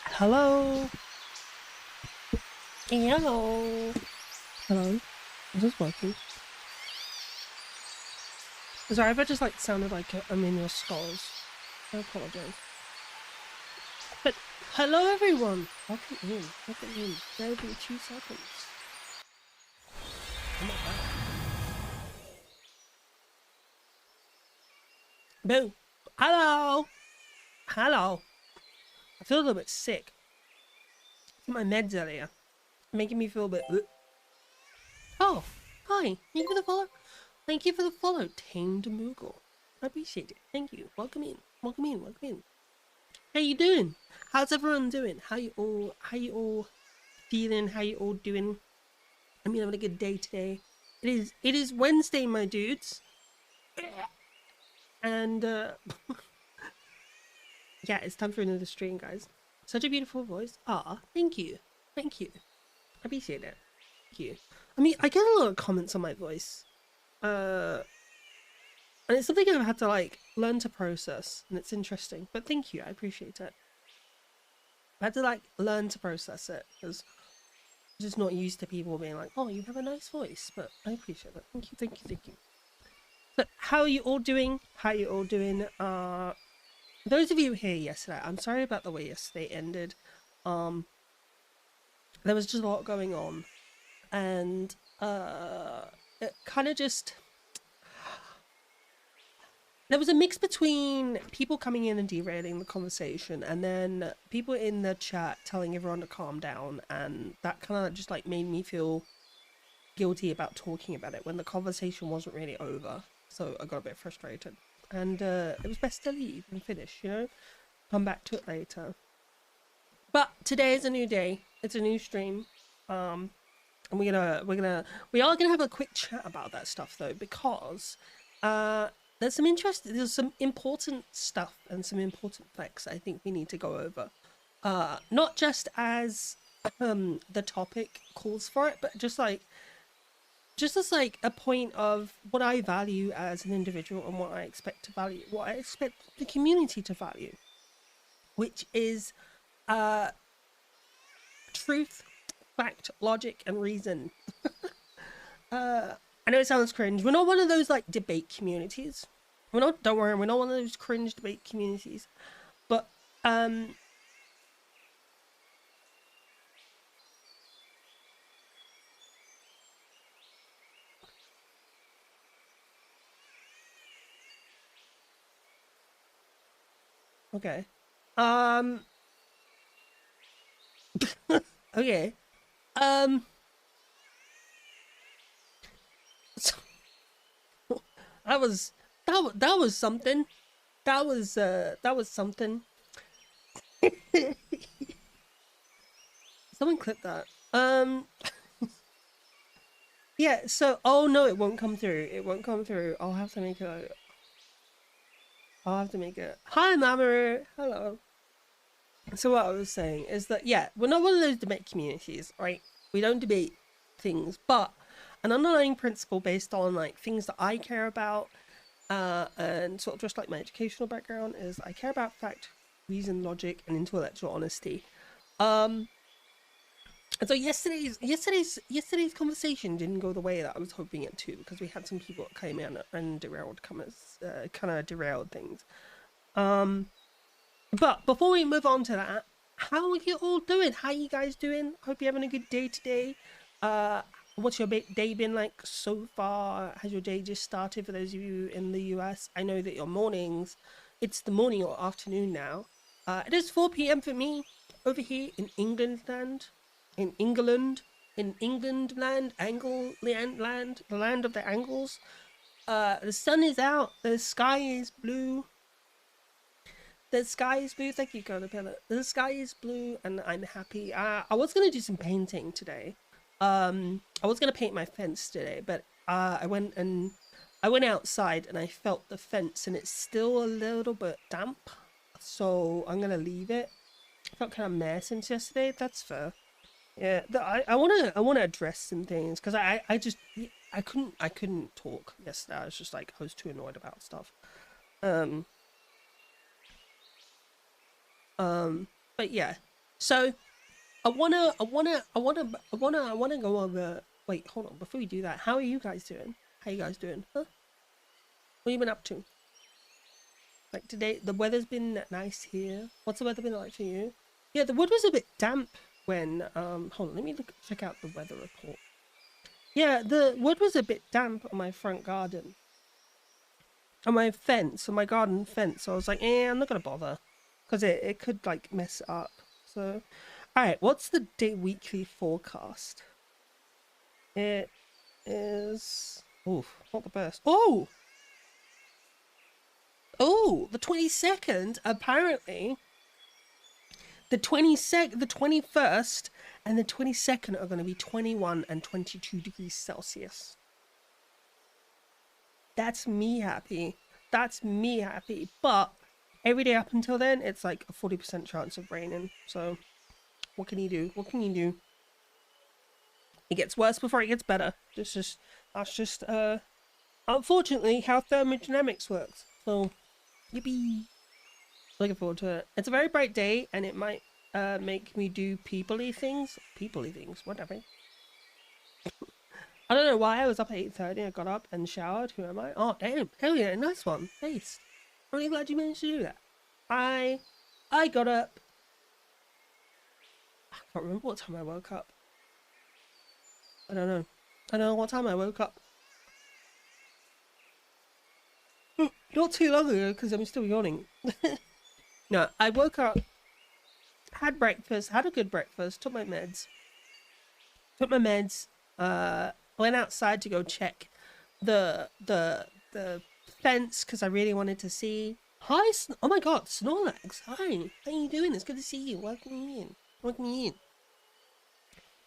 Hello. Hello. Hello. Is this working? Sorry if I just like sounded like I'm in your skulls. I apologize. But hello everyone. Welcome in. Welcome in. There will be 2 seconds. Oh my god. Boo. Hello. Hello. I feel a little bit sick. I took my meds earlier. Making me feel a bit. Oh. Hi. Thank you for the follow. Thank you for the follow, Tamed Moogle. I appreciate it. Thank you. Welcome in. Welcome in. Welcome in. How you doing? How's everyone doing? How you all feeling? How you all doing? I'm having a good day today. It is Wednesday, my dudes. And yeah, it's time for another stream, guys. Such a beautiful voice. Ah, thank you. Thank you. I appreciate it. Thank you. I mean, I get a lot of comments on my voice. And it's something I've had to like learn to process, and it's interesting. But thank you, I appreciate it. I had to like learn to process it because I'm just not used to people being like, "Oh, you have a nice voice." But I appreciate that. Thank you, thank you, thank you. So, how are you all doing? How are you all doing? Those of you here yesterday, I'm sorry about the way yesterday ended. Um, there was just a lot going on, and it kind of just there was a mix between people coming in and derailing the conversation and then people in the chat telling everyone to calm down, and that kind of just like made me feel guilty about talking about it when the conversation wasn't really over. So I got a bit frustrated, and it was best to leave and finish, come back to it later. But today is a new day, it's a new stream. And we are gonna have a quick chat about that stuff though, because uh there's some important stuff and some important facts I think we need to go over. Not just as the topic calls for it, but just as like a point of what I value as an individual and what I expect to value, what I expect the community to value, which is uh truth, fact, logic, and reason. I know it sounds cringe. We're not one of those like debate communities. We're not. Don't worry, we're not one of those cringe debate communities. But um, okay. Um, okay. Um, so, that was that was something. That was something. Someone clip that. Yeah. So, oh no, it won't come through. It won't come through. I'll have to make it. I'll have to make it. Hi, Mamoru. Hello. So what I was saying is that yeah, we're not one of those debate communities, right? We don't debate things, but an underlying principle based on like things that I care about, and sort of just like my educational background is I care about fact, reason, logic, and intellectual honesty. Um, and so yesterday's conversation didn't go the way that I was hoping it to because we had some people that came in and derailed, kind of derailed things. Um, But before we move on to that, how are you all doing? How you guys doing? Hope you're having a good day today. Uh, what's your day been like so far? Has your day just started for those of you in the US? I know that your mornings, it's the morning or afternoon now. It is 4 p.m. for me over here in England land, in England, in England land, land, the land of the angles. The sun is out, the sky is blue, the sky is blue. Thank you, Caterpillar. The sky is blue, and I'm happy. I was gonna do some painting today. I was gonna paint my fence today, but I went outside and I felt the fence, and it's still a little bit damp. So I'm gonna leave it. I felt kind of meh since yesterday. That's fair. Yeah, I wanna address some things because I just I couldn't talk yesterday. I was just like I was too annoyed about stuff. Um, but yeah. So I wanna go over. Wait, hold on. Before we do that, how are you guys doing? How you guys doing? Huh? What have you been up to? Like today, the weather's been nice here. What's the weather been like for you? Yeah, the wood was a bit damp when. Hold on. Let me check out the weather report. Yeah, the wood was a bit damp on my front garden. On my fence, on my garden fence. So I was like, I'm not gonna bother, because it could like mess it up. So, all right. What's the weekly forecast? It is. Oh, not the best. Oh, the 22nd. Apparently, the 21st, and the 22nd are going to be 21 and 22 degrees Celsius. That's me happy. That's me happy. But every day up until then, it's like a 40% chance of raining. So, what can you do? What can you do? It gets worse before it gets better. That's just unfortunately how thermodynamics works. So, yippee! Looking forward to it. It's a very bright day, and it might make me do peoply things, whatever. I don't know why I was up at 8:30. I got up and showered. Who am I? Oh damn! Hell yeah, nice one. Nice. I'm really glad you managed to do that. I got up. I can't remember what time I woke up. I don't know. I don't know what time I woke up. Not too long ago, because I'm still yawning. No, I woke up, had breakfast, had a good breakfast, took my meds, went outside to go check the fence because I really wanted to see. Hi, oh my god, Snorlax. Hi, how you doing? It's good to see you. Welcome in.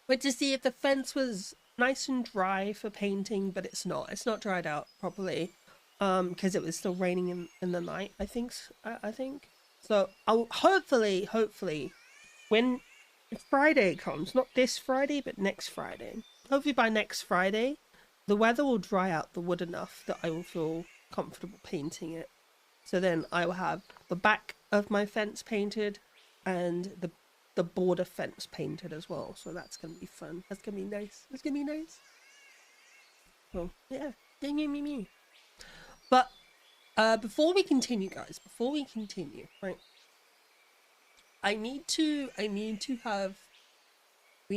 Went to see if the fence was nice and dry for painting, but it's not. It's not dried out properly, because it was still raining in the night. I think. So I'll hopefully, when Friday comes, not this Friday, but next Friday. Hopefully by next Friday, the weather will dry out the wood enough that I will feel comfortable painting it. So then I will have the back of my fence painted and the border fence painted as well. So that's going to be fun. That's going to be nice. It's going to be nice. Well, yeah. But before we continue, guys, right? We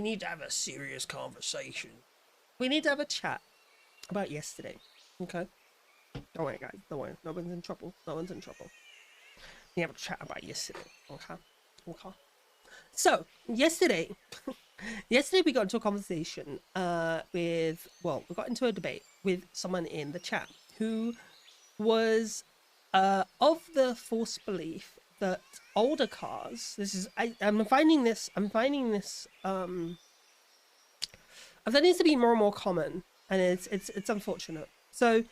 need to have a serious conversation. We need to have a chat about yesterday. Okay? Don't worry, guys. Don't worry. No one's in trouble. We have a chat about yesterday. Okay? So, yesterday we got into a conversation we got into a debate with someone in the chat who was of the false belief that older cars, I'm finding this to be more and more common, and it's unfortunate. So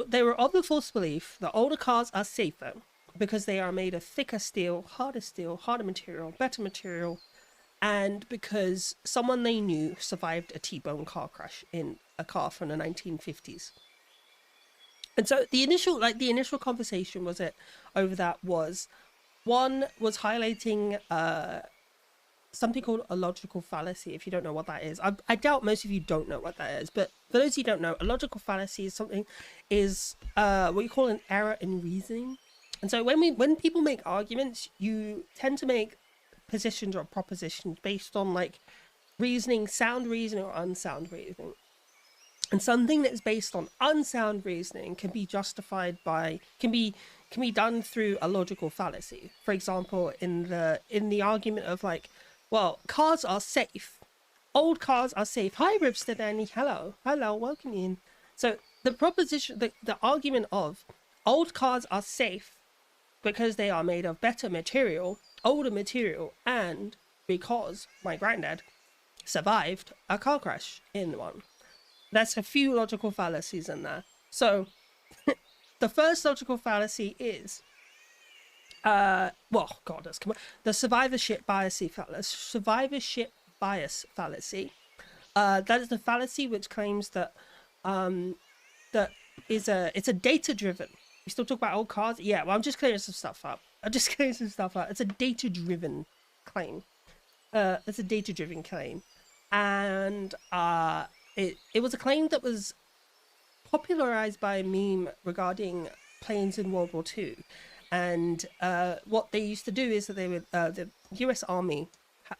they were of the false belief that older cars are safer because they are made of thicker steel, harder material, better material, and because someone they knew survived a T-bone car crash in a car from the 1950s. And so the initial conversation was one was highlighting something called a logical fallacy. If you don't know what that is, I doubt most of you don't know what that is, but for those who don't know, a logical fallacy is what you call an error in reasoning. And so when people make arguments, you tend to make positions or propositions based on like reasoning, sound reasoning or unsound reasoning. And something that's based on unsound reasoning can be done through a logical fallacy. For example, in the argument of like, well, cars are safe. Old cars are safe. Hi, Ripster Danny. Hello, welcome in. So the proposition, the argument of old cars are safe because they are made of better material, older material, and because my granddad survived a car crash in one. That's a few logical fallacies in there. So the first logical fallacy is the survivorship bias fallacy. That is the fallacy which claims that it's a data driven. We still talk about old cars. Yeah, well, I'm just clearing some stuff up. It's a data driven claim. It's a data-driven claim, and it was a claim that was popularized by a meme regarding planes in World War II. And what they used to do is that they would the U.S. Army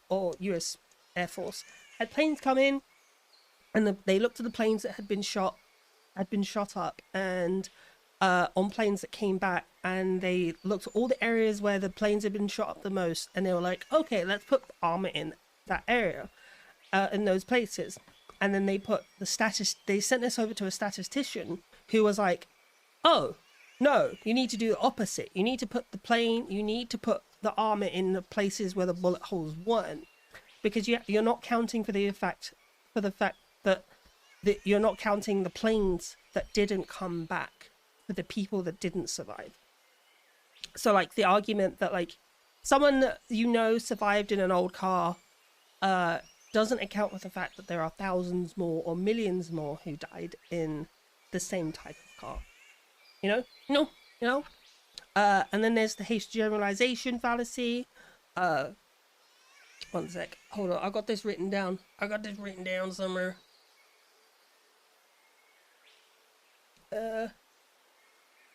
or U.S. Air Force had planes come in, and they looked at the planes that had been shot up, and on planes that came back, and they looked at all the areas where the planes had been shot up the most, and they were like, okay, let's put armor in that area, in those places. And then they sent this over to a statistician who was like, oh, no, you need to do the opposite. You need to put the armor in the places where the bullet holes weren't, because you're not counting for the fact that you're not counting the planes that didn't come back, for the people that didn't survive. So like the argument that like someone that survived in an old car doesn't account with the fact that there are thousands more or millions more who died in the same type of car. And then there's the hasty generalization fallacy. One sec, hold on, I got this written down somewhere.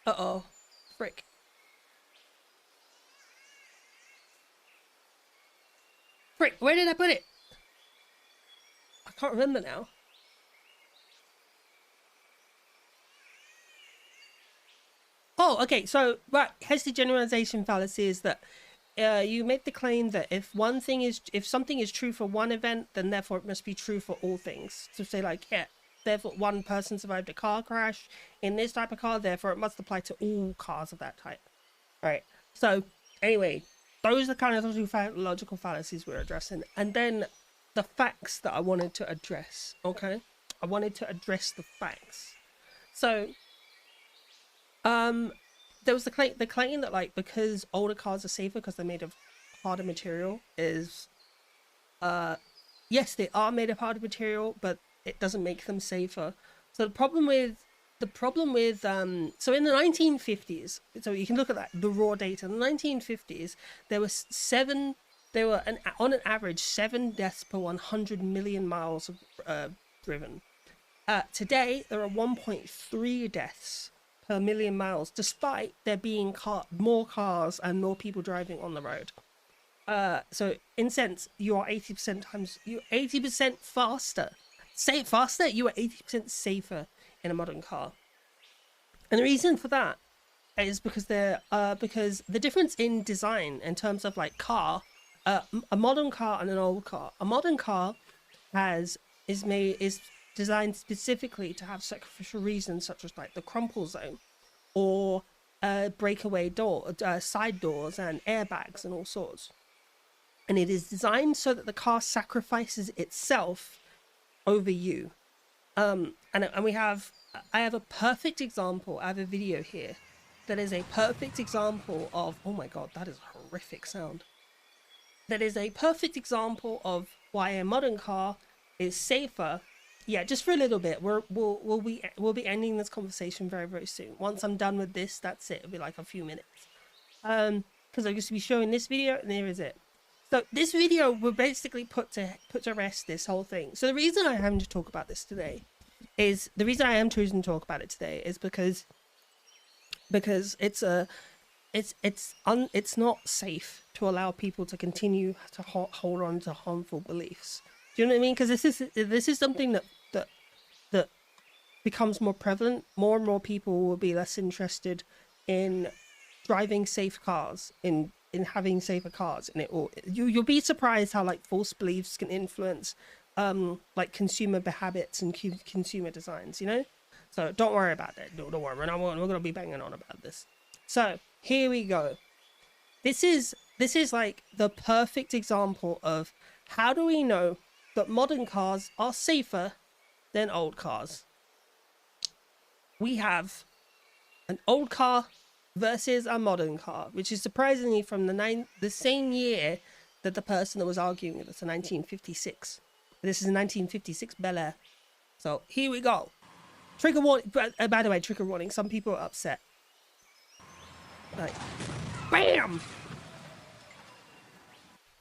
Uh-oh, frick. Frick, where did I put it? I can't remember now. Oh, okay, so, right, hasty generalization fallacy is that you make the claim that if something is true for one event, then therefore it must be true for all things. So say like, yeah, therefore one person survived a car crash in this type of car, therefore it must apply to all cars of that type. All right, so anyway, those are kind of the two logical fallacies we're addressing. And then the facts that I wanted to address, okay? I wanted to address the facts. So, there was the claim that like, because older cars are safer because they're made of harder material is, yes, they are made of harder material, but it doesn't make them safer. So the problem with so in the 1950s, so you can look at that, the raw data. In the 1950s, there were on an average 7 deaths per 100 million miles driven. Today, there are 1.3 deaths per million miles, despite there being more cars and more people driving on the road. So in sense, you are 80% faster. You are 80% safer in a modern car. And the reason for that is because because the difference in design in terms of like car, a modern car and an old car. A modern car is designed specifically to have sacrificial reasons such as like the crumple zone, or breakaway side doors and airbags and all sorts. And it is designed so that the car sacrifices itself over you. And I have a perfect example. I have a video here that is a perfect example of, oh my god, that is a horrific sound. That is a perfect example of why a modern car is safer. Yeah, just for a little bit. We'll be ending this conversation very, very soon. Once I'm done with this, that's it. It'll be like a few minutes. Because I'm just be showing this video, and there is it. So this video will basically put to rest this whole thing. So the reason I am to talk about this today is choosing to talk about it today is because it's not safe to allow people to continue to hold on to harmful beliefs. Do you know what I mean? Because this is something that becomes more prevalent. More and more people will be less interested in driving safe cars, in having safer cars, and you'll be surprised how like false beliefs can influence like consumer habits and consumer designs, you know. So don't worry about that. Don't worry, we're gonna be banging on about this. So here we go. This is like the perfect example of how do we know that modern cars are safer than old cars. We have an old car versus a modern car, which is surprisingly from the same year that the person that was arguing with us in 1956. This is 1956 Bel Air. So here we go. Trigger warning. By the way, trigger warning. Some people are upset. Like, bam.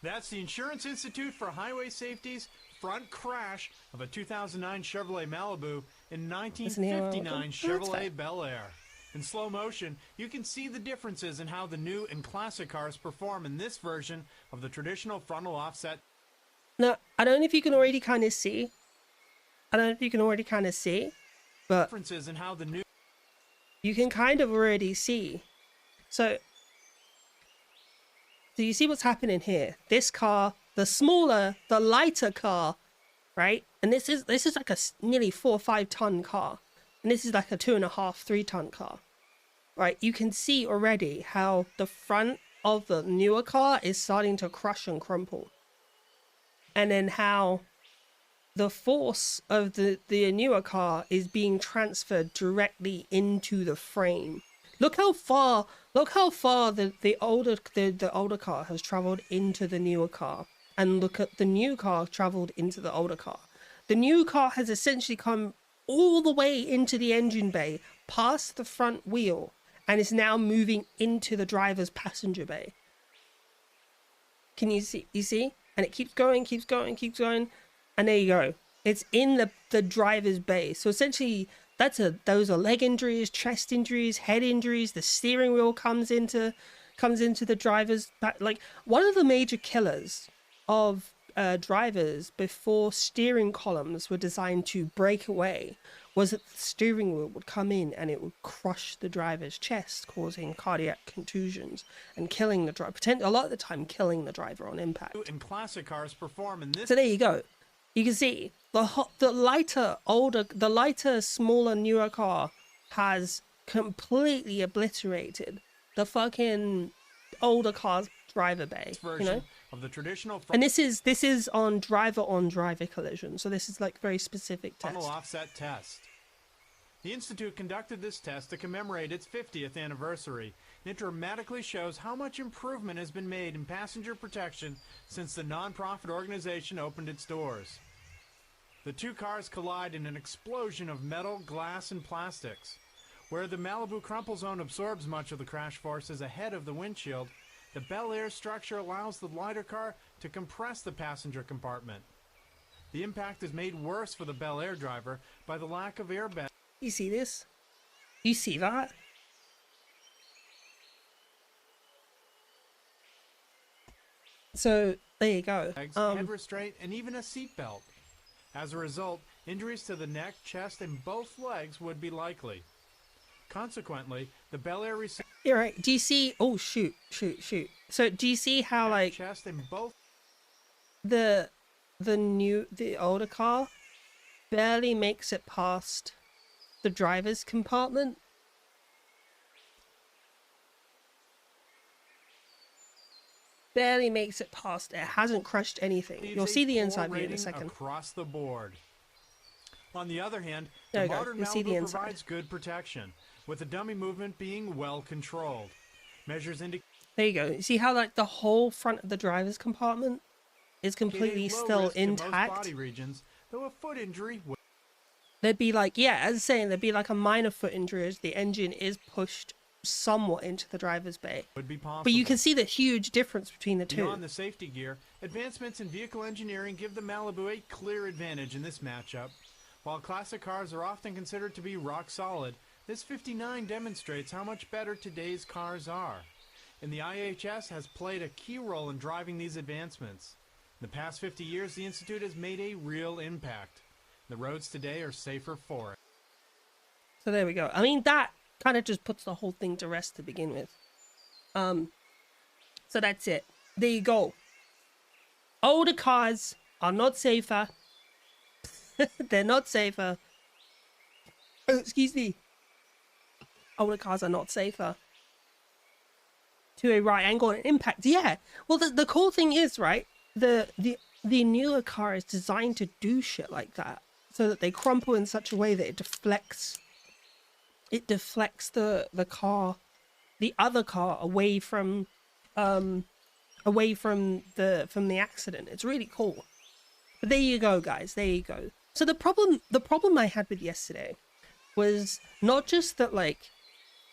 That's the Insurance Institute for Highway Safety's front crash of a 2009 Chevrolet Malibu in 1959 Chevrolet Bel Air. In slow motion, you can see the differences in how the new and classic cars perform in this version of the traditional frontal offset. Now, I don't know if you can already kind of see. But Differences in how the new you can kind of already see. So you see what's happening here? This car, the smaller, the lighter car, right? And this is like a nearly 4 or 5 ton car, and this is like a 2.5, 3 ton car, right? You can see already how the front of the newer car is starting to crush and crumple, and then how the force of the newer car is being transferred directly into the frame. Look how far the older car has traveled into the newer car, and look at the new car traveled into the older car. The new car has essentially come all the way into the engine bay, past the front wheel, and is now moving into the driver's passenger bay. Can you see? You see? And it keeps going, and there you go. It's in the driver's bay. So essentially, those are leg injuries, chest injuries, head injuries. The steering wheel comes into the driver's back. Like, one of the major killers of drivers before steering columns were designed to break away was that the steering wheel would come in and it would crush the driver's chest, causing cardiac contusions and killing the driver. A lot of the time, killing the driver on impact. and classic cars perform in this. So there you go. You can see the lighter, smaller, newer car has completely obliterated the fucking older car's driver bay. You know, of the traditional and this is on driver collision. So this is like very specific test. Frontal offset test. The Institute conducted this test to commemorate its 50th anniversary. It dramatically shows how much improvement has been made in passenger protection since the nonprofit organization opened its doors. The two cars collide in an explosion of metal, glass, and plastics. Where the Malibu crumple zone absorbs much of the crash forces ahead of the windshield, the Bel Air structure allows the lighter car to compress the passenger compartment. The impact is made worse for the Bel Air driver by the lack of airbag. You see this? You see that? So there you go. Head restraint, and even a seatbelt. As a result, injuries to the neck, chest, and both legs would be likely. Consequently, the Bel Air You're right. Do you see? Oh shoot. So do you see how like chest and both the older car barely makes it past the driver's compartment? Barely makes it past. It hasn't crushed anything. You'll see the inside view in a second. Across the board. On the other hand, there the modern Malibu provides good protection, with the dummy movement being well controlled. Measures indicate. There you go. You see how like the whole front of the driver's compartment is completely still intact. In most body regions, though a foot injury would. There'd be like, yeah, as I was saying, there'd be like a minor foot injury as the engine is pushed somewhat into the driver's bay. Would be possible. But you can see the huge difference between the two. Beyond the safety gear, advancements in vehicle engineering give the Malibu a clear advantage in this matchup. While classic cars are often considered to be rock solid, this 59 demonstrates how much better today's cars are. And the IHS has played a key role in driving these advancements. In the past 50 years, the Institute has made a real impact. The roads today are safer for it. So there we go. I mean, that kind of just puts the whole thing to rest to begin with. So that's it. There you go. Older cars are not safer. They're not safer. Oh, excuse me. Older cars are not safer. To a right angle and impact. Yeah. Well, the cool thing is, right, the newer car is designed to do shit like that, so that they crumple in such a way that it deflects the car, the other car, away from the accident. It's really cool. But there you go, guys. There you go. So the problem I had with yesterday was not just that, like,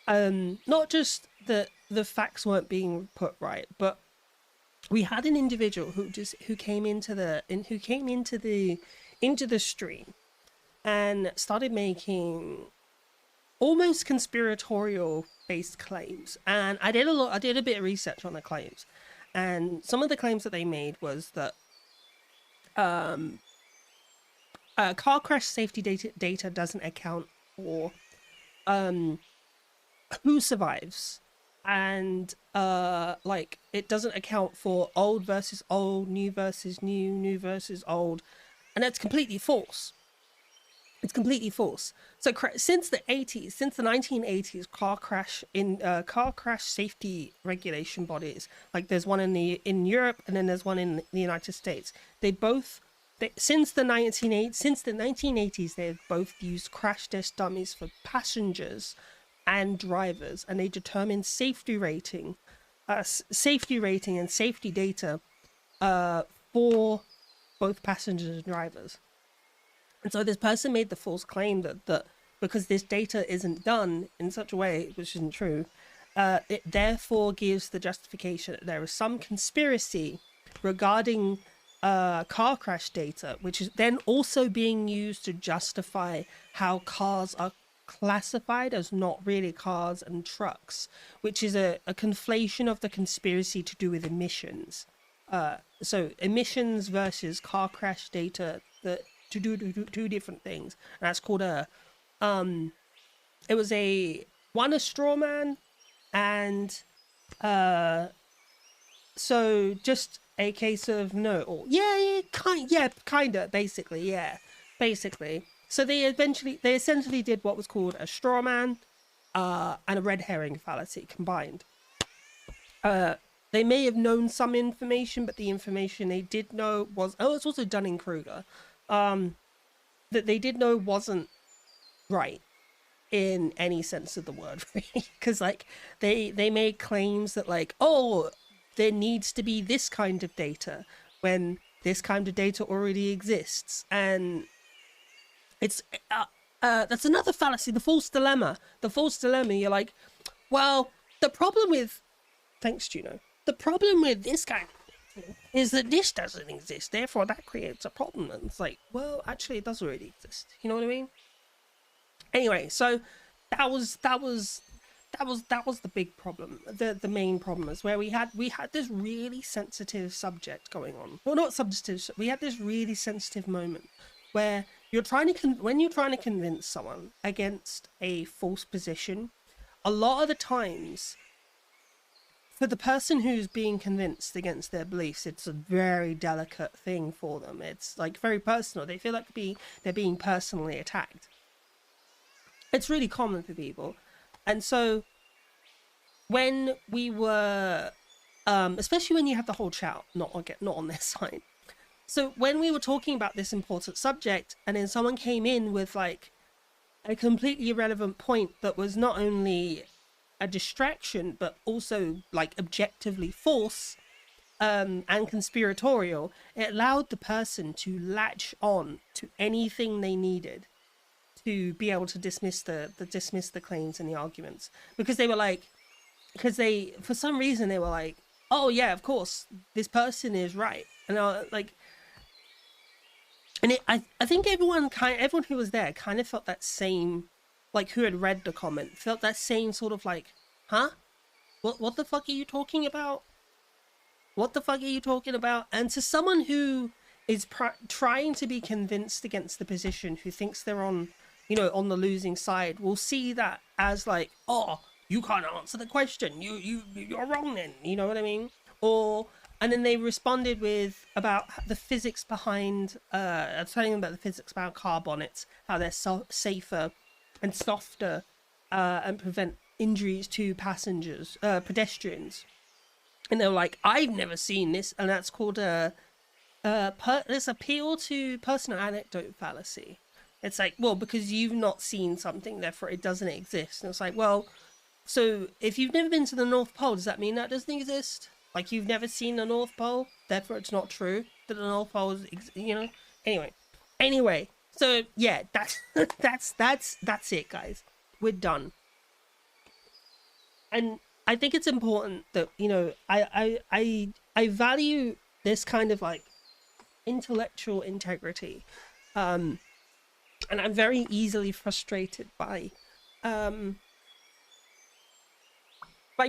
not just that the facts weren't being put right, but we had an individual who came into the stream and started making almost conspiratorial based claims. And I did a bit of research on the claims, and some of the claims that they made was that car crash safety data doesn't account for who survives, and like it doesn't account for old versus old, new versus new, new versus old, and that's completely false. It's completely false. So since the 1980s, car crash safety regulation bodies, like there's one in Europe and then there's one in the United States. Since the 1980s, they've both used crash test dummies for passengers and drivers, and they determine safety rating and safety data for both passengers and drivers. And so this person made the false claim that because this data isn't done in such a way, which isn't true, it therefore gives the justification that there is some conspiracy regarding car crash data, which is then also being used to justify how cars are classified as not really cars and trucks, which is a conflation of the conspiracy to do with emissions. So emissions versus car crash data, that to do two different things. And that's called it was a straw man, and so just a case of no, or kinda, basically. So they essentially did what was called a straw man and a red herring fallacy combined. They may have known some information, but the information they did know was it's also Dunning-Kruger, that they did know wasn't right in any sense of the word, really, because like they made claims that like, oh, there needs to be this kind of data when this kind of data already exists, and it's that's another fallacy, the false dilemma. You're like, well, the problem with the problem with this kind of thing is that this doesn't exist, therefore that creates a problem. And it's like, well, actually it does already exist, you know what I mean? Anyway, so that was the big problem. The main problem is where we had this really sensitive subject going on. Well, not sensitive, we had this really sensitive moment where when you're trying to convince someone against a false position, a lot of the times for the person who's being convinced against their beliefs, it's a very delicate thing for them. It's like very personal. They feel like they're being personally attacked. It's really common for people. And so when we were, especially when you have the whole chat not on their side. So when we were talking about this important subject, and then someone came in with like a completely irrelevant point that was not only a distraction, but also like objectively false and conspiratorial, it allowed the person to latch on to anything they needed to be able to dismiss the claims and the arguments, because for some reason they were like, oh yeah, of course this person is right, and I think everyone who was there kind of felt that same, like who had read the comment, felt that same sort of like, huh? What the fuck are you talking about? What the fuck are you talking about? And to someone who is trying to be convinced against the position, who thinks they're on the losing side, will see that as like, oh, you can't answer the question. You're wrong then. You know what I mean? And then they responded with about the physics behind, telling them about the physics about car bonnets, how they're safer and softer, and prevent injuries to passengers, pedestrians. And they were like, I've never seen this, and that's called this appeal to personal anecdote fallacy. It's like, well, because you've not seen something, therefore it doesn't exist. And it's like, well, so if you've never been to the North Pole, does that mean that doesn't exist? Like, you've never seen the North Pole, therefore it's not true that the North Pole is, Anyway, so yeah, that's it, guys. We're done. And I think it's important that, I value this kind of like intellectual integrity, and I'm very easily frustrated by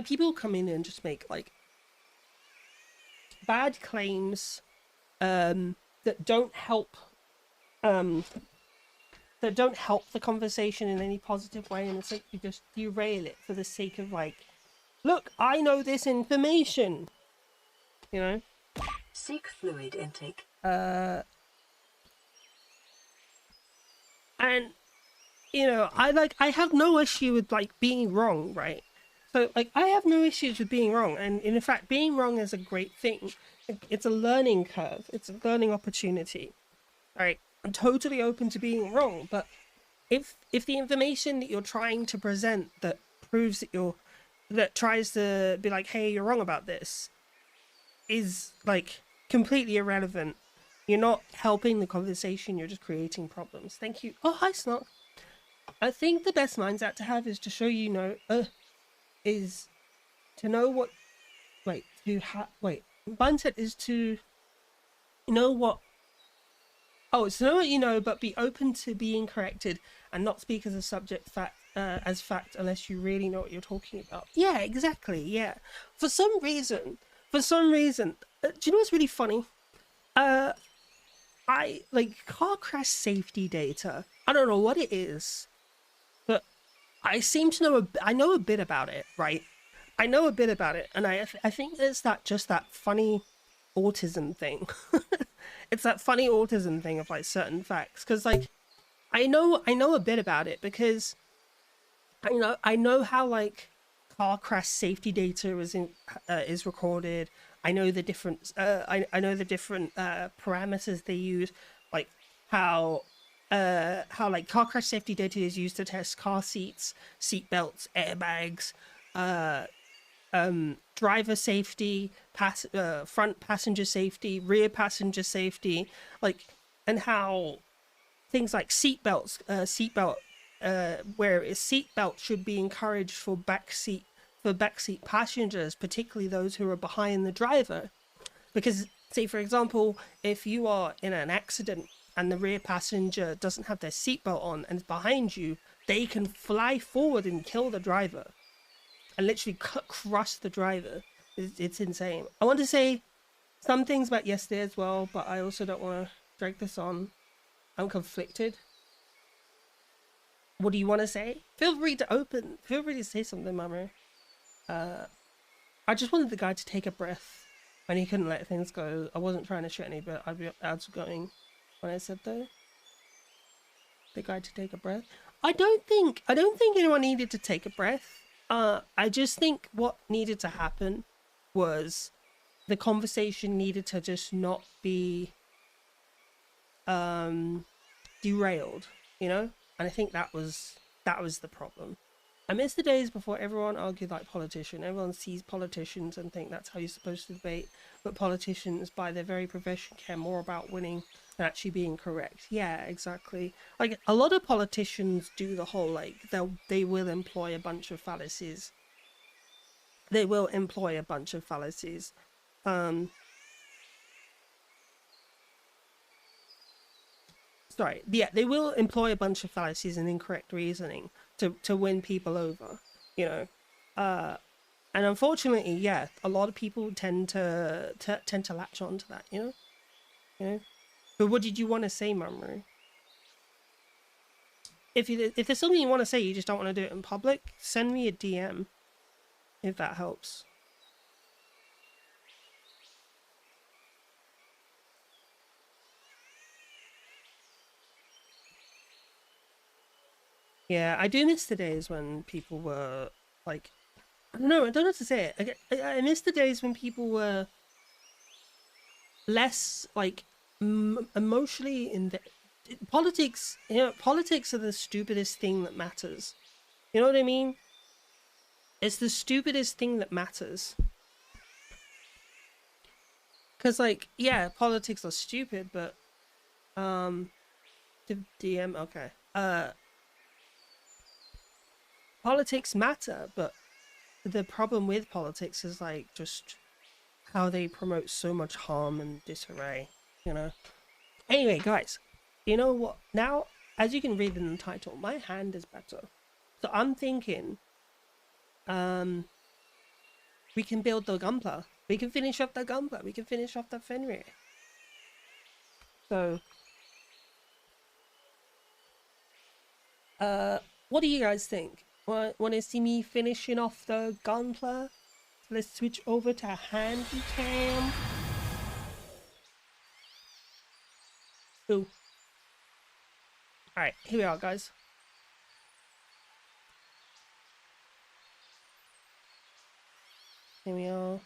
people come in and just make like bad claims that don't help um that don't help the conversation in any positive way, and it's like you just derail it for the sake of like, look, I know this information, you know. Seek fluid intake. And you know, I have no issue with like being wrong, right? So like I have no issues with being wrong, and in fact being wrong is a great thing. It's a learning curve, it's a learning opportunity. All right, I'm totally open to being wrong, but if the information that you're trying to present that proves that tries to be like, hey, you're wrong about this, is like completely irrelevant, you're not helping the conversation, you're just creating problems. Thank you. Oh, hi Snot. I think the best mindset to have is to show is to know what mindset is to know what it's to know what you know, but be open to being corrected and not speak as a subject fact as fact unless you really know what you're talking about. Yeah, exactly. Yeah. For some reason, do you know what's really funny? I like car crash safety data. I don't know what it is, but I seem to know I know a bit about it, right? I know a bit about it, and I think it's that funny autism thing. It's that funny autism thing of like certain facts, because like I know a bit about it because I know how like car crash safety data is recorded. I know the different I know the different parameters they use, like how like car crash safety data is used to test car seats, seat belts, airbags, driver safety, front passenger safety, rear passenger safety, like, and how things like seatbelts, where a seatbelt should be encouraged for backseat passengers, particularly those who are behind the driver, because say for example, if you are in an accident and the rear passenger doesn't have their seatbelt on and is behind you, they can fly forward and kill the driver and literally crush the driver. It's insane. I want to say some things about yesterday as well, but I also don't want to drag this on. I'm conflicted. What do you want to say? Feel free to say something, Mama. I just wanted the guy to take a breath when he couldn't let things go. I wasn't trying to shit any, but I'd be outgoing when I said though. The guy to take a breath. I don't think anyone needed to take a breath. I just think what needed to happen was the conversation needed to just not be derailed, you know? And I think that was the problem. I miss the days before everyone argued like politician. Everyone sees politicians and think that's how you're supposed to debate, but politicians by their very profession care more about winning than actually being correct. Yeah, exactly. Like a lot of politicians do the whole like they will employ a bunch of fallacies. Sorry, yeah, they will employ a bunch of fallacies and incorrect reasoning to win people over, you know. And unfortunately, yeah, a lot of people tend to latch on to that, you know. But what did you want to say, Mumru? If there's something you want to say, you just don't want to do it in public, send me a DM, if that helps. Yeah, I do miss the days when people were like, I don't know how to say it. I miss the days when people were less like emotionally in the politics. You know, politics are the stupidest thing that matters. You know what I mean? It's the stupidest thing that matters. Because like, yeah, politics are stupid, but the DM, okay. Politics matter, but the problem with politics is like just how they promote so much harm and disarray, you know. Anyway, guys, you know what? Now, as you can read in the title, my hand is better. So I'm thinking, we can build the Gunpla. We can finish off the Gunpla. We can finish off the Fenrir. So, what do you guys think? Want to see me finishing off the Gunpla? Let's switch over to handy cam. Ooh. Alright, here we are, guys. Here we are.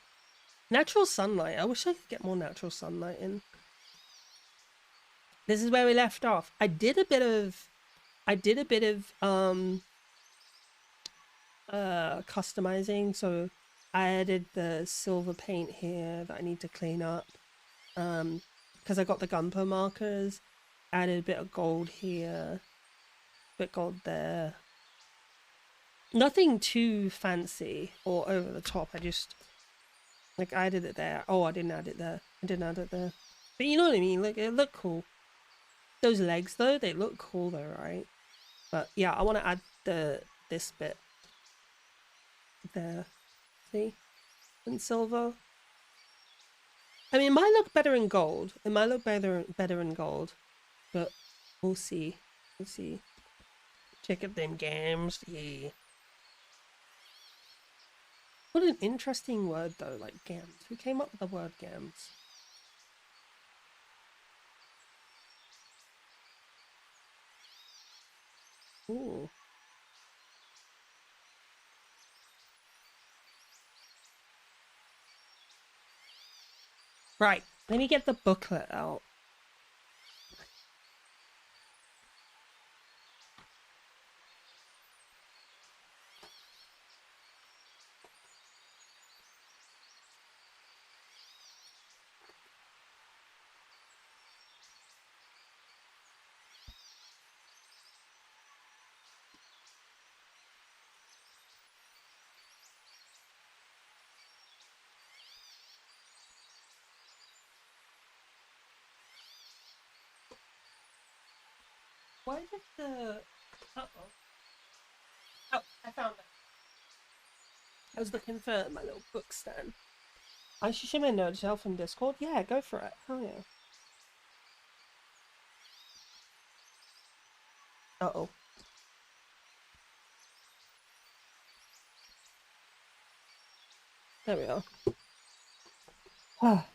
Natural sunlight. I wish I could get more natural sunlight in. This is where we left off. I did a bit of customizing. So I added the silver paint here that I need to clean up. Because I got the Gunpla markers. Added a bit of gold here. Bit gold there. Nothing too fancy or over the top. I just like added it there. Oh, I didn't add it there. I didn't add it there. But you know what I mean? Like it looked cool. Those legs though, they look cool though, right? But yeah, I want to add this bit there. See? In silver. I mean, it might look better in gold. It might look better in gold. But we'll see. We'll see. Check out them games. Yeah. What an interesting word though, like gams. Who came up with the word gams? Ooh. Right, let me get the booklet out. Why did the... Uh-oh. Oh, I found it. I was looking for my little book stand. I should share my notes yourself in Discord. Yeah, go for it. Hell yeah. Uh-oh. There we are.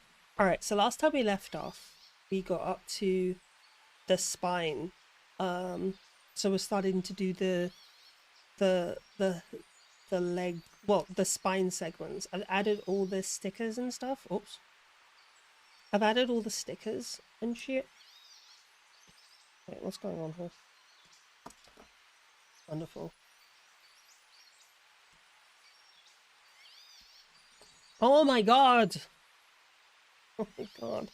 Alright, so last time we left off, we got up to the spine. So we're starting to do the leg, well, the spine segments. I've added all the stickers and stuff. Oops. I've added all the stickers and shit. Wait, what's going on here? Wonderful. Oh my god! Oh my god.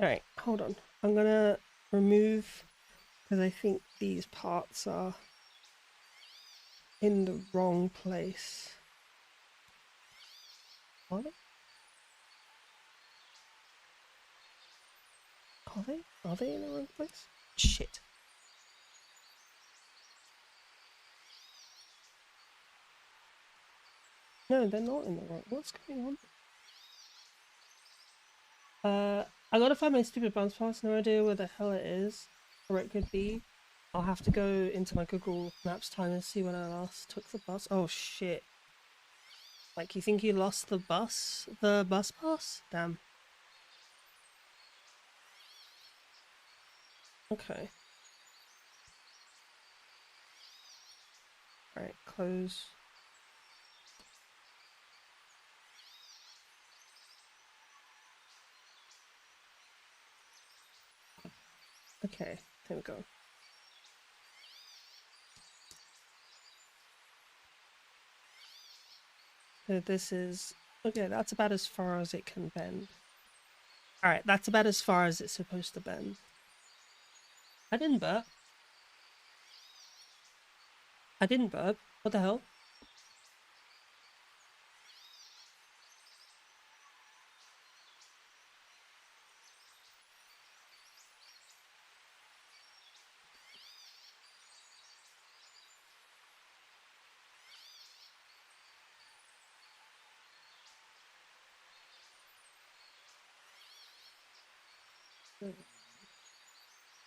Alright, hold on. I'm gonna remove, because I think these parts are in the wrong place. Are they? Are they? Are they in the wrong place? Shit. No, they're not in the wrong. What's going on? I gotta find my stupid bounce pass. No idea where the hell it is, or it could be. I'll have to go into my Google Maps time and see when I last took the bus. Oh shit. Like, you think you lost the bus pass? Damn. Okay. Alright, close. Okay, there we go. So this is... Okay, that's about as far as it can bend. Alright, that's about as far as it's supposed to bend. I didn't burp. I didn't burp. What the hell?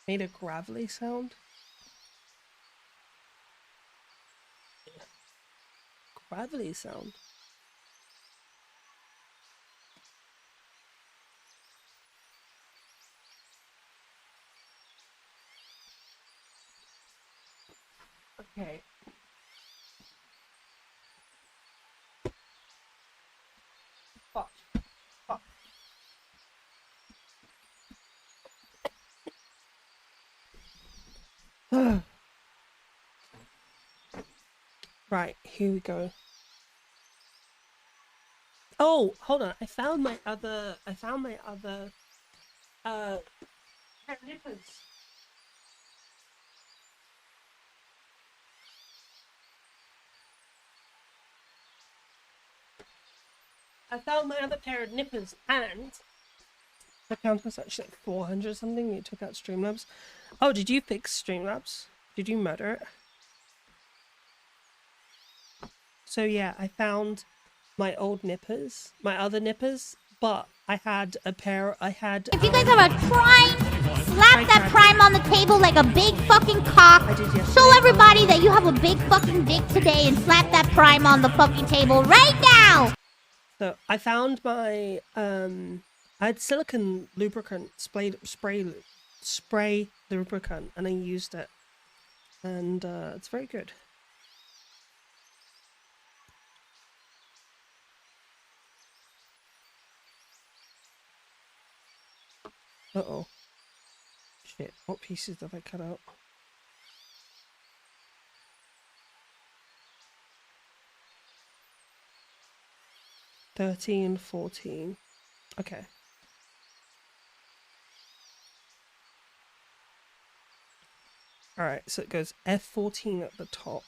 Made a gravelly sound? Gravelly sound? Okay. Fuck. Fuck. Right, here we go. Oh, hold on. I found my other pair of nippers. I found my other pair of nippers, and the count was actually like 400 something. You took out Streamlabs. Oh, did you fix Streamlabs? Did you murder it? So yeah, I found my old nippers, my other nippers, but I had a pair. If you guys have a Prime, slap that Prime on the table like a big fucking cock. I did yesterday. Show everybody that you have a big fucking dick today and slap that Prime on the fucking table right now. So I found my I had silicone lubricant spray lubricant, and I used it, and it's very good. Uh-oh. Shit, what pieces did I cut out? $13, $14. Okay. Alright, so it goes F14 at the top.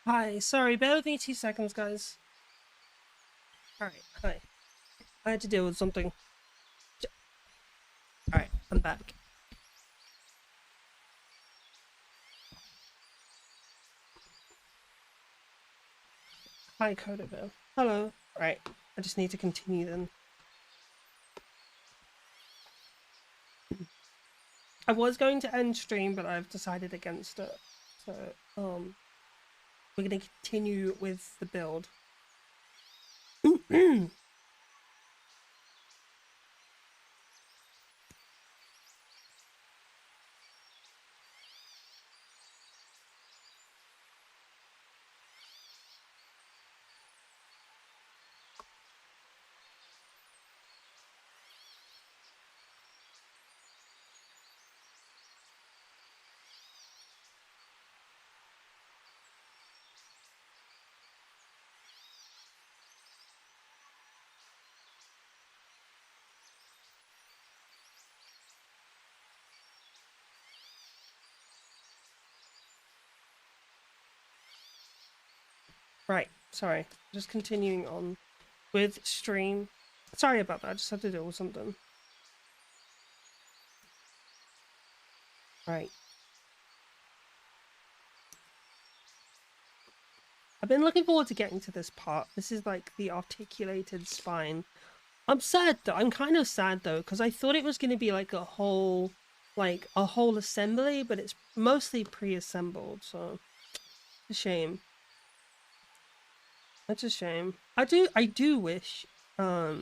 Hi, sorry, bear with me 2 seconds, guys. Alright, hi. I had to deal with something. Alright, I'm back. Hi, Codaville. Hello. Right, I just need to continue then. I was going to end stream, but I've decided against it. So, we're gonna continue with the build. Right, sorry. Just continuing on with stream. Sorry about that, I just had to deal with something. Right. I've been looking forward to getting to this part. This is like the articulated spine. I'm sad though. I'm kind of sad though, because I thought it was going to be like a whole assembly, but it's mostly pre-assembled, so it's a shame. That's a shame. I do wish there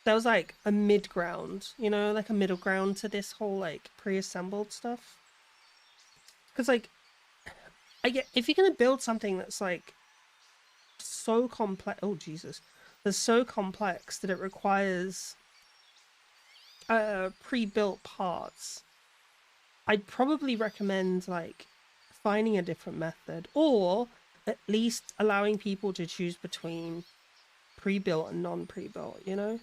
was like a mid-ground, you know, like a middle ground to this whole like pre-assembled stuff. Because like if you're gonna build something that's like so complex, oh Jesus, that's so complex that it requires pre-built parts, I'd probably recommend like finding a different method, or at least allowing people to choose between pre-built and non-pre-built, you know?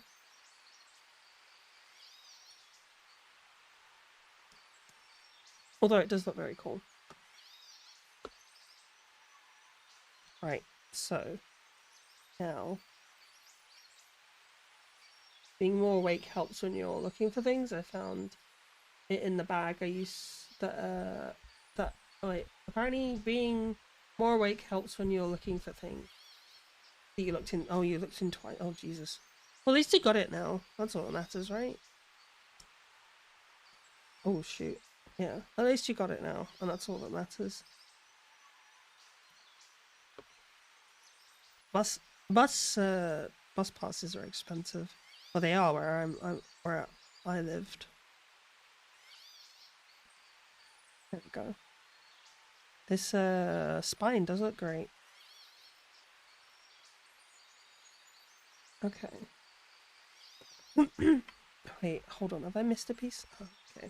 Although it does look very cool. Right, so now being more awake helps when you're looking for things. I found it in the bag. I used that wait, apparently being more awake helps when you're looking for things. You looked in, oh, you looked in twice. Oh Jesus. Well, at least you got it now. That's all that matters, right? Oh shoot. Yeah, at least you got it now, and that's all that matters. Bus passes are expensive. Well, they are where I lived. There we go. This spine does look great. Okay. Wait, hold on. Have I missed a piece? Oh, okay.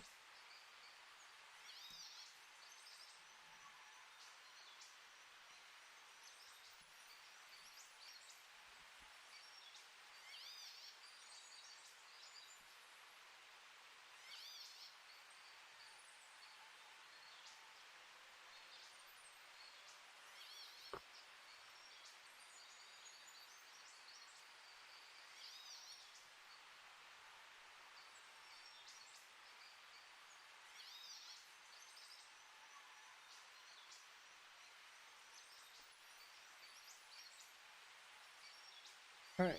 All right.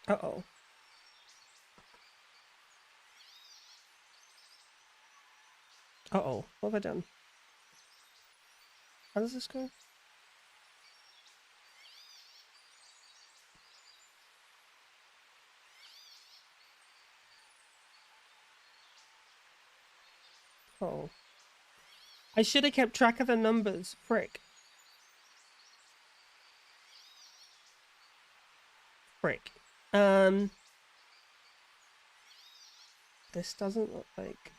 Uh-oh. Uh-oh. What have I done? How does this go? Oh. I should have kept track of the numbers. Frick. Frick. This doesn't look like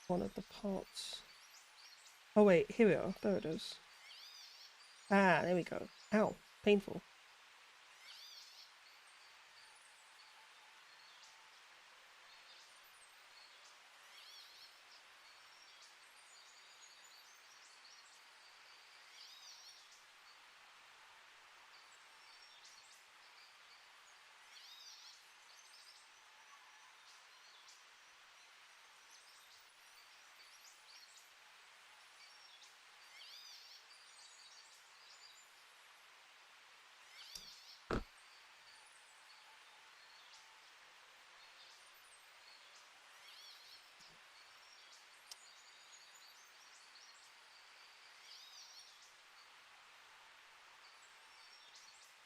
one of the parts. Oh wait, here we are. There it is. Ah, there we go. Ow, painful.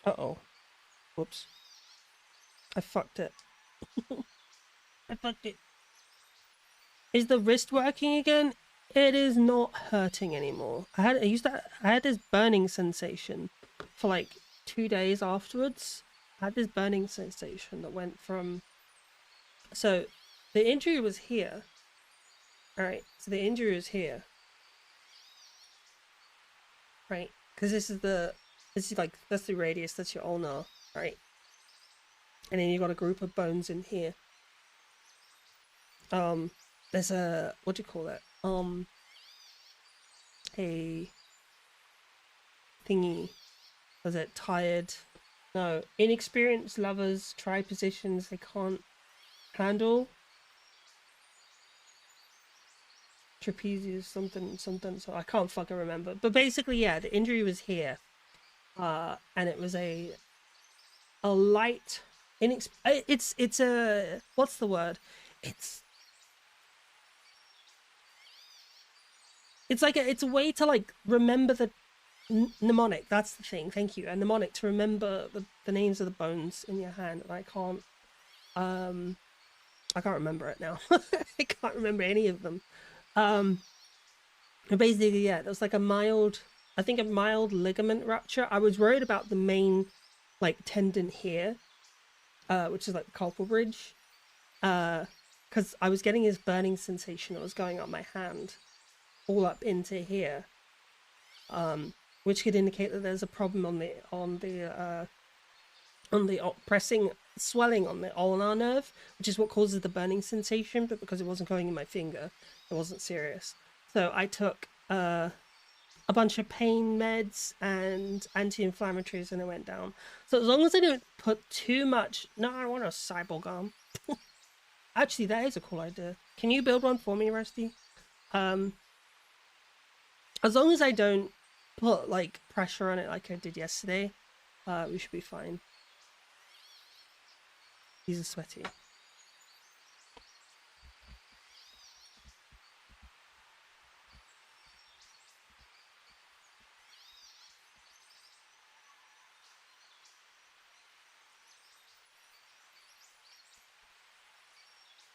Uh-oh. Whoops. I fucked it. I fucked it. Is the wrist working again? It is not hurting anymore. I had this burning sensation for like 2 days afterwards. I had this burning sensation that went from... So, the injury was here. Alright, so the injury was here. Right, because this is like, that's the radius, that's your ulnar, right? And then you got a group of bones in here. There's a, what do you call it? A thingy. Was it tired? No, inexperienced lovers try positions they can't handle. Trapezius, something, so I can't fucking remember. But basically, yeah, the injury was here. And it was a light, it's a, what's the word? It's a way to like remember the mnemonic. That's the thing. Thank you. A mnemonic to remember the names of the bones in your hand. And I can't remember it now. I can't remember any of them. Basically, yeah, there was like a mild ligament rupture. I was worried about the main like tendon here, which is like the carpal bridge, because I was getting this burning sensation that was going up my hand all up into here, which could indicate that there's a problem on the pressing swelling on the ulnar nerve, which is what causes the burning sensation. But because it wasn't going in my finger, it wasn't serious. So I took a bunch of pain meds and anti-inflammatories, and it went down. So as long as I don't put too much... No, I want a cyborg arm. Actually, that is a cool idea. Can you build one for me, Rusty? As long as I don't put like pressure on it like I did yesterday, we should be fine. These are sweaty.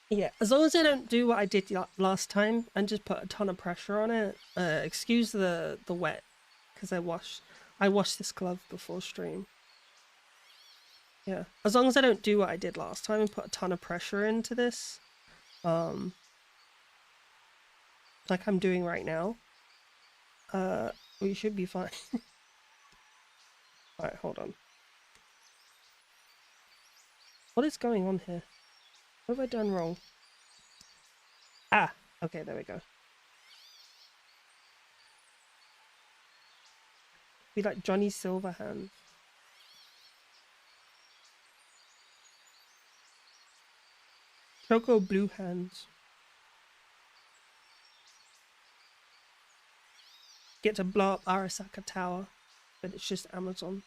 Yeah, as long as I don't do what I did last time and just put a ton of pressure on it. Excuse the wet, because I washed this glove before stream. Yeah, as long as I don't do what I did last time and put a ton of pressure into this, like I'm doing right now, we should be fine. Alright, hold on. What is going on here? What have I done wrong? Ah, okay, there we go. Be like Johnny Silverhand. Choco Blue Hands. Get to blow up Arasaka Tower, but it's just Amazon.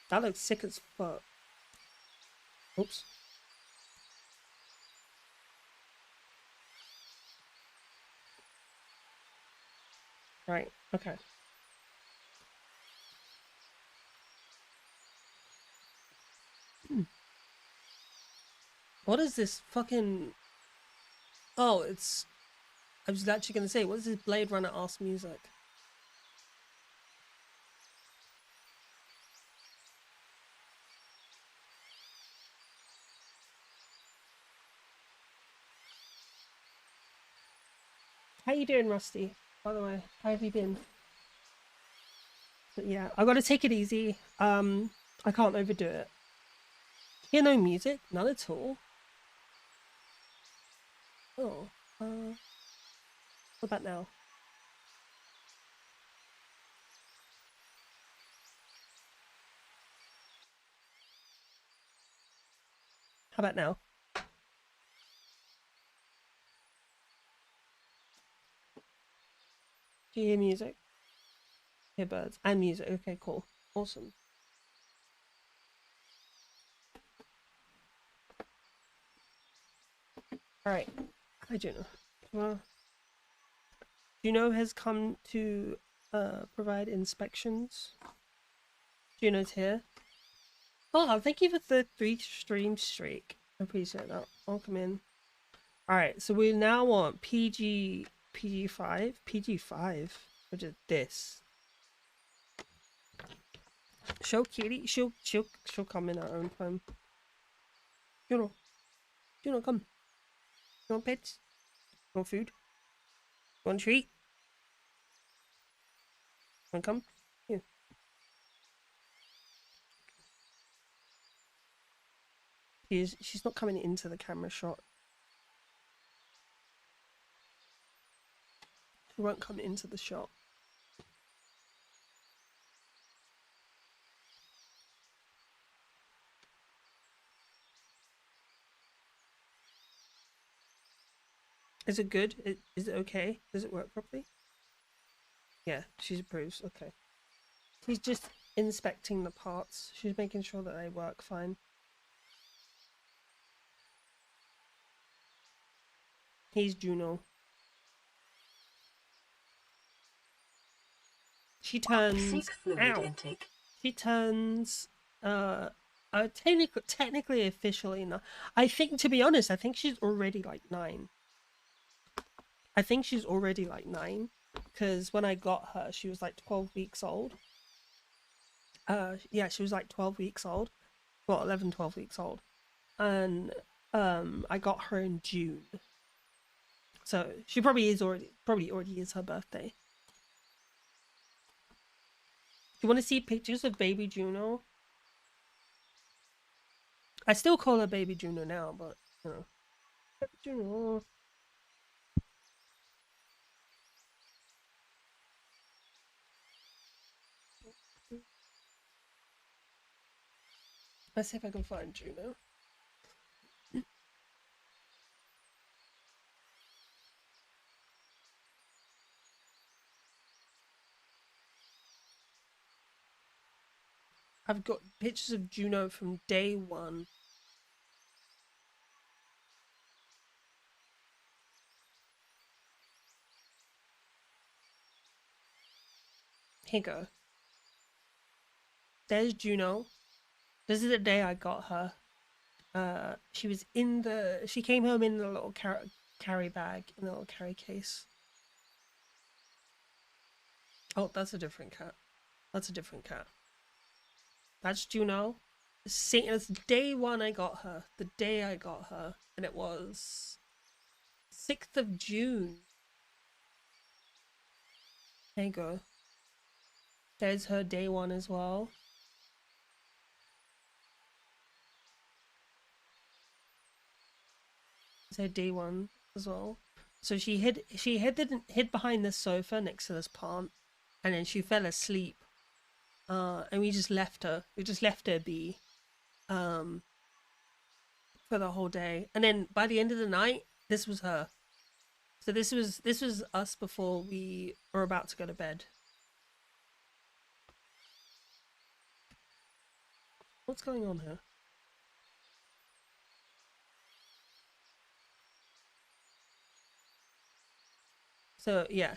That looks sick as fuck. Oops. Right. Okay. What is this fucking... Oh, it's... I was actually going to say, what is this Blade Runner ass music? How you doing, Rusty? By the way, how have you been? But yeah, I gotta take it easy. I can't overdo it. Hear no music? None at all. Oh, what about now? How about now? Do you hear music? Hear birds and music. Okay, cool. Awesome. Alright. Hi, Juno. Well, Juno has come to provide inspections. Juno's here. Oh, thank you for the 3 stream streak. I appreciate that. I'll come in. Alright, so we now want PG5? PG5? Which is this. Show Kitty. She'll come in her own time. Juno, come. You want pets? You want food? You want a treat? Want to come? Here. She's not coming into the camera shot. She won't come into the shot. Is it good? Is it okay? Does it work properly? Yeah, she approves. Okay. She's just inspecting the parts. She's making sure that they work fine. He's Juno. She turns... Seek fluid intake. She turns... technically, officially not. I think, to be honest, I think she's already like 9. I think she's already like 9. Because when I got her, she was like 12 weeks old. Yeah, she was like 12 weeks old. Well, 11, 12 weeks old. And I got her in June. So she probably already is her birthday. You want to see pictures of baby Juno? I still call her baby Juno now, but you know. Baby Juno. Let's see if I can find Juno. I've got pictures of Juno from day 1. Here you go. There's Juno. This is the day I got her. She was in the... She came home in the little carry bag, in the little carry case. Oh, that's a different cat. That's a different cat. That's Juno. It's day 1 I got her. The day I got her. And it was 6th of June. There you go. There's her day 1 as well. There's her day 1 as well. So she hid behind this sofa next to this plant, and then she fell asleep. And we just left her. We just left her be, for the whole day. And then by the end of the night, this was her. So this was us before we were about to go to bed. What's going on here? So yeah.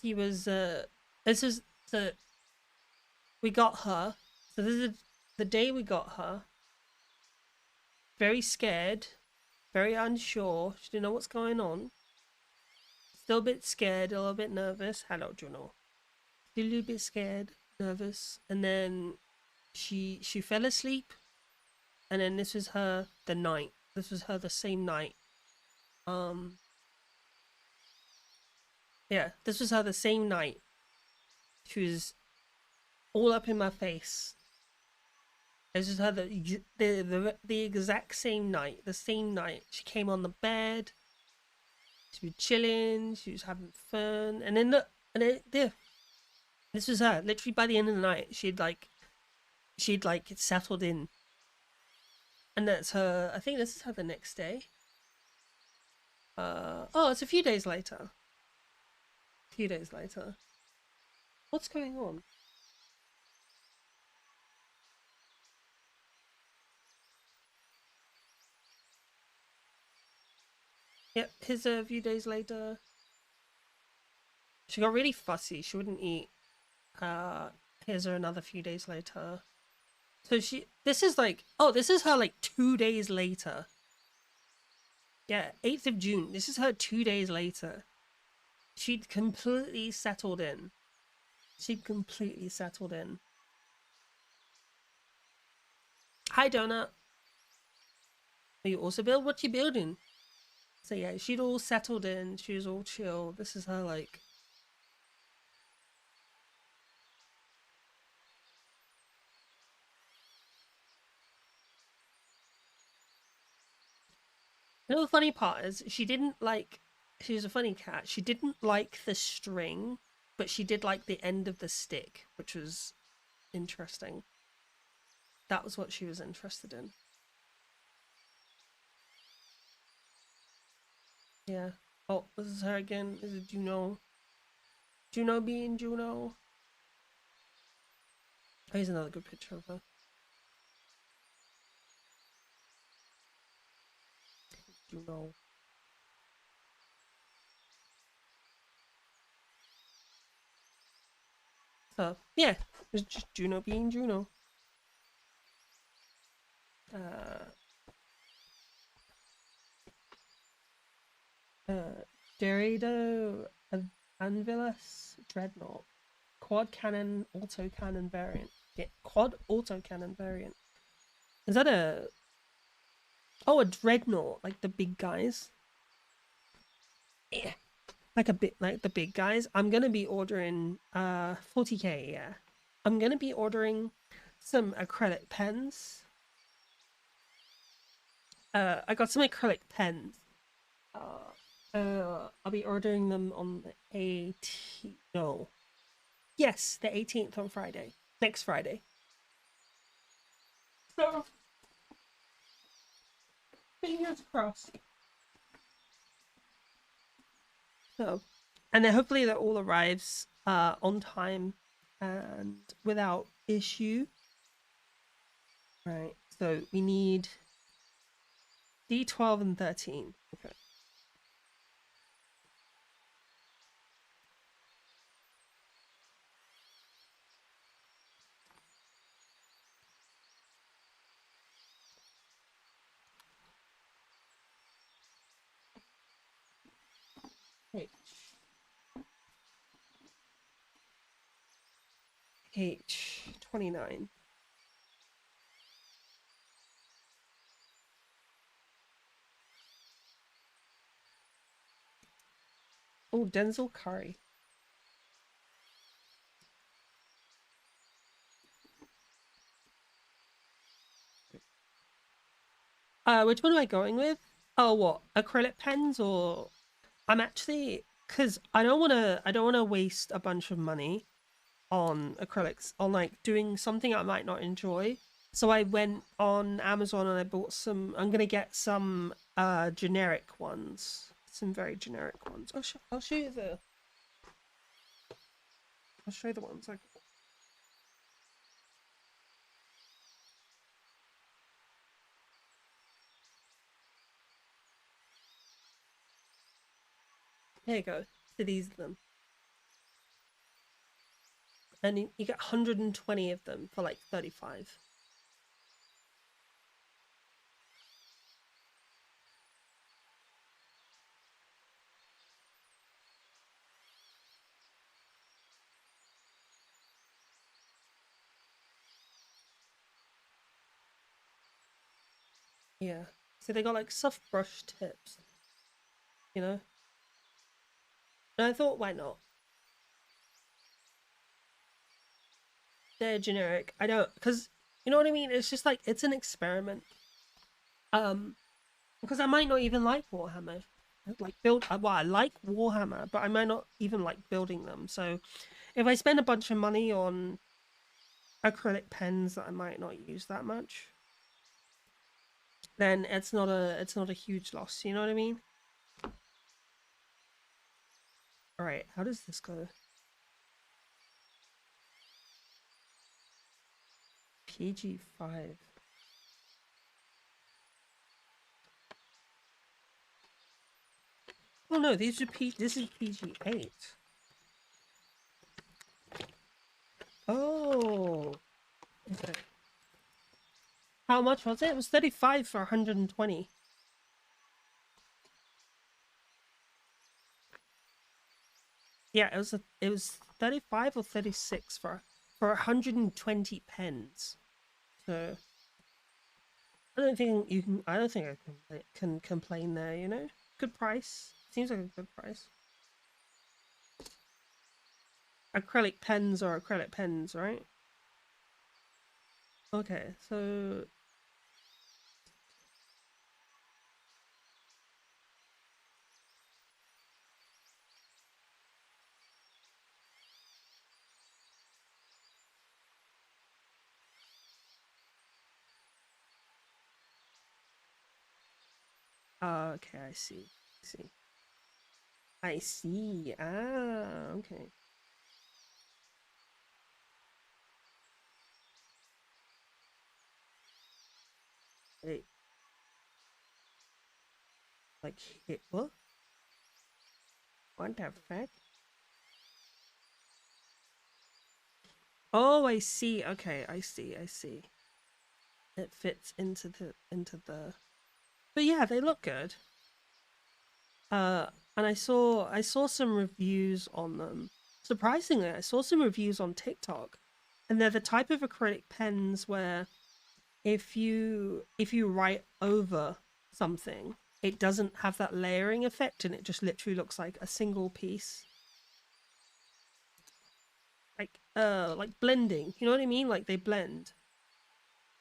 he was this is the we got her. So this is the day we got her. Very scared, very unsure. She didn't know what's going on. Still a bit scared, a little bit nervous. Hello, Juno. Still a little bit scared, nervous, and then she fell asleep. And then this was her the night. This was her the same night. Yeah, this was her the same night. She was all up in my face. This was her the exact same night. The same night. She came on the bed. She was chilling. She was having fun. And then this was her. Literally by the end of the night, she'd settled in. And that's her. I think this is her the next day. Oh, it's a few days later. A few days later. What's going on? Yep, here's a few days later. She got really fussy. She wouldn't eat. Here's her another few days later. So this is her like 2 days later. Yeah, 8th of June. This is her 2 days later. She'd completely settled in. Hi, Donut. Are you also build? What you building? So yeah, she'd all settled in. She was all chill. This is her like. You know, the funny part is she was a funny cat. She didn't like the string, but she did like the end of the stick, which was interesting. That was what she was interested in. Yeah. Oh, this is her again. Is it Juno? Juno being Juno. Oh, here's another good picture of her. Juno. So, yeah, it's just Juno being Juno. Dorado Anvilus Dreadnought. Quad cannon autocannon variant. Yeah, quad autocannon variant. Is that a dreadnought, like the big guys? Yeah. Like a bit like the big guys. I'm gonna be ordering 40k, yeah. I'm gonna be ordering some acrylic pens. I got some acrylic pens. I'll be ordering them on the 18th. No. Yes, the 18th on Friday. Next Friday. So, fingers crossed. So, and then hopefully that all arrives on time and without issue. Right. So we need D12 and 13. Okay. H29. Oh, Denzel Curry. Which one am I going with? Oh, what? Acrylic pens or I'm actually because I don't wanna waste a bunch of money on acrylics, on like doing something I might not enjoy. So I went on Amazon and I bought some. I'm gonna get some generic ones, some very generic ones. I'll show you the. I'll show you the ones I got. There you go. So these are them. and you get 120 of them for like 35. Yeah. So they got like soft brush tips, you know? And I thought, why not? They're generic. I don't, because, you know what I mean? It's just like, it's an experiment. Because I might not even like Warhammer. Like, well, I like Warhammer, but I might not even like building them. So if I spend a bunch of money on acrylic pens that I might not use that much, then it's not a huge loss, you know what I mean? Alright, how does this go? PG5. Oh no, this is PG8. Oh. Okay. How much was it? It was 35 for 120. Yeah, it was 35 or 36 for 120 pens. So I don't think I can complain there, you know? Good price. Seems like a good price. Acrylic pens are acrylic pens, right? Okay, so okay, I see. I see. Ah, okay. Wait, like hit what? What the fuck? Oh, I see. Okay, I see. It fits into the. But yeah, they look good. And I saw some reviews on them. Surprisingly, I saw some reviews on TikTok, and they're the type of acrylic pens where if you write over something, it doesn't have that layering effect, and it just literally looks like a single piece. Like blending. You know what I mean? Like they blend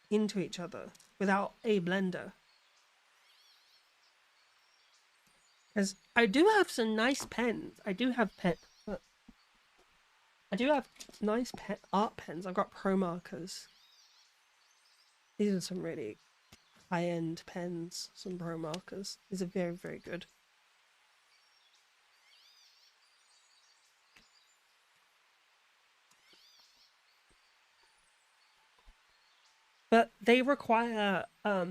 into each other without a blender. Because I do have some nice pens. I do have nice art pens. I've got pro markers. These are some really high-end pens, some pro markers. These are very, very good. But they require a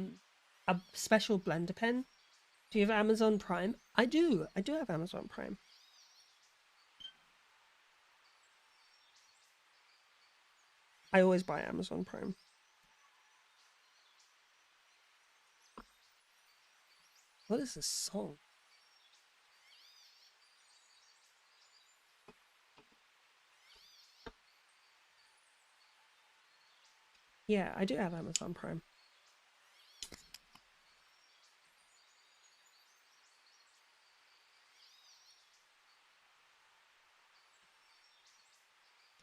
special blender pen. Do you have Amazon Prime? I do. I do have Amazon Prime. I always buy Amazon Prime. What is this song? Yeah, I do have Amazon Prime.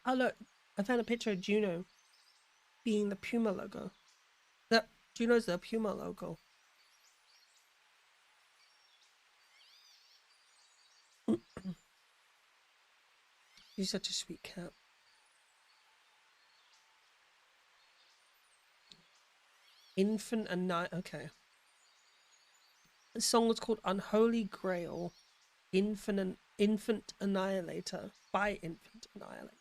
Oh look, I found a picture of Juno being the Puma logo. That Juno's the Puma logo. He's such a sweet cat. Infant and Night. Okay. The song was called Unholy Grail, Infant Annihilator by Infant Annihilator.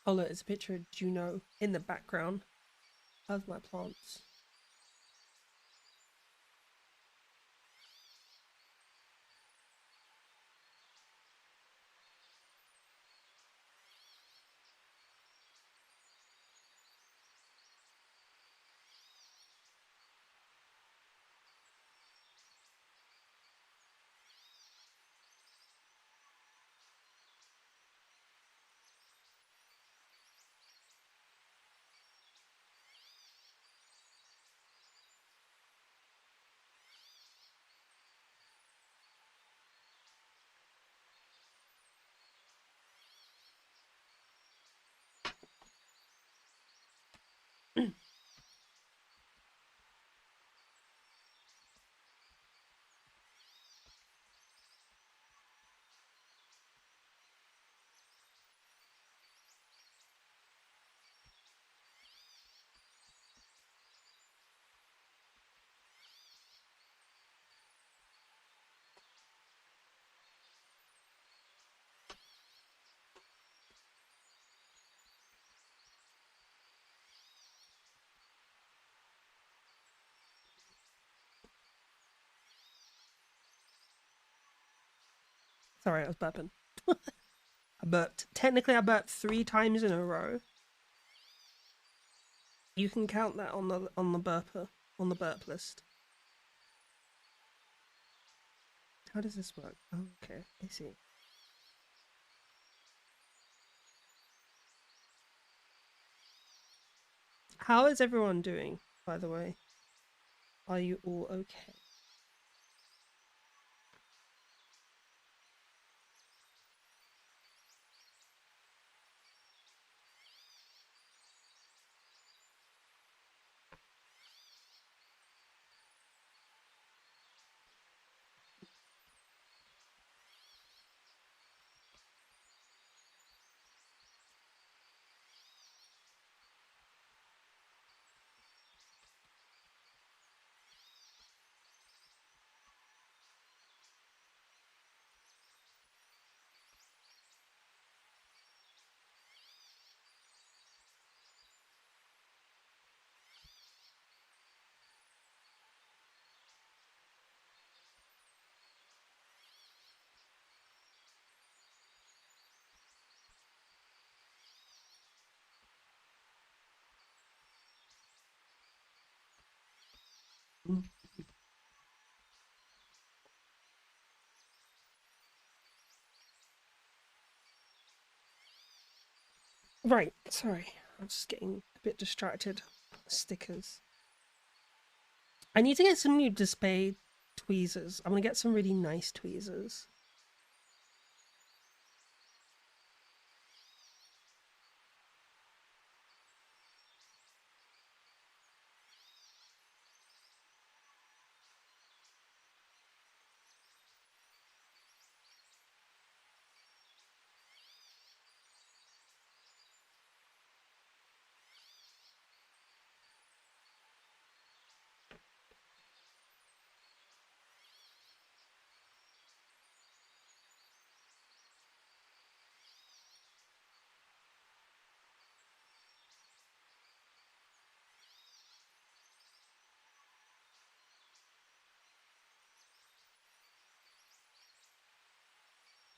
Oh look, it's a picture of Juno in the background of my plants. Sorry, I was burping. I burped. Technically, I burped 3 times in a row. You can count that on the burp list. How does this work? Oh, okay, I see. How is everyone doing, by the way? Are you all okay? Right, sorry. I'm just getting a bit distracted. Stickers. I need to get some new display tweezers. I'm gonna get some really nice tweezers.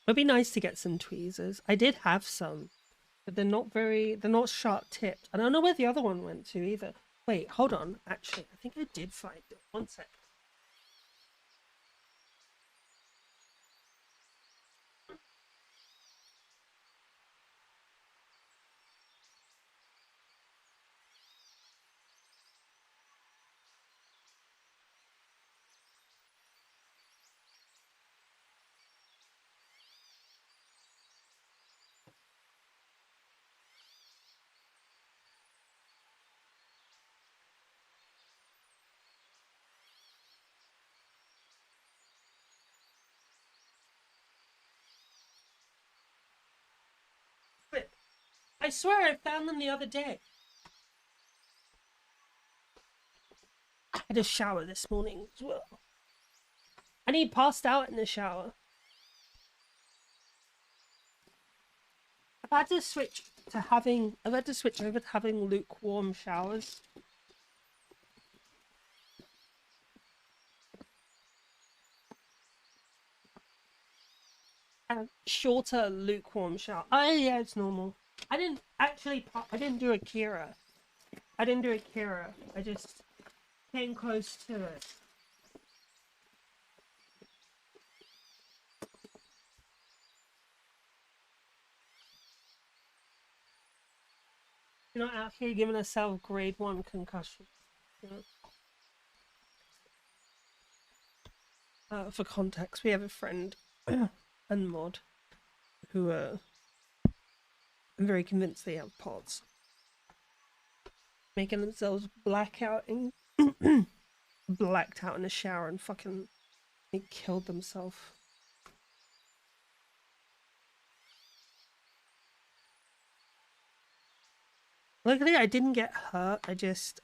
It'd be nice to get some tweezers. I did have some, but they're not sharp tipped. I don't know where the other one went to either. Wait, hold on. Actually, I think I did find it. One sec. But I swear I found them the other day. I had a shower this morning as well. And he passed out in the shower. I've had to switch over to having lukewarm showers. And shorter lukewarm shower. Oh yeah, it's normal. I didn't do a Kira. I just came close to it. You're not out here giving yourself grade 1 concussion. You know? For context, we have a friend and mod who I'm very convinced they have pods. Making themselves blacked out in the shower and fucking they killed themselves. Luckily, I didn't get hurt. I just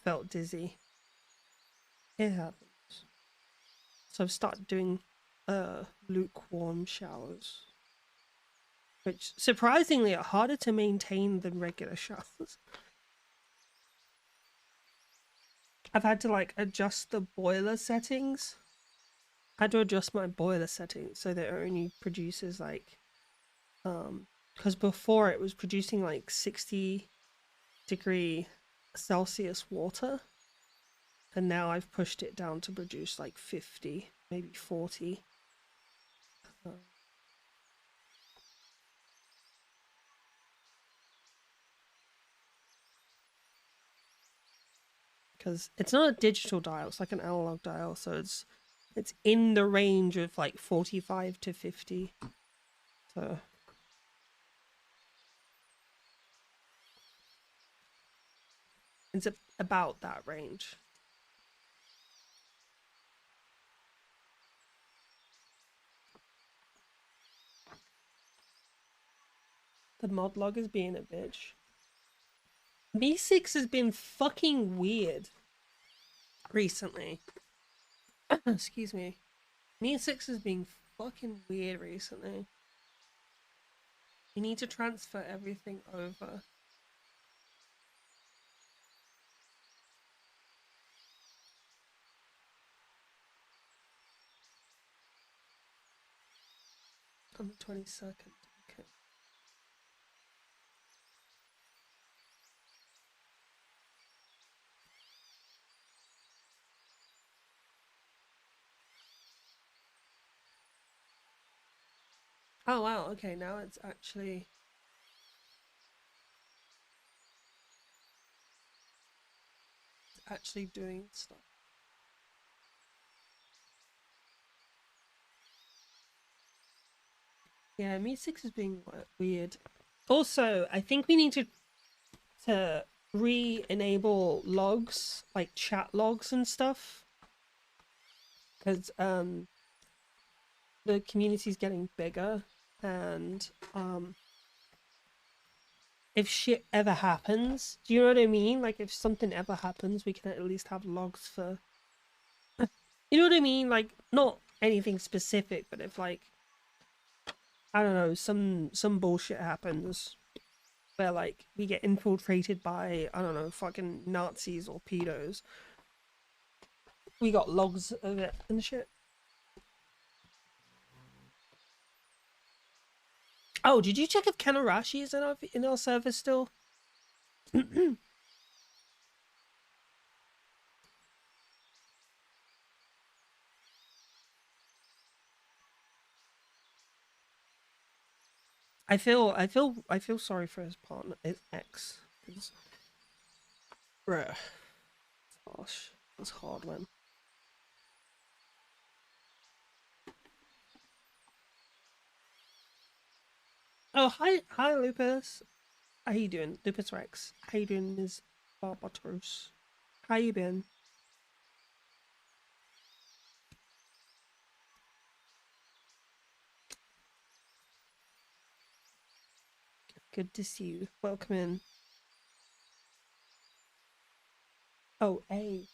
felt dizzy. It happens. So I've started doing lukewarm showers, which surprisingly are harder to maintain than regular showers. I've had to like adjust the boiler settings had to adjust my boiler settings so that it only produces like because before it was producing like 60-degree Celsius water, and now I've pushed it down to produce like 50, maybe 40. Because it's not a digital dial, it's like an analog dial, so it's in the range of like 45 to 50. So it's about that range. The mod log is being a bitch. Me6 has been fucking weird recently. Excuse me. Me6 has been fucking weird recently. You need to transfer everything over. On the 22nd. Okay. Oh wow, okay, now it's actually doing stuff. Yeah, Me6 is being weird. Also, I think we need to re-enable logs, like chat logs and stuff, because the community's getting bigger, and if shit ever happens, do you know what I mean? Like if something ever happens, we can at least have logs for, you know what I mean? Like not anything specific, but if like, I don't know, some bullshit happens where like we get infiltrated by, I don't know, fucking Nazis or pedos, we got logs of it and shit. Oh, did you check if Kanarashi is in our server still? I feel sorry for his partner, his ex. Bruh. Gosh, it's hard, man. Oh, hi, Lupus. How you doing, Lupus Rex? How you doing, Ms. Barbatos? How you been? Good to see you. Welcome in. Oh, hey.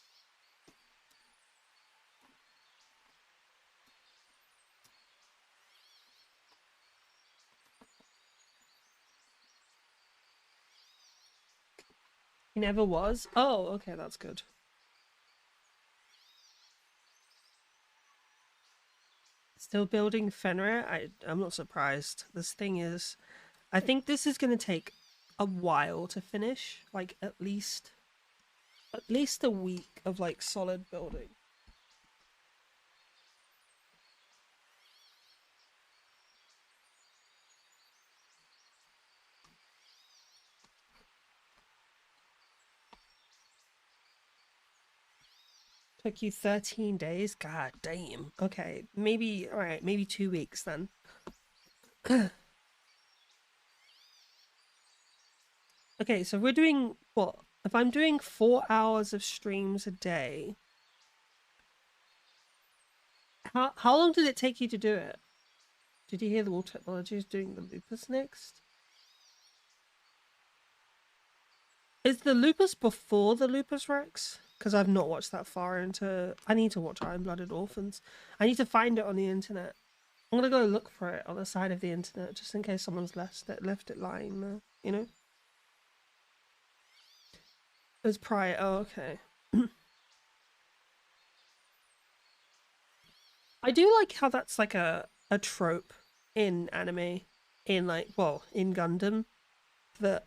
He never was? Oh, okay, that's good. Still building Fenrir? I'm not surprised. This thing is... I think this is going to take a while to finish. Like, at least a week of, like, solid building. Took you 13 days? God damn. Okay, maybe, alright, maybe 2 weeks then. Okay, so we're doing, what? If I'm doing 4 hours of streams a day, how long did it take you to do it? Did you hear the Wall Technologies doing the Lupus next? Is the Lupus before the Lupus Rex? Because I've not watched that far into... I need to watch Iron Blooded Orphans. I need to find it on the internet. I'm gonna go look for it on the side of the internet, just in case someone's left it lying there, you know? It was prior... Oh, okay. I do like how that's like a trope in anime, in like, well, in Gundam, that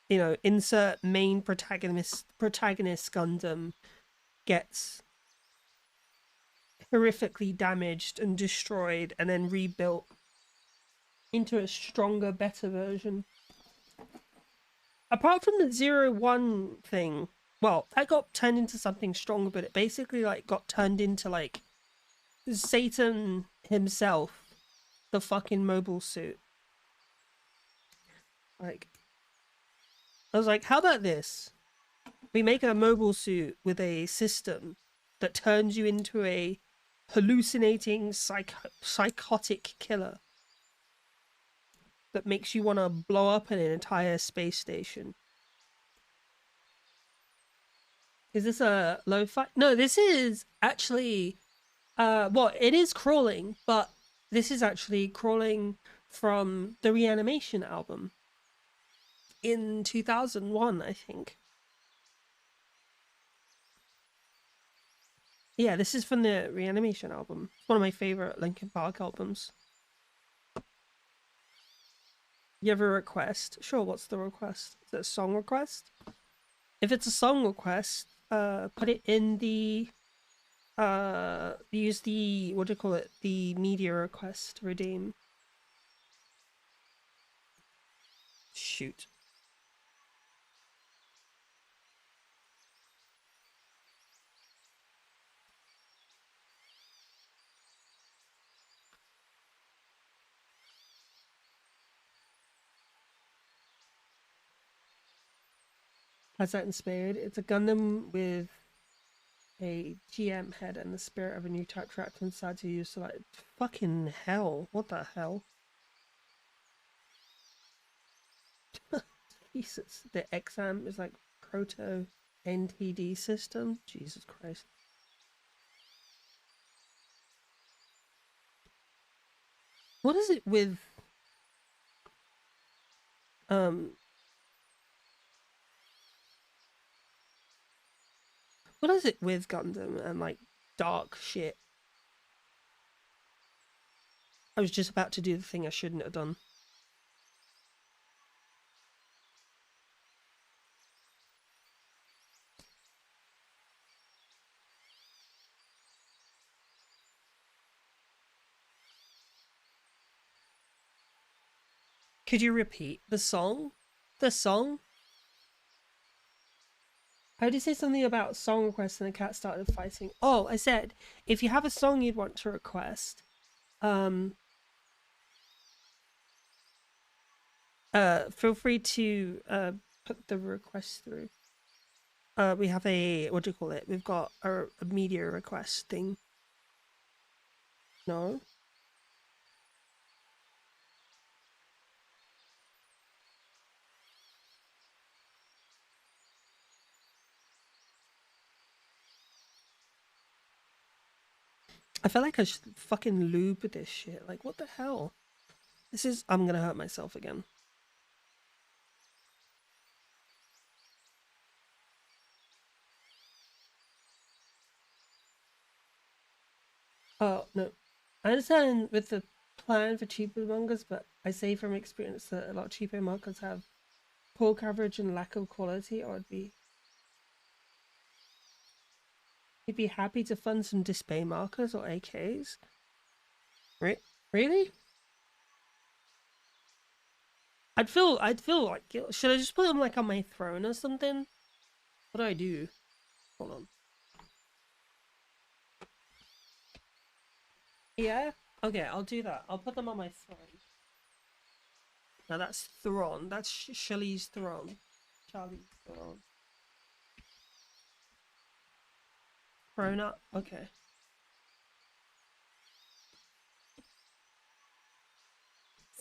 you know, insert main protagonist Gundam gets horrifically damaged and destroyed and then rebuilt into a stronger, better version. Apart from the 0-1 thing, well, that got turned into something stronger, but it basically like got turned into like Satan himself, the fucking mobile suit. Like, I was like, how about this? We make a mobile suit with a system that turns you into a hallucinating psychotic killer that makes you want to blow up an entire space station. Is this a lo-fi? No, this is actually well, it is crawling, but this is actually crawling from the Reanimation album in 2001, I think. Yeah, this is from the Reanimation album. It's one of my favorite Linkin Park albums. You have a request? Sure, what's the request? Is it a song request? If it's a song request, put it in the use the, what do you call it, the media request redeem. Shoot. How's that inspired? It's a Gundam with a GM head and the spirit of a new type trapped inside to use. So like, fucking hell, what the hell? Jesus, the exam is like proto NTD system. Jesus Christ. What is it with what is it with Gundam and like dark shit? I was just about to do the thing I shouldn't have done. Could you repeat the song? The song? I heard you say something about song requests and the cat started fighting. Oh, I said, if you have a song you'd want to request, feel free to put the request through. We have a, what do you call it? We've got a media request thing. No? I feel like I should fucking lube this shit. Like, what the hell? This is... I'm gonna hurt myself again. Oh, no. I understand with the plan for cheaper mangas, but I say from experience that a lot of cheaper mangas have poor coverage and lack of quality, or You'd be happy to fund some display markers or AKs? Really? I'd feel like guilt. Should I just put them like on my throne or something? What do I do? Hold on. Yeah? Okay, I'll do that. I'll put them on my throne. Now that's Thrawn. That's Shelly's throne. Charlie's throne. Throne up? Okay.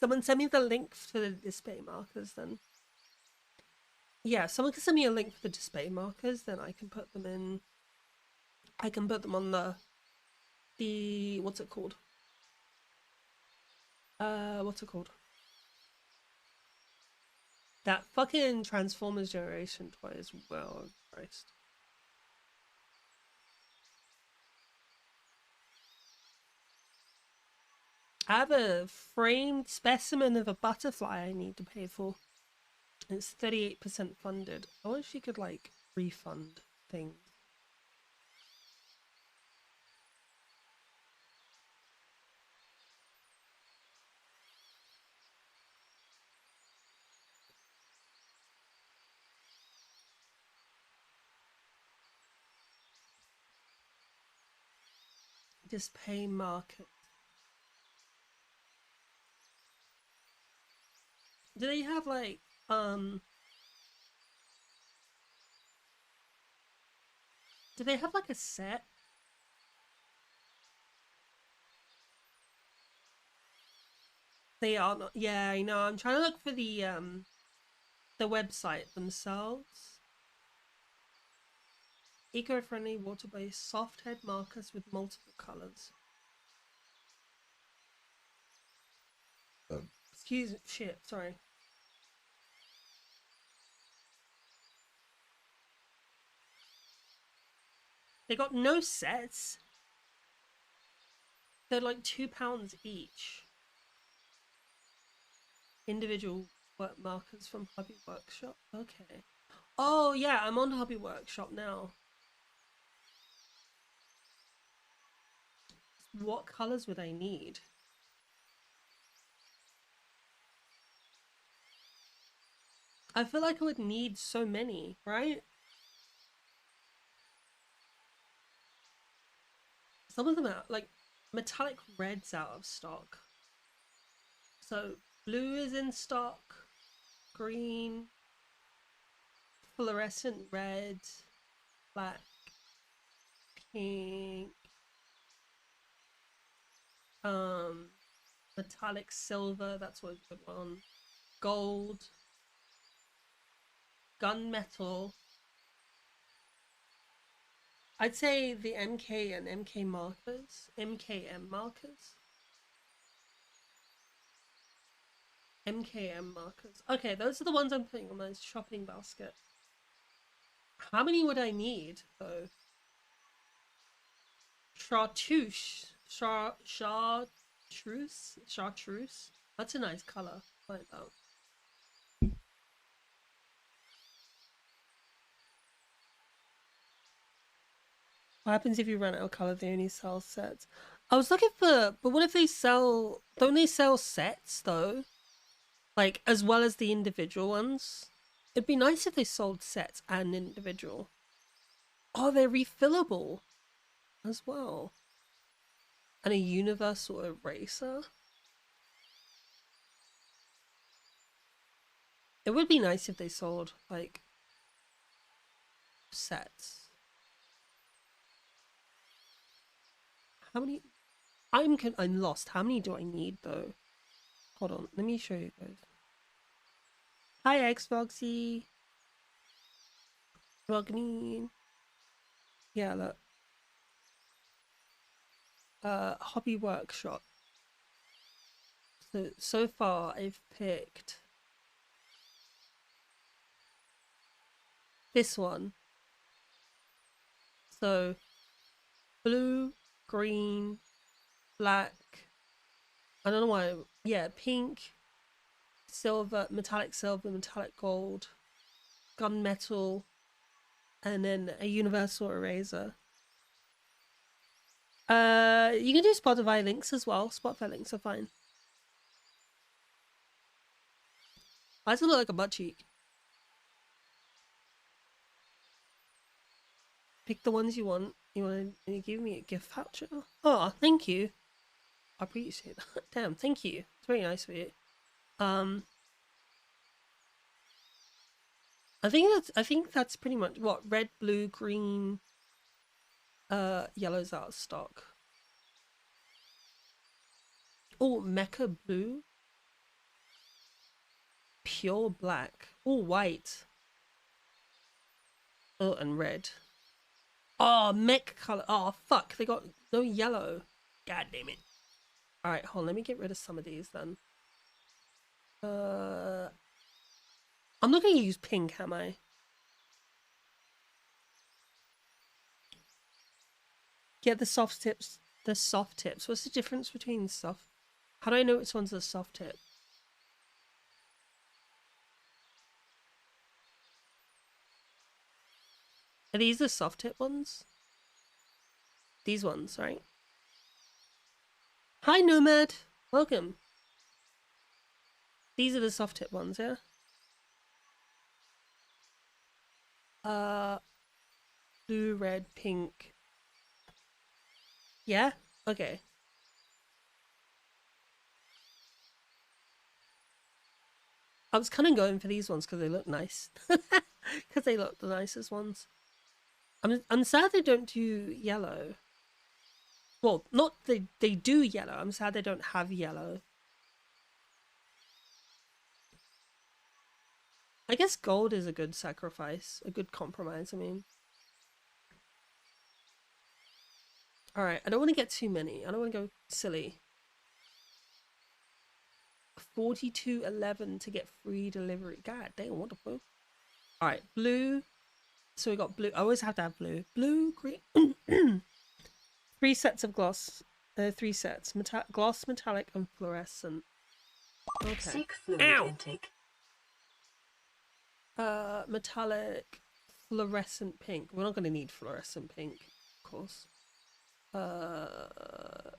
Someone send me the link for the display markers then. Yeah, someone can send me a link for the display markers, then I can put them in. I can put them on the what's it called? What's it called? That fucking Transformers Generation toy as well. Christ. I have a framed specimen of a butterfly I need to pay for. It's 38% funded. I wish you could, like, refund things. Display market. Do they have like do they have like a set? They are not. Yeah, I know. I'm trying to look for the website themselves. Eco-friendly water-based soft head markers with multiple colors. Excuse me, shit, sorry. They got no sets. They're like £2 each. Individual work markers from Hobby Workshop. Okay. Oh yeah, I'm on Hobby Workshop now. What colors would I need? I feel like I would need so many, right? Some of them are like metallic red's out of stock. So blue is in stock, green, fluorescent red, black, pink, metallic silver, that's what a good one, gold, gunmetal. I'd say the MK and MK markers, MKM markers. MKM markers. Okay, those are the ones I'm putting on my shopping basket. How many would I need, though? Chartreuse. Chartreuse. That's a nice color. Like that. What happens if you run out of color? They only sell sets. I was looking for, but what if they sell? Don't they sell sets though? Like as well as the individual ones. It'd be nice if they sold sets and individual. Oh, they're refillable as well. And a universal eraser. It would be nice if they sold like sets. How many? I'm lost. How many do I need though? Hold on, let me show you guys. Hi Xboxy. Rognine. Yeah, look. Hobby Workshop. So far I've picked this one. So blue, green, black, I don't know why, yeah, pink, silver, metallic gold, gunmetal, and then a universal eraser. You can do Spotify links as well. Spotify links are fine. Why does it look like a butt cheek? Pick the ones you want. You want to give me a gift voucher? Oh, thank you. I appreciate that. Damn, thank you. It's very nice of you. I think that's pretty much what red, blue, green, yellow's out of stock. Oh, mecha blue. Pure black. Oh, white. Oh, and red. Oh, mech color. Oh, fuck. They got no yellow. God damn it. Alright, hold on. Let me get rid of some of these then. I'm not going to use pink, am I? Get the soft tips. The soft tips. What's the difference between soft? How do I know which one's a soft tip? Are these the soft tip ones? These ones, right? Hi, Nomad. Welcome. These are the soft tip ones, yeah? Blue, red, pink. Yeah? Okay. I was kind of going for these ones because they look nice. Because they look the nicest ones. I'm sad they don't do yellow. Well, not they do yellow. I'm sad they don't have yellow. I guess gold is a good sacrifice, a good compromise, I mean. Alright, I don't want to get too many. I don't want to go silly. 42.11 to get free delivery. God damn, what the fuck? Alright, blue. So we got blue. I always have to have blue. Blue, green. 3 sets of gloss. 3 sets. Gloss, metallic, and fluorescent. Okay. Seek fluid Ow! intake. Metallic, fluorescent pink. We're not going to need fluorescent pink, of course. Mecha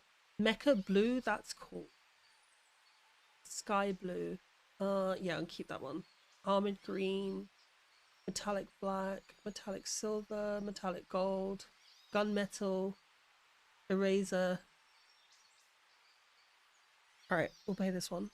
blue, that's cool. Sky blue. Yeah, I'll keep that one. Armored green, metallic black, metallic silver, metallic gold, gunmetal, eraser. Alright, we'll pay this one.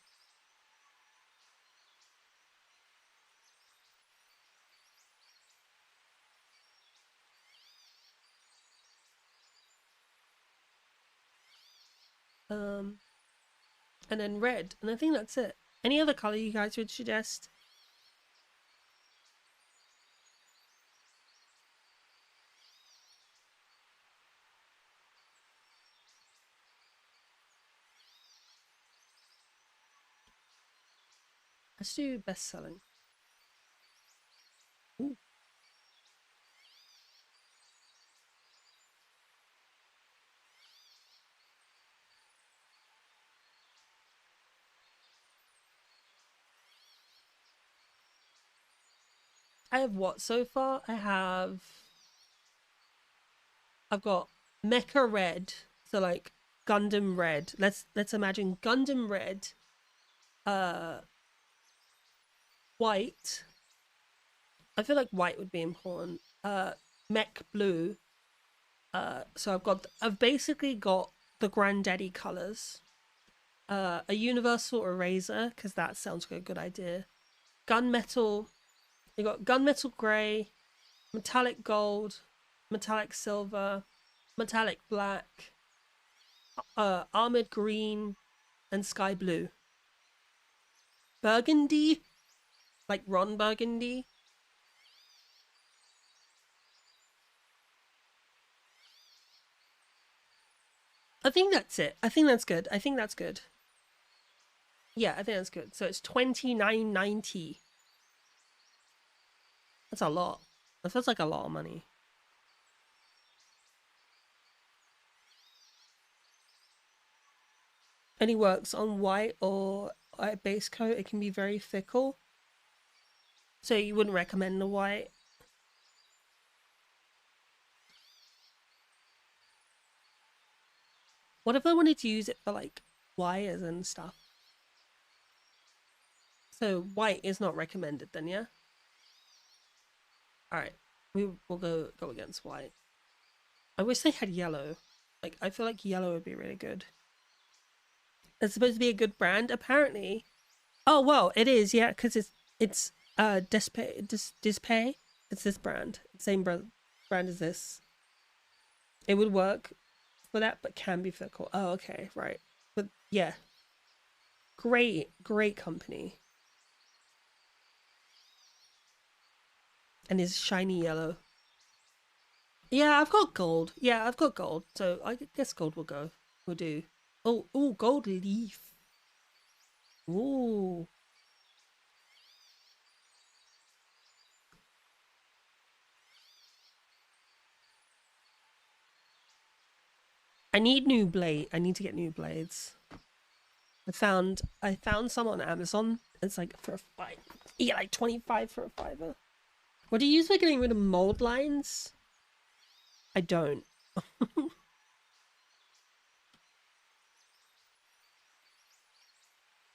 And then red, and I think that's it. Any other color you guys would suggest? Let's do best selling. Ooh. I have what so far? I've got Mecha Red, so like Gundam Red. Let's imagine Gundam Red, white. I feel like white would be important. Mech Blue. So I've basically got the Granddaddy colors. A universal eraser, because that sounds like a good idea. Gunmetal. You got gunmetal grey, metallic gold, metallic silver, metallic black, armored green, and sky blue. Burgundy, like Ron Burgundy. I think that's it. I think that's good. I think that's good. Yeah, I think that's good. So it's $29.90. That's a lot. That feels like a lot of money. And it works on white or base coat. It can be very fickle. So you wouldn't recommend the white. What if I wanted to use it for like wires and stuff? So white is not recommended then, yeah? Alright, we will go against white. I wish they had yellow. Like, I feel like yellow would be really good. It's supposed to be a good brand, apparently. Oh, well, it is, yeah, because it's Dispay. It's this brand. Same brand as this. It would work for that, but can be fickle. Oh, okay, right. But, yeah. Great company. And is shiny yellow. Yeah, I've got gold. Yeah, I've got gold. So I guess gold will go. Will do. Oh, gold leaf. Ooh. I need new blade. I need to get new blades. I found some on Amazon. It's like for a five. You get like 25 for a fiver. What do you use for getting rid of mold lines? I don't.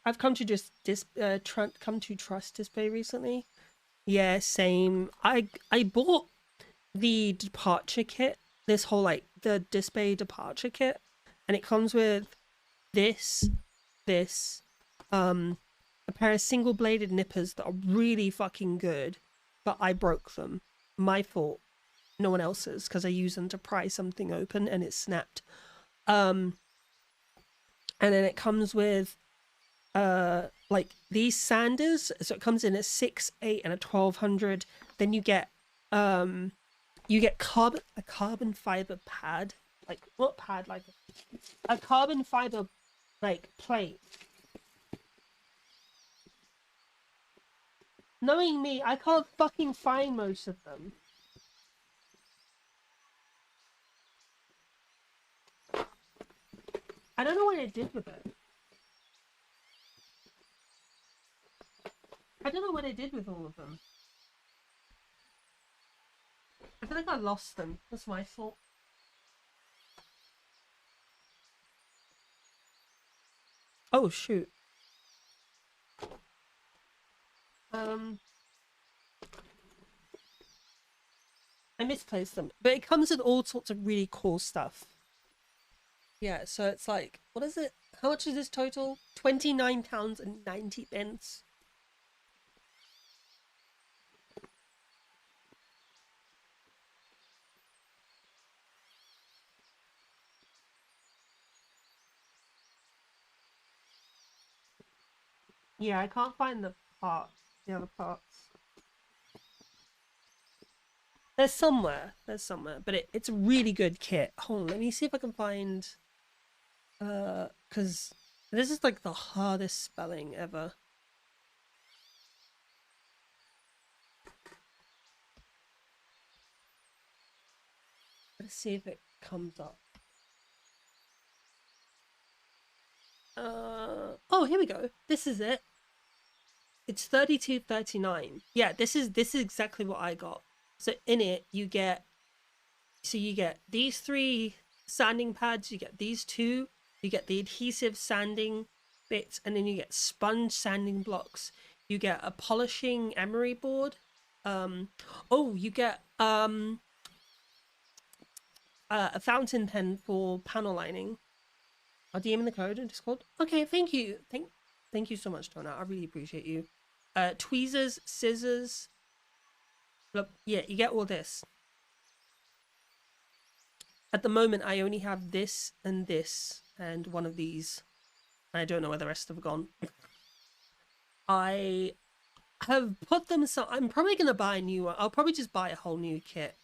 I've come to just come to trust Display recently. Yeah, same. I bought the departure kit, this whole like the Display departure kit, and it comes with this, a pair of single bladed nippers that are really fucking good, but I broke them. My fault. No one else's, because I used them to pry something open and it snapped. And then it comes with like these sanders, so it comes in a 6, 8, and a 1200. Then you get a carbon fiber pad, like what pad, like a carbon fiber like plate. Knowing me, I can't fucking find most of them. I don't know what I did with it. I don't know what I did with all of them. I feel like I lost them. That's my fault. Oh, shoot. I misplaced them. But it comes with all sorts of really cool stuff. Yeah, so it's like, what is it? How much is this total? £29.90. Yeah, I can't find the other parts. There's somewhere, but it's a really good kit. Hold on, let me see if I can find, because this is like the hardest spelling ever. Let's see if it comes up. Oh, here we go. This is it. It's $32.39. Yeah, this is exactly what I got. So in it you get these 3 sanding pads, you get these 2, you get the adhesive sanding bits, and then you get sponge sanding blocks. You get a polishing emery board. You get a fountain pen for panel lining. I'll DM in the code in Discord. Okay, thank you. Thank you so much, Donna. I really appreciate you. Tweezers, scissors. Look, yeah, you get all this. At the moment, I only have this and one of these. I don't know where the rest have gone. I have put them, so I'm probably going to buy a new one. I'll probably just buy a whole new kit,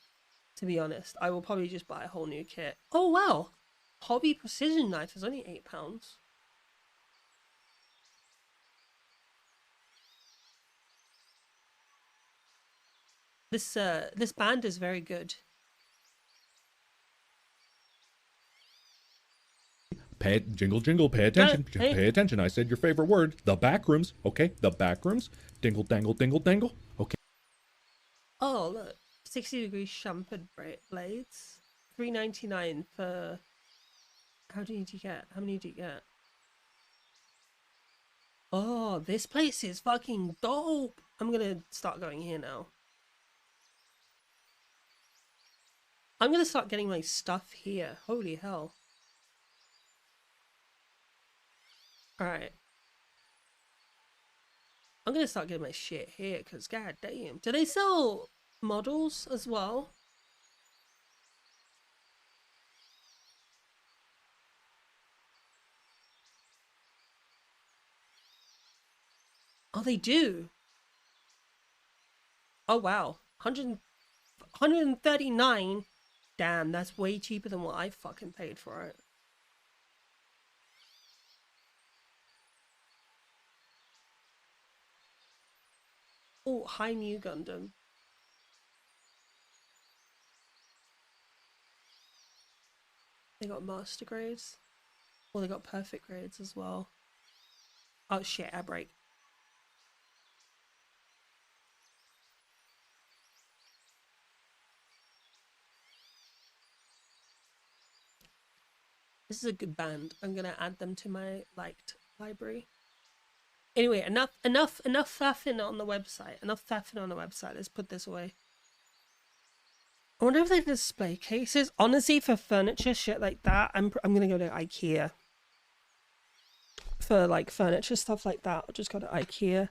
to be honest. I will probably just buy a whole new kit. Oh, wow. Hobby precision knife is only £8. This band is very good. Jingle, jingle, pay attention. Hey. Pay attention. I said your favorite word. The back rooms. Okay, the back rooms. Dingle, dangle, dingle, dangle. Okay. Oh, look. 60-degree chamfered blades. $3.99 for... How many do you get? Oh, this place is fucking dope. I'm gonna start going here now. I'm gonna start getting my stuff here. Holy hell. Alright. I'm gonna start getting my shit here, because god damn. Do they sell models as well? Oh, they do. Oh, wow. 139. Damn, that's way cheaper than what I fucking paid for it. Oh, High New Gundam. They got master grades. Well, they got perfect grades as well. Oh shit, air brake. This is a good band. I'm gonna add them to my liked library. Anyway, enough faffing on the website. Enough faffing on the website. Let's put this away. I wonder if they display cases. Honestly, for furniture shit like that, I'm gonna go to IKEA. For like furniture stuff like that, I'll just go to IKEA.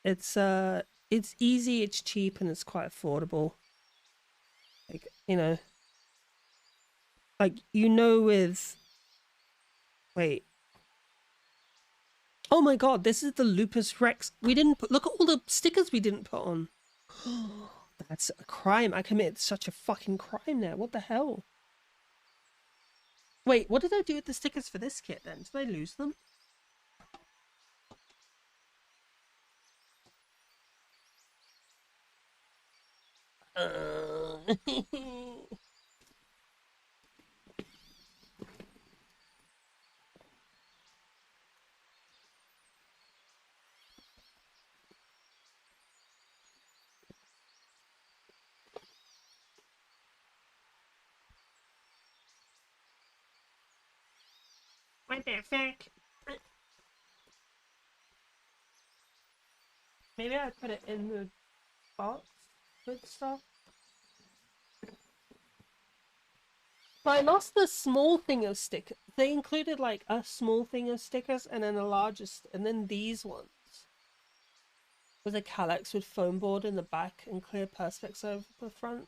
It's easy, it's cheap, and it's quite affordable. Like, you know, like, you know, with, wait, oh my god, this is the Lupus Rex. We didn't put, look at all the stickers we didn't put on. That's a crime. I committed such a fucking crime there. What the hell? Wait, what did I do with the stickers for this kit then? Did I lose them? What the fuck? Maybe I put it in the box with stuff. But I lost the small thing of stickers. They included like a small thing of stickers and then a largest, and then these ones with a calyx with foam board in the back and clear perspex over the front,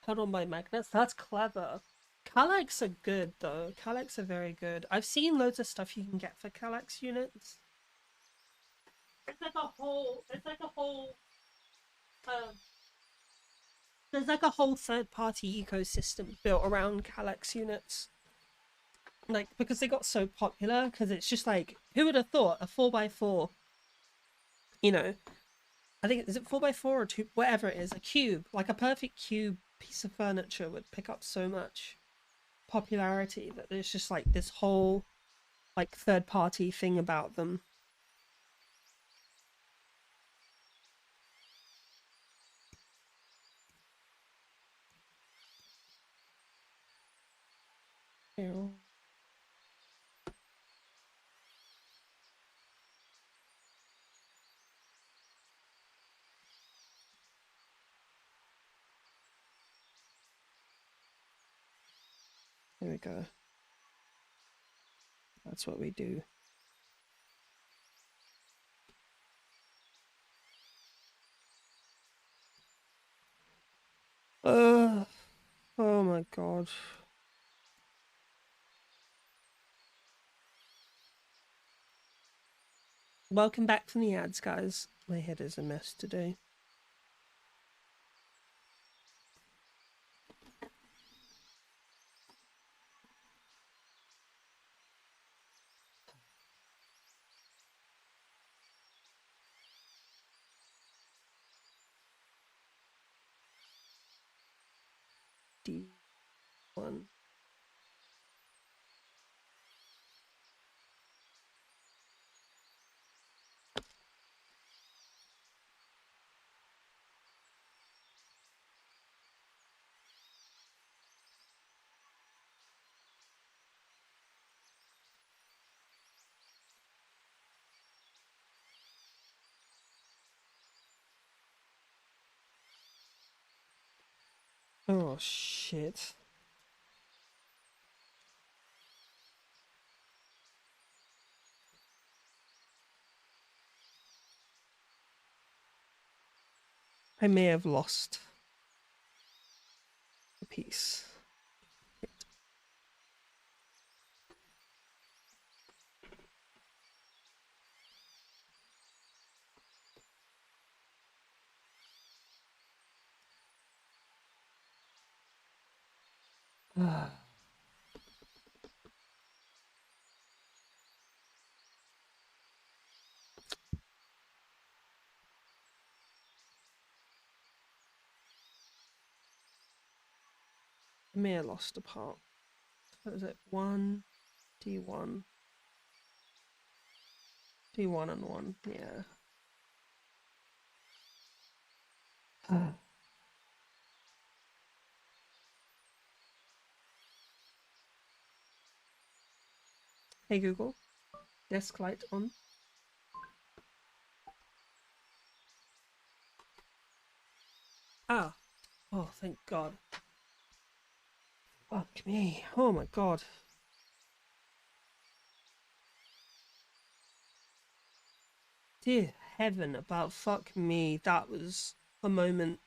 held on by magnets. That's clever. Calyx are good though. Calyx are very good. I've seen loads of stuff you can get for Calyx units. It's like a whole. There's like a whole third-party ecosystem built around Calyx units. Like, because they got so popular, because it's just like, who would have thought a 4x4, you know, I think, is it 4x4 or 2, whatever it is, a cube, like a perfect cube piece of furniture would pick up so much popularity that there's just like this whole, like, third-party thing about them. Ew. There we go. That's what we do. Oh my god. Welcome back from the ads, guys. My head is a mess today. D1. Oh shit. I may have lost a piece. Ah. I may have lost a part. What is it? 1, D1. Do one-on-one, yeah. Hey Google, desk light on. Ah, oh thank God. Fuck me, oh my God. Dear heaven, about fuck me, that was a moment.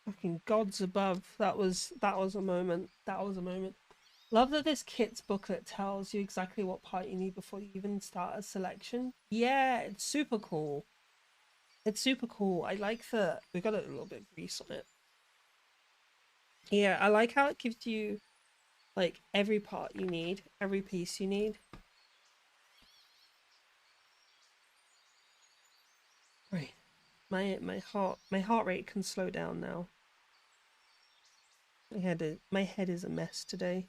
Fucking gods above, that was a moment. That was a moment. Love that this kit's booklet tells you exactly what part you need before you even start a selection. Yeah, it's super cool. It's super cool. I like that we got a little bit of grease on it. Yeah, I like how it gives you like every part you need, every piece you need. Right. My heart rate can slow down now. My head is a mess today.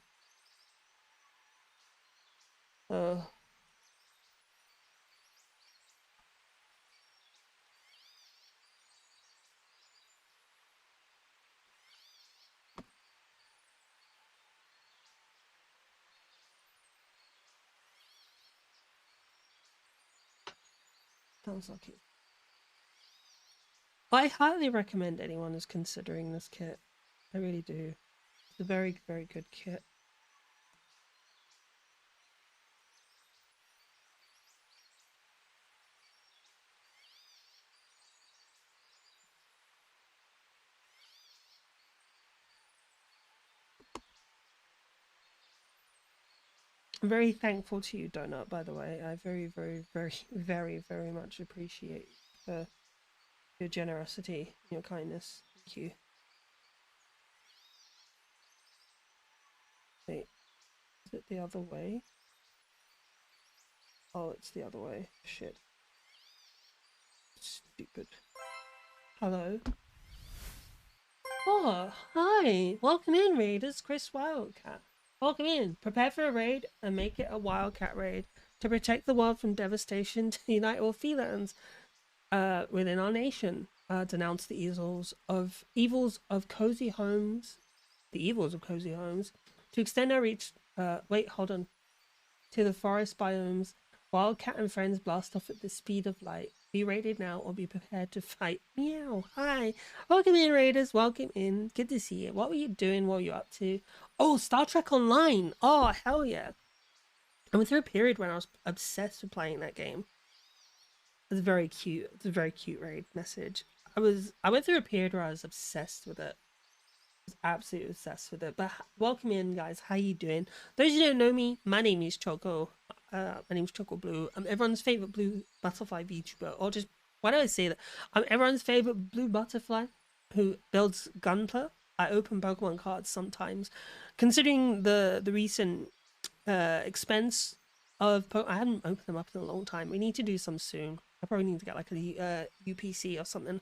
Sounds like it. I highly recommend anyone who's considering this kit. I really do. It's a very, very good kit. I'm very thankful to you, Donut, by the way. I very, very, very, very, very much appreciate your generosity, your kindness. Thank you. Wait, is it the other way? Oh, it's the other way. Shit. Stupid. Hello. Oh, hi. Welcome in, raiders. Chris Wildcat. Welcome in. Prepare for a raid and make it a Wildcat raid to protect the world from devastation, to unite all felines within our nation. Denounce the evils of cozy homes. The evils of cozy homes. To extend our reach. Wait, hold on. To the forest biomes. Wildcat and friends blast off at the speed of light. Be raided now or be prepared to fight. Meow. Hi. Welcome in, raiders. Welcome in. Good to see you. What were you doing? What were you up to? Oh, Star Trek Online. Oh, hell yeah. I went through a period when I was obsessed with playing that game. It's very cute. It's a very cute raid message. I went through a period where I was obsessed with it. I was absolutely obsessed with it. But welcome in, guys. How you doing? Those who don't know me, my name is Choco. My name's Choco Blue. I'm everyone's favorite blue butterfly VTuber, or just why do I say that? I'm everyone's favorite blue butterfly who builds Gunpla. I open Pokemon cards sometimes, considering the recent expense of I haven't opened them up in a long time. We need to do some soon. I probably need to get like a UPC or something.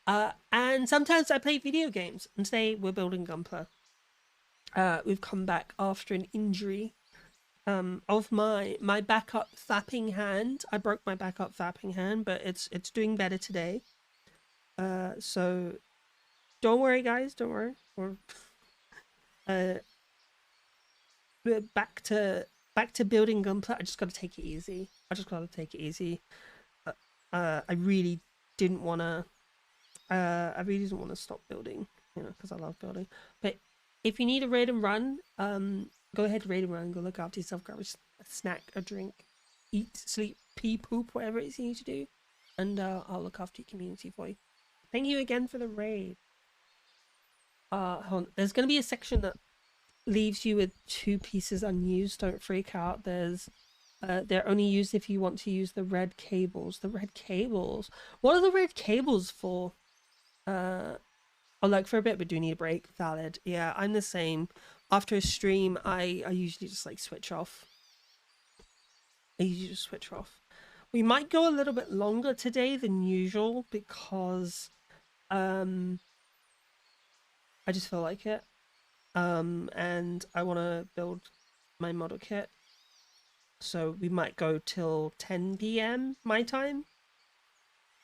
And sometimes I play video games, and today we're building Gunpla. We've come back after an injury of my backup fapping hand. I broke my backup fapping hand, but it's doing better today. So don't worry, guys. Don't worry. We're back to building Gunpla. I just got to take it easy. I really didn't want to. I really didn't want to stop building, because I love building. But if you need a raid and run, go ahead, raid and run. Go look after yourself. Grab a snack, a drink, eat, sleep, pee, poop, whatever it is you need to do, and I'll look after your community for you. Thank you again for the raid. Hold on. There's gonna be a section that leaves you with 2 pieces unused. Don't freak out. They're only used if you want to use the red cables. The red cables. What are the red cables for? I'll like for a bit, but do need a break. Valid. Yeah, I'm the same. After a stream, I usually just like switch off. We might go a little bit longer today than usual because I just feel like it. And I want to build my model kit. So we might go till 10 p.m. my time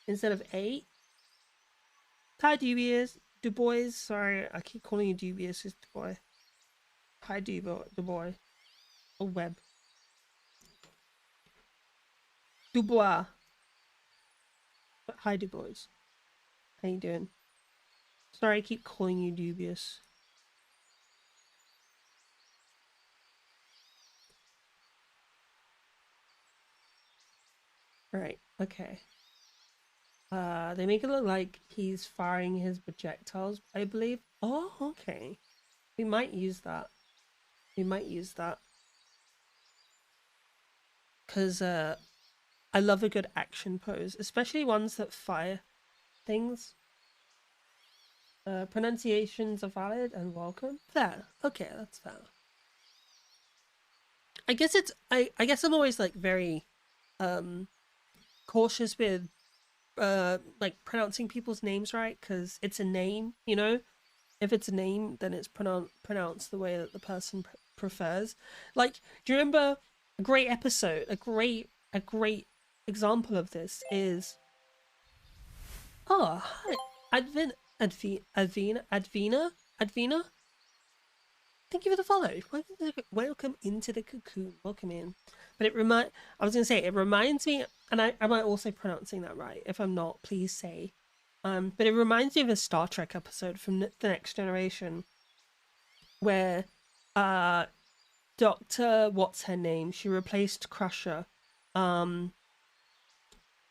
instead of 8. Hi, Du Bois. Sorry, I keep calling you Dubious. It's Du Bois. Hi, Du Bois. Or Web. Dubois. But hi, Du Bois. How you doing? Sorry, I keep calling you Dubious. Right, okay. They make it look like he's firing his projectiles, I believe. Oh, okay. We might use that. We might use that. Because, I love a good action pose, especially ones that fire things. Pronunciations are valid and welcome. Fair. Okay, that's fair. I guess it's, I guess I'm always, like, very, cautious with like pronouncing people's names right, because it's a name, you know. If it's a name, then it's pronounced the way that the person prefers. Like, do you remember a great episode, a great example of this is, oh hi, Advina, thank you for the follow. Welcome into the cocoon. Welcome in. But it reminds me, and I might also pronouncing that right. If I'm not, please say. But it reminds me of a Star Trek episode from The Next Generation, where Dr. what's her name? She replaced Crusher.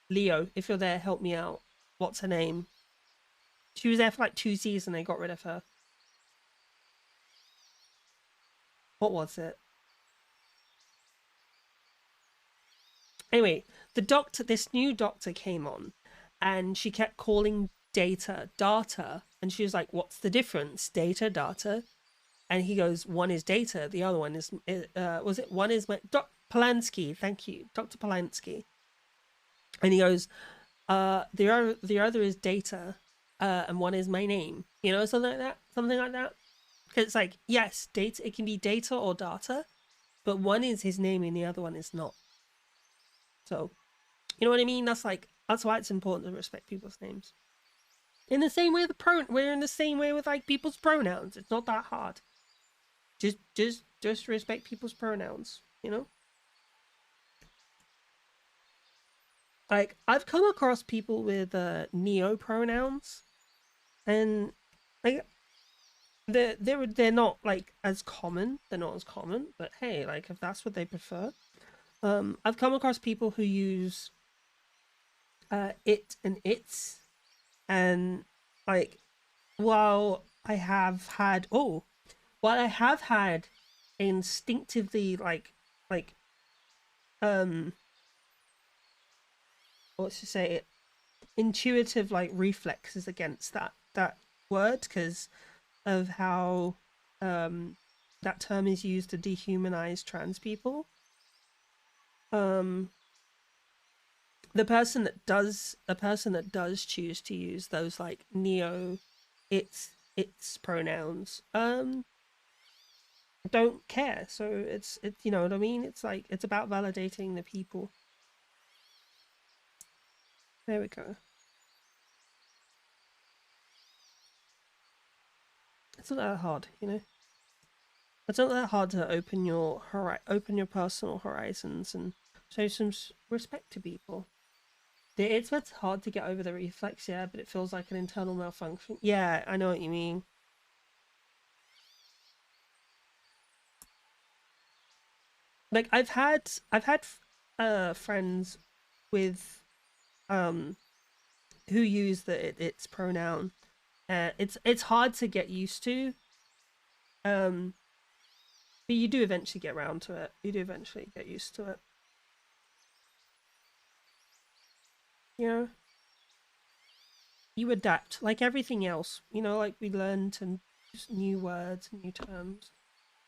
Leo, if you're there, help me out. What's her name? She was there for like 2 seasons. They got rid of her. What was it? Anyway, this new doctor came on, and she kept calling Data, and she was like, "What's the difference, Data, Data?" And he goes, "One is Data, the other one is one is my Polanski. Thank you, Dr. Polanski." And he goes, the other is Data, and one is my name." You know, something like that. Because it's like, yes, Data. It can be Data or Data, but one is his name and the other one is not. So, you know what I mean? That's why it's important to respect people's names. In the same way we're in the same way with like people's pronouns. It's not that hard. Just respect people's pronouns, you know? Like, I've come across people with neo pronouns, and like they're not like as common. They're not as common, but hey, like if that's what they prefer. I've come across people who use it and its, and like while I have had instinctively like what's to say it, intuitive like reflexes against that word because of how that term is used to dehumanize trans people. The person that does choose to use those like neo its pronouns don't care. So it's you know what I mean? It's like it's about validating the people. There we go. It's not that hard, you know. It's not that hard to open your personal horizons and show some respect to people. It's hard to get over the reflex, yeah, but it feels like an internal malfunction. Yeah, I know what you mean. Like I've had friends with who use its pronoun. It's hard to get used to. But you do eventually get around to it. You do eventually get used to it. You know? You adapt, like everything else. You know, like we learn to just new words, new terms.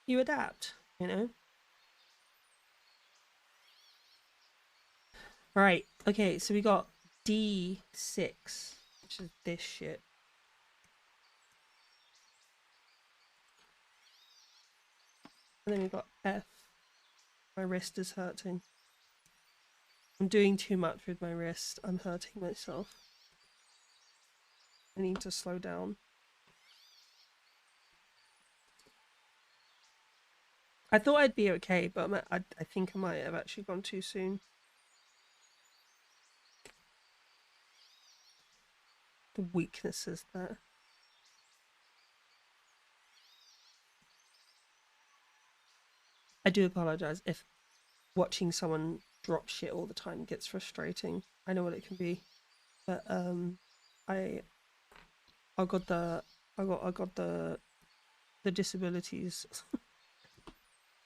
You adapt, you know? Alright, okay, so we got D6, which is this shit. And then we got F. My wrist is hurting. I'm doing too much with my wrist. I'm hurting myself. I need to slow down. I thought I'd be okay, but I think I might have actually gone too soon. The weaknesses there. I do apologize if watching someone drop shit all the time gets frustrating. I know what it can be, but I got the disabilities.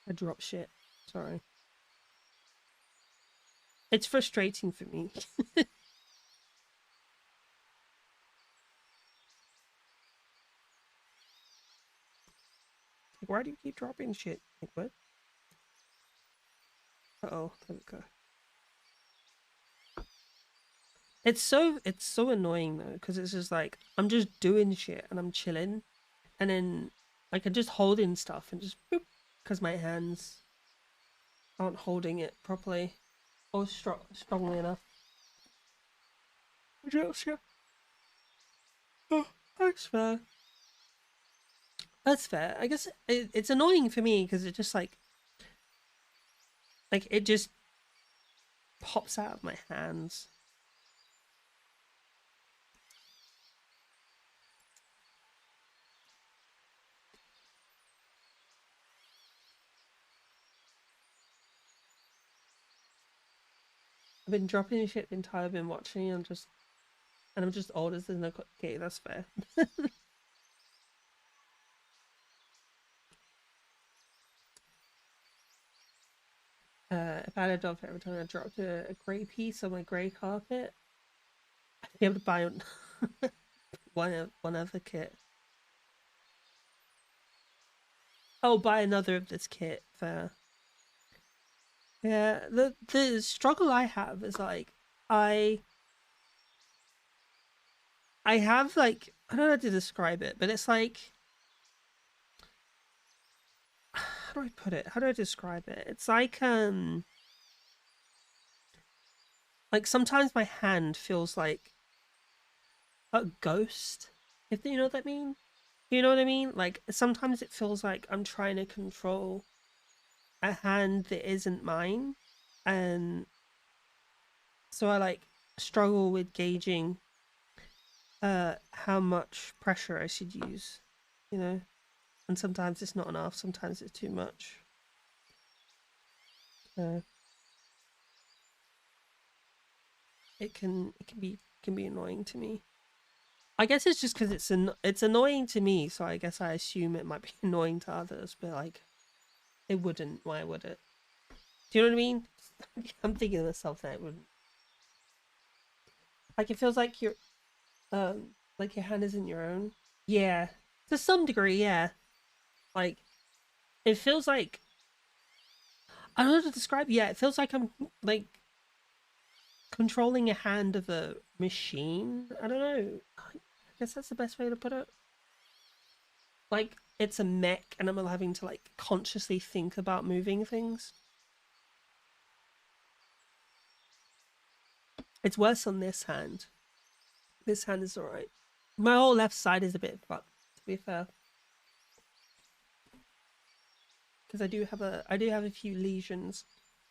I drop shit. Sorry. It's frustrating for me. Why do you keep dropping shit? Like, what? Uh-oh, there we go. It's so annoying though, because it's just like I'm just doing shit and I'm chilling, and then like I'm just holding stuff and just boop, because my hands aren't holding it properly or strongly enough. Oh, that's fair. That's fair. I guess it's annoying for me because it just like it just pops out of my hands. I've been dropping shit the entire been watching. I'm just old as there's no. Okay, that's fair. If I had a dog for every time I dropped a grey piece on my grey carpet, I'd be able to buy one other kit. Oh, buy another of this kit. Fair. Yeah, the struggle I have is like I have like I don't know how to describe it, but it's like how do I put it? How do I describe it? It's like sometimes my hand feels like a ghost, if you know what I mean. You know what I mean? Like sometimes it feels like I'm trying to control a hand that isn't mine, and so I like struggle with gauging how much pressure I should use, you know, and sometimes it's not enough, sometimes it's too much. It can be annoying to me. I guess it's just because it's annoying to me, so I guess I assume it might be annoying to others, but like it wouldn't. Why would it? Do you know what I mean? I'm thinking to myself that it wouldn't. Like it feels like your hand isn't your own. Yeah, to some degree, yeah. Like it feels like I don't know how to describe. Yeah, it feels like I'm like controlling a hand of a machine. I don't know. I guess that's the best way to put it. Like it's a mech, and I'm having to like consciously think about moving things. It's worse on this hand. This hand is alright. My whole left side is a bit fucked, to be fair. Because I do have a few lesions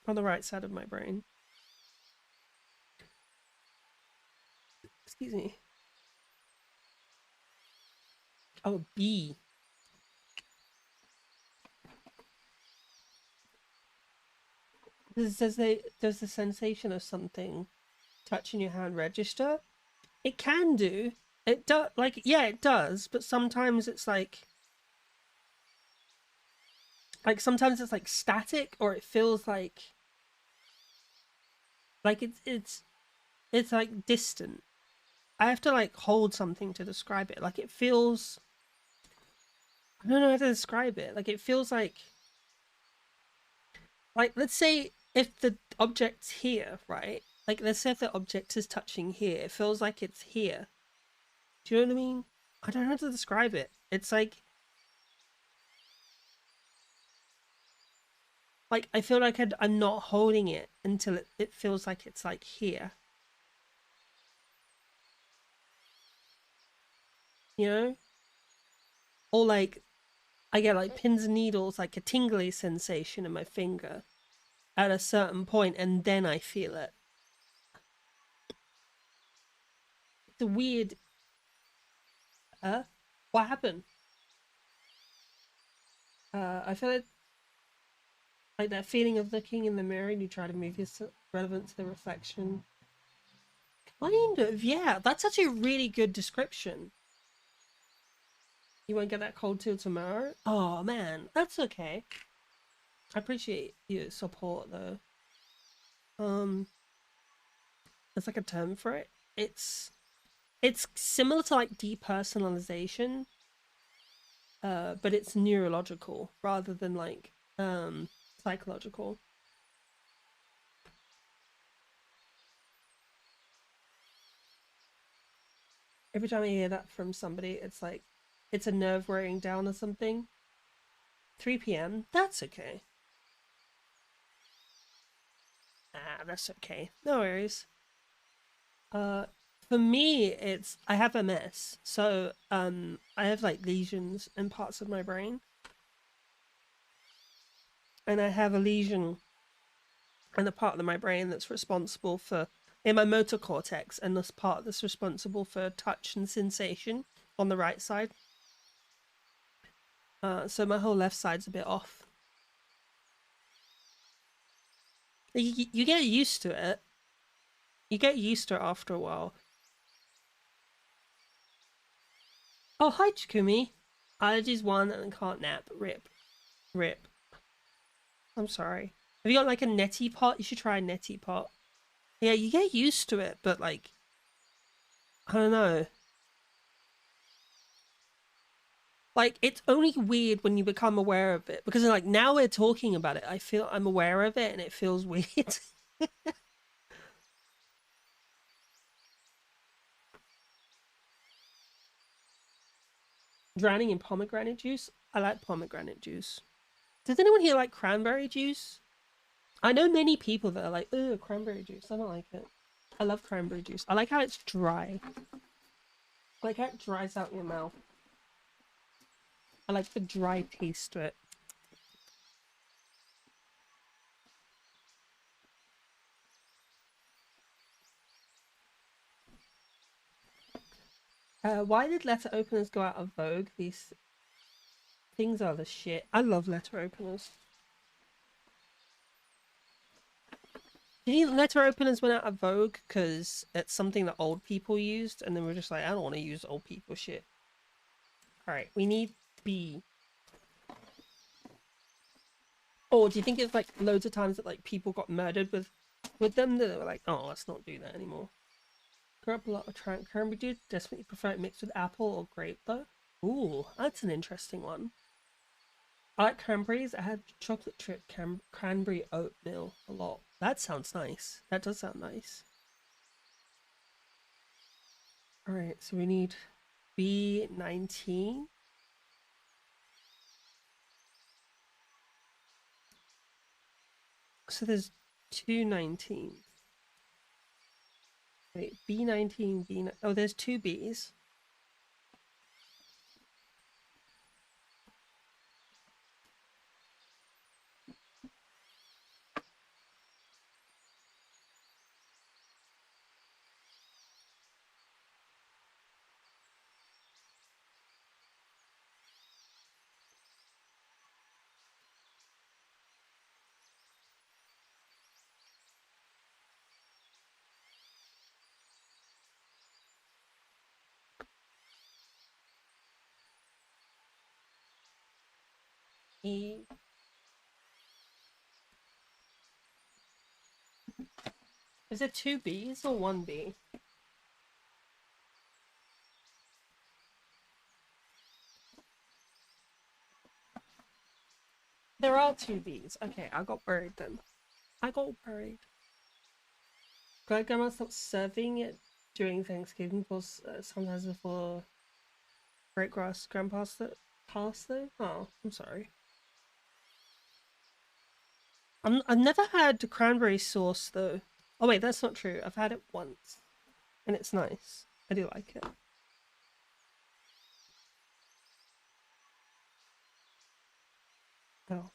on the right side of my brain. Excuse me. Oh, B. Does the sensation of something touching your hand register? It can do. It does. Like, yeah, it does. But sometimes it's like sometimes it's like static, or it feels like it's like distant. I have to like hold something to describe it. Like it feels. I don't know how to describe it. Like it feels like let's say if the object's here, right? Like let's say if the object is touching here, it feels like it's here. Do you know what I mean? I don't know how to describe it. It's like Like, I feel like I'm not holding it until it feels like it's like here. You know? Or like, I get like pins and needles, like a tingly sensation in my finger at a certain point, and then I feel it. It's a weird. What happened? I feel like that feeling of looking in the mirror and you try to move yourself relevant to the reflection. Kind of, yeah. That's actually a really good description. You won't get that cold till tomorrow? Oh man, that's okay. I appreciate your support though. There's like a term for it. It's similar to like depersonalization, but it's neurological rather than like psychological. Every time I hear that from somebody, it's like it's a nerve wearing down or something. 3 p.m. That's okay. That's okay. No worries. For me, it's I have MS, so I have like lesions in parts of my brain, and I have a lesion in the part of my brain that's responsible for in my motor cortex, and this part that's responsible for touch and sensation on the right side. So my whole left side's a bit off. You get used to it. You get used to it after a while. Oh, hi, Chikumi. Allergies 1 and can't nap. Rip. Rip. I'm sorry. Have you got like a neti pot? You should try a neti pot. Yeah, you get used to it, but like, I don't know. Like, it's only weird when you become aware of it. Because like, now we're talking about it, I feel I'm aware of it and it feels weird. Drowning in pomegranate juice? I like pomegranate juice. Does anyone here like cranberry juice? I know many people that are like, ugh, cranberry juice. I don't like it. I love cranberry juice. I like how it's dry. I like how it dries out your mouth. I like the dry taste to it. Why did letter openers go out of vogue? These things are the shit. I love letter openers. Do you think letter openers went out of vogue because it's something that old people used, and then we're just like, I don't want to use old people shit. Alright, we need B. Or do you think it's like loads of times that like people got murdered with them that they were like, oh, let's not do that anymore? Grew up a lot of cranberry juice. Definitely prefer it mixed with apple or grape though. Ooh, that's an interesting one. I like cranberries. I had chocolate chip cranberry oatmeal a lot. That sounds nice. That does sound nice. Alright, so we need B19. So there's 219. Wait, B19, B9. Oh, there's 2 Bs. E. Is it 2 Bs or 1 B? There are 2 Bs. Okay, I got buried then. I got buried. Glad Grandma stopped serving it during Thanksgiving because sometimes before great grandpa's passed though. Oh, I'm sorry. I've never had cranberry sauce though. Oh wait, that's not true. I've had it once, and it's nice. I do like it. Oh.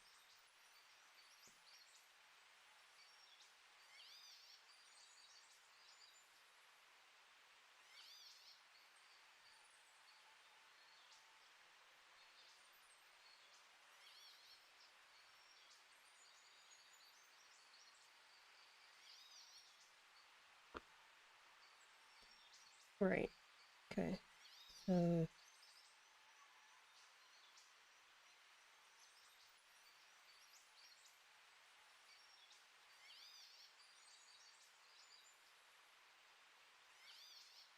Right. Okay. So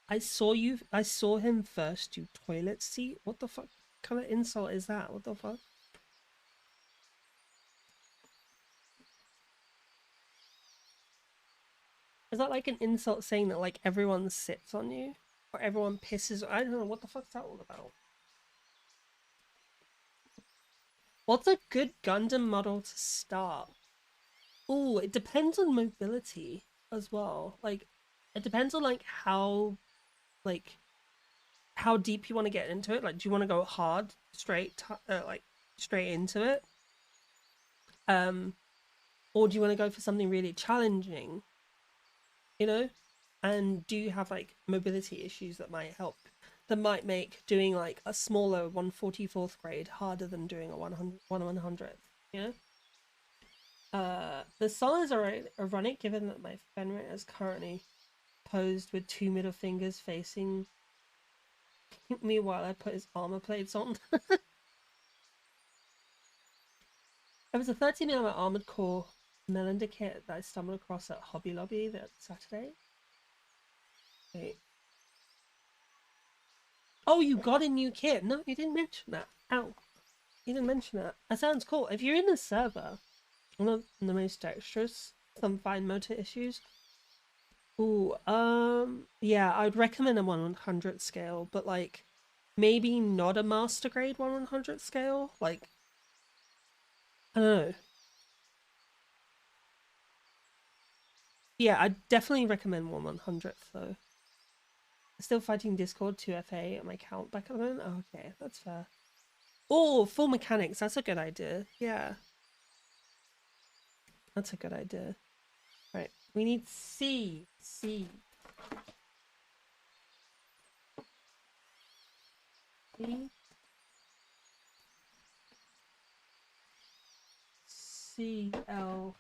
I saw him first do toilet seat. What the fuck kind of insult is that? What the fuck? Is that like an insult saying that like everyone sits on you? Or everyone pisses? I don't know, what the fuck's that all about? What's a good Gundam model to start? Oh, it depends on mobility as well. Like, it depends on like how deep you want to get into it. Like, do you want to go hard, like straight into it? Or do you want to go for something really challenging? You know, and do you have like mobility issues that might help? That might make doing like a smaller 144th grade harder than doing a 100th. You know. The song is ironic given that my Fenrir is currently posed with two middle fingers facing me while I put his armor plates on. It was a 30mm armored core Melinda kit that I stumbled across at Hobby Lobby that Saturday. Wait. Oh, you got a new kit? No, you didn't mention that. Ow. You didn't mention that. That sounds cool. If you're in the server, one of the most dexterous, some fine motor issues. Ooh, yeah, I'd recommend a 1/100 scale, but like, maybe not a master grade 1/100 scale. Like, I don't know. Yeah, I'd definitely recommend 1/100th though. Still fighting Discord 2FA at my count back at the moment. Oh, okay, that's fair. Oh, full mechanics. That's a good idea. Yeah. That's a good idea. Right. We need C. C. C. C. L.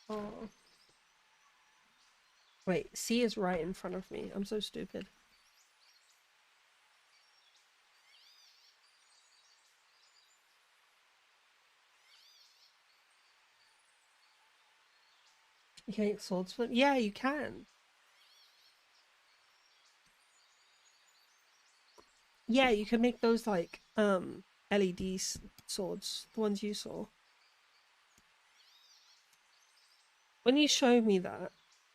Oh. Wait, C is right in front of me. I'm so stupid. You can make swords flip? Yeah, you can. Yeah, you can make those like LED swords, the ones you saw. When you showed me that,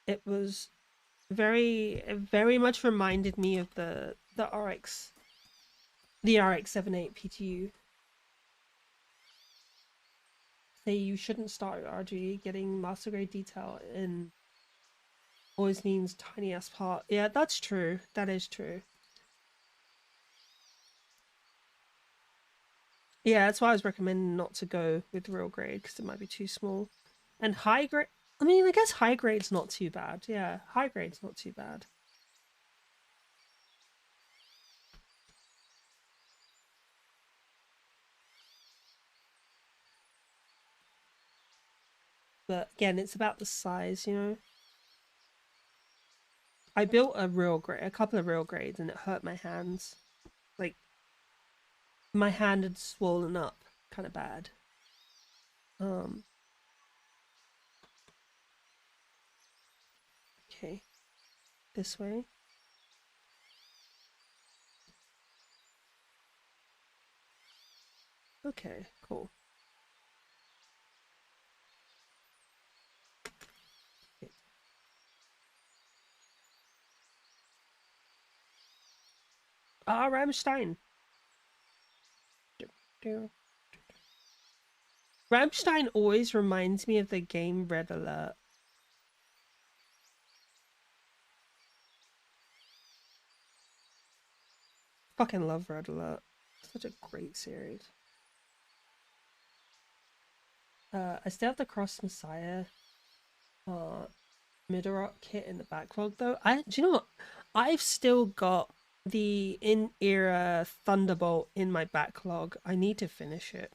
it was very much reminded me of the RX 78 PTU. Say you shouldn't start your RG getting master grade detail in always means tiny ass part. Yeah, that's true. That is true. Yeah, that's why I was recommending not to go with real grade because it might be too small. And high grade, I mean, I guess high grade's not too bad. Yeah, high grade's not too bad. But again, it's about the size, you know. I built a couple of real grades, and it hurt my hands. Like, my hand had swollen up kind of bad. Okay. This way. Okay, cool. Ah, Rammstein. Rammstein always reminds me of the game Red Alert. Fucking love Red Alert. Such a great series. I still have the Cross Messiah Midorot kit in the backlog though. Do you know what? I've still got the in-era Thunderbolt in my backlog. I need to finish it.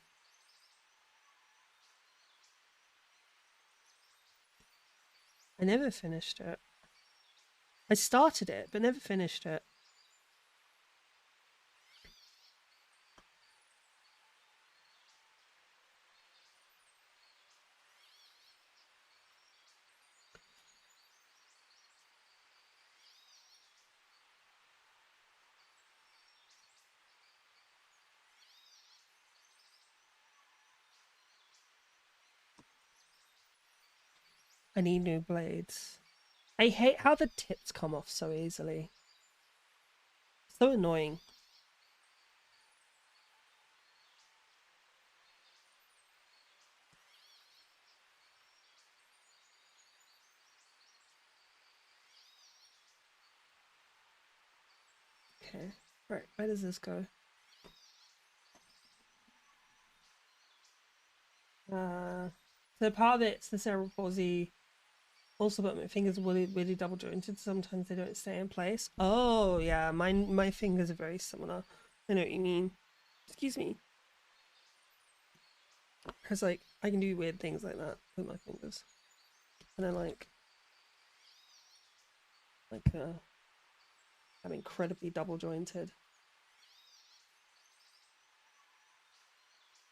I never finished it. I started it, but never finished it. I need new blades. I hate how the tips come off so easily. So annoying. Okay. Right, where does this go? So part of it's the cerebral palsy. Also, but my fingers are really double jointed. Sometimes they don't stay in place. Oh yeah, my fingers are very similar. I know what you mean. Excuse me. Because like I can do weird things like that with my fingers, and then I'm incredibly double jointed.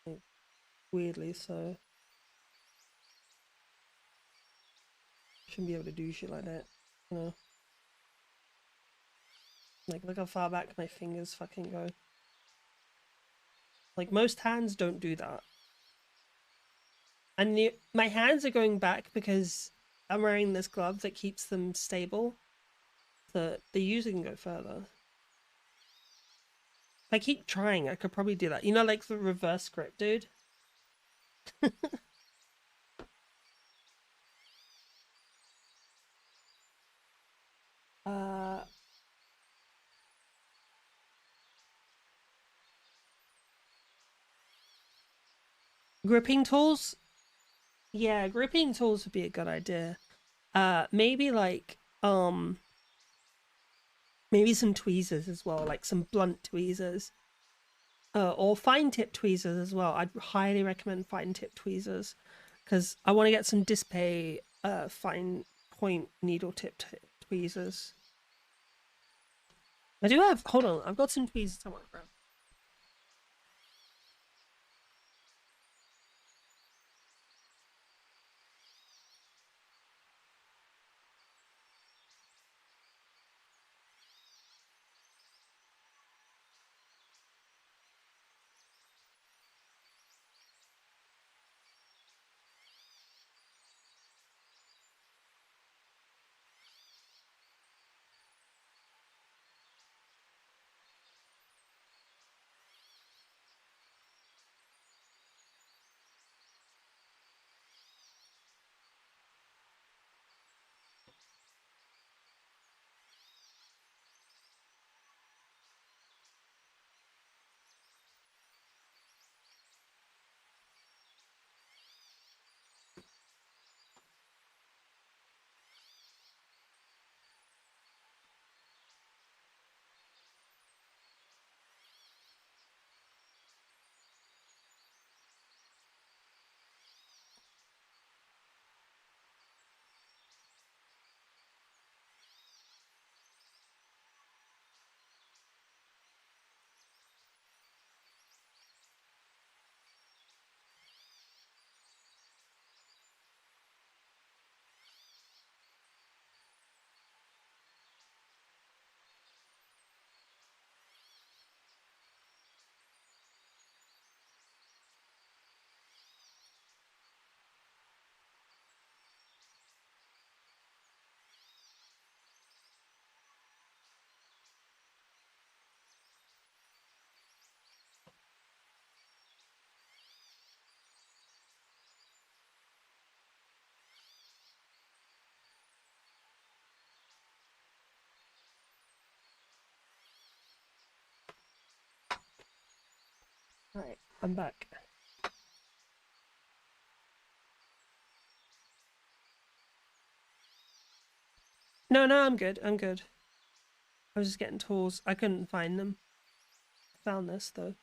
Like, weirdly so. Shouldn't be able to do shit like that, you know. Like, look how far back my fingers fucking go. Like, most hands don't do that. And my hands are going back because I'm wearing this glove that keeps them stable. So they usually can go further. If I keep trying, I could probably do that. You know, like the reverse grip, dude? Gripping tools? Yeah, gripping tools would be a good idea. Maybe like, maybe some tweezers as well, like some blunt tweezers. Or fine tip tweezers as well. I'd highly recommend fine tip tweezers because I want to get some Dispay fine point needle tip tweezers. I do have, hold on, I've got some tweezers I want to grab. Alright, I'm back. No, I'm good. I'm good. I was just getting tools. I couldn't find them. Found this though.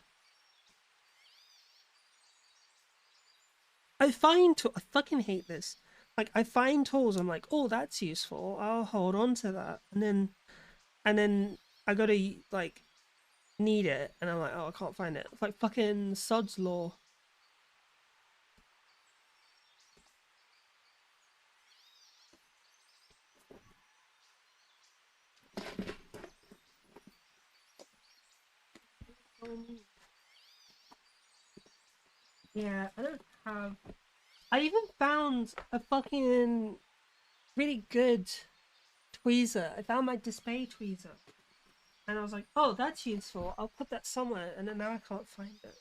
I fucking hate this. Like I find tools, I'm like, oh, that's useful. I'll hold on to that, and then I gotta like need it, and I'm like, oh, I can't find it. It's like fucking Sod's Law. Yeah, I don't have. I even found a fucking really good tweezer. I found my display tweezer. And I was like, oh, that's useful. I'll put that somewhere. And then now I can't find it.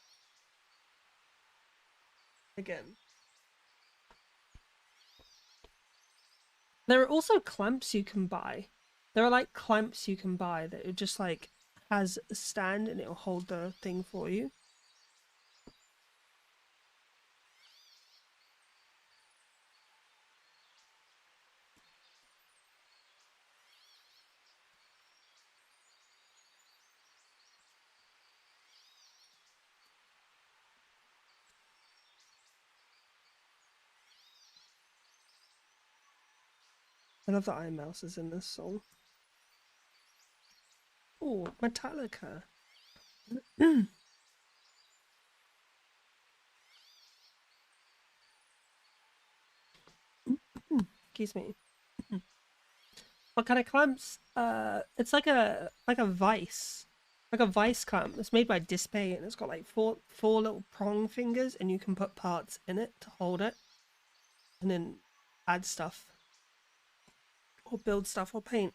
Again. There are also clamps you can buy. There are like clamps you can buy that it just like has a stand and it'll hold the thing for you. I love that Iron Mouse is in this song. Oh, Metallica. Excuse me. What kind of clamps? It's like a vice. Like a vice clamp. It's made by Display and it's got like four little prong fingers and you can put parts in it to hold it. And then add stuff. Or build stuff or paint.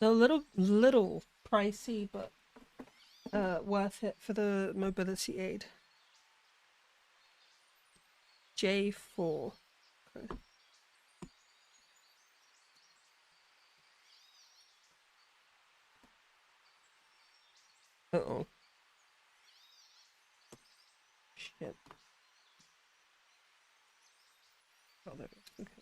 They're a little pricey, but worth it for the mobility aid. J4. Okay. Uh-oh. Shit. Oh, there it is. Okay.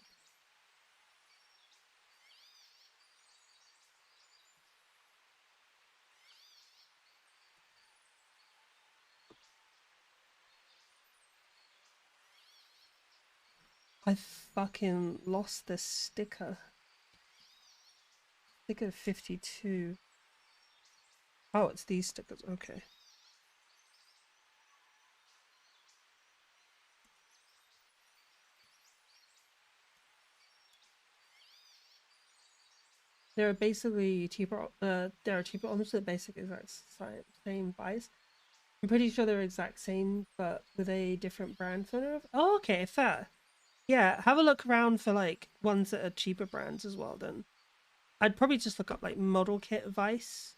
I fucking lost this sticker. Sticker 52. Oh, it's these stickers. Okay. There are basically cheaper. There are cheaper, almost the basic exact same price. I'm pretty sure they're exact same, but with a different brand. Oh, okay, fair. Yeah, have a look around for like ones that are cheaper brands as well. Then I'd probably just look up like Model Kit Vice.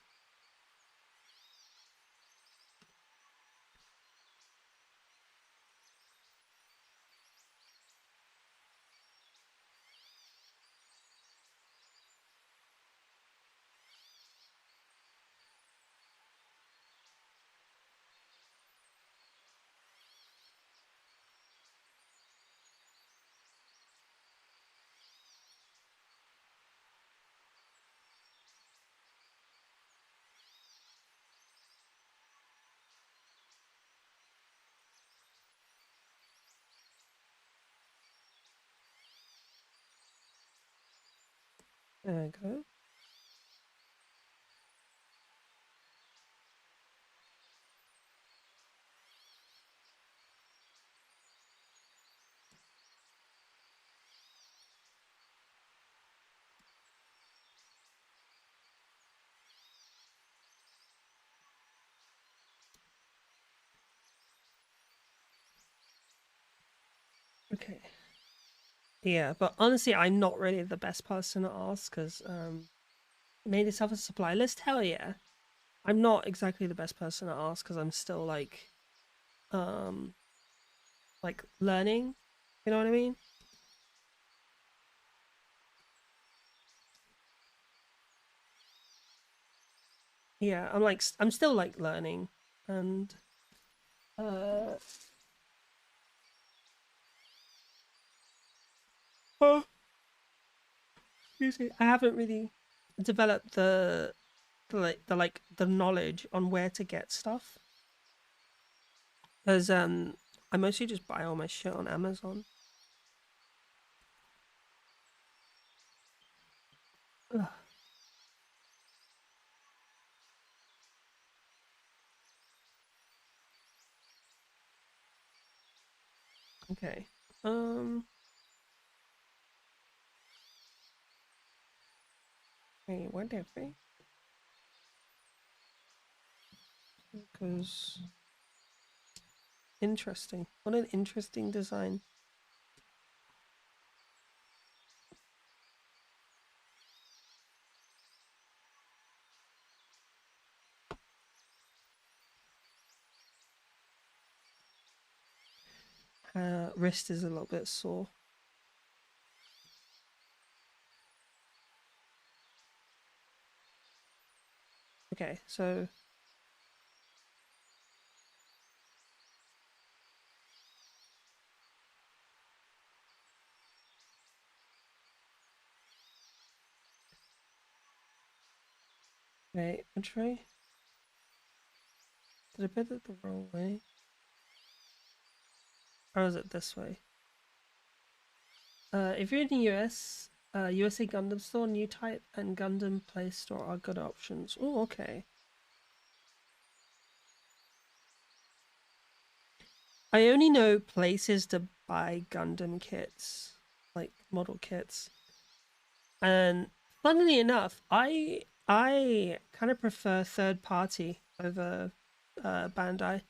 There we go. Okay. Yeah, but honestly, I'm not really the best person to ask because made yourself a supply list. Hell yeah. I'm not exactly the best person to ask because I'm still like learning. You know what I mean? yeah, I'm still like learning, and uh, oh, excuse me, I haven't really developed the knowledge on where to get stuff, because I mostly just buy all my shit on Amazon. Ugh. Okay. Wait, whatever. Because interesting. What an interesting design. Wrist is a little bit sore. Okay, so wait, which way? Did I put it the wrong way? Or is it this way? If you're in the US, USA Gundam Store, New Type, and Gundam Play Store are good options. Oh, okay. I only know places to buy Gundam kits, like model kits. And funnily enough, I kind of prefer third party over Bandai.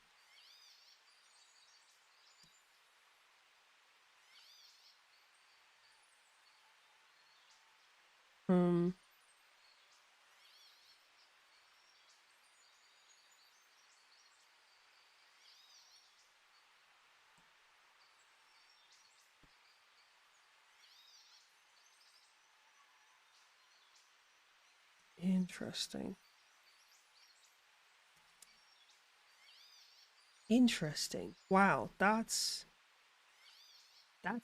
Hmm. Interesting. Interesting. Wow, that's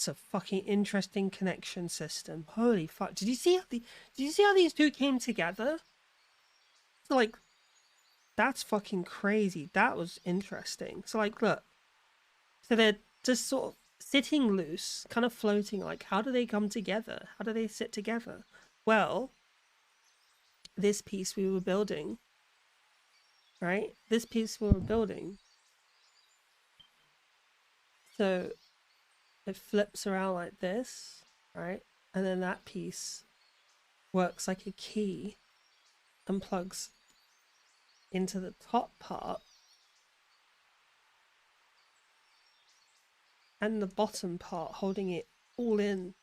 a fucking interesting connection system. Holy fuck! Did you see how these two came together? So like, that's fucking crazy. That was interesting. So like, look. So they're just sort of sitting loose, kind of floating. Like, how do they come together? How do they sit together? Well, this piece we were building, right? This piece we were building. So it flips around like this, right? And then that piece works like a key and plugs into the top part and the bottom part, holding it all in.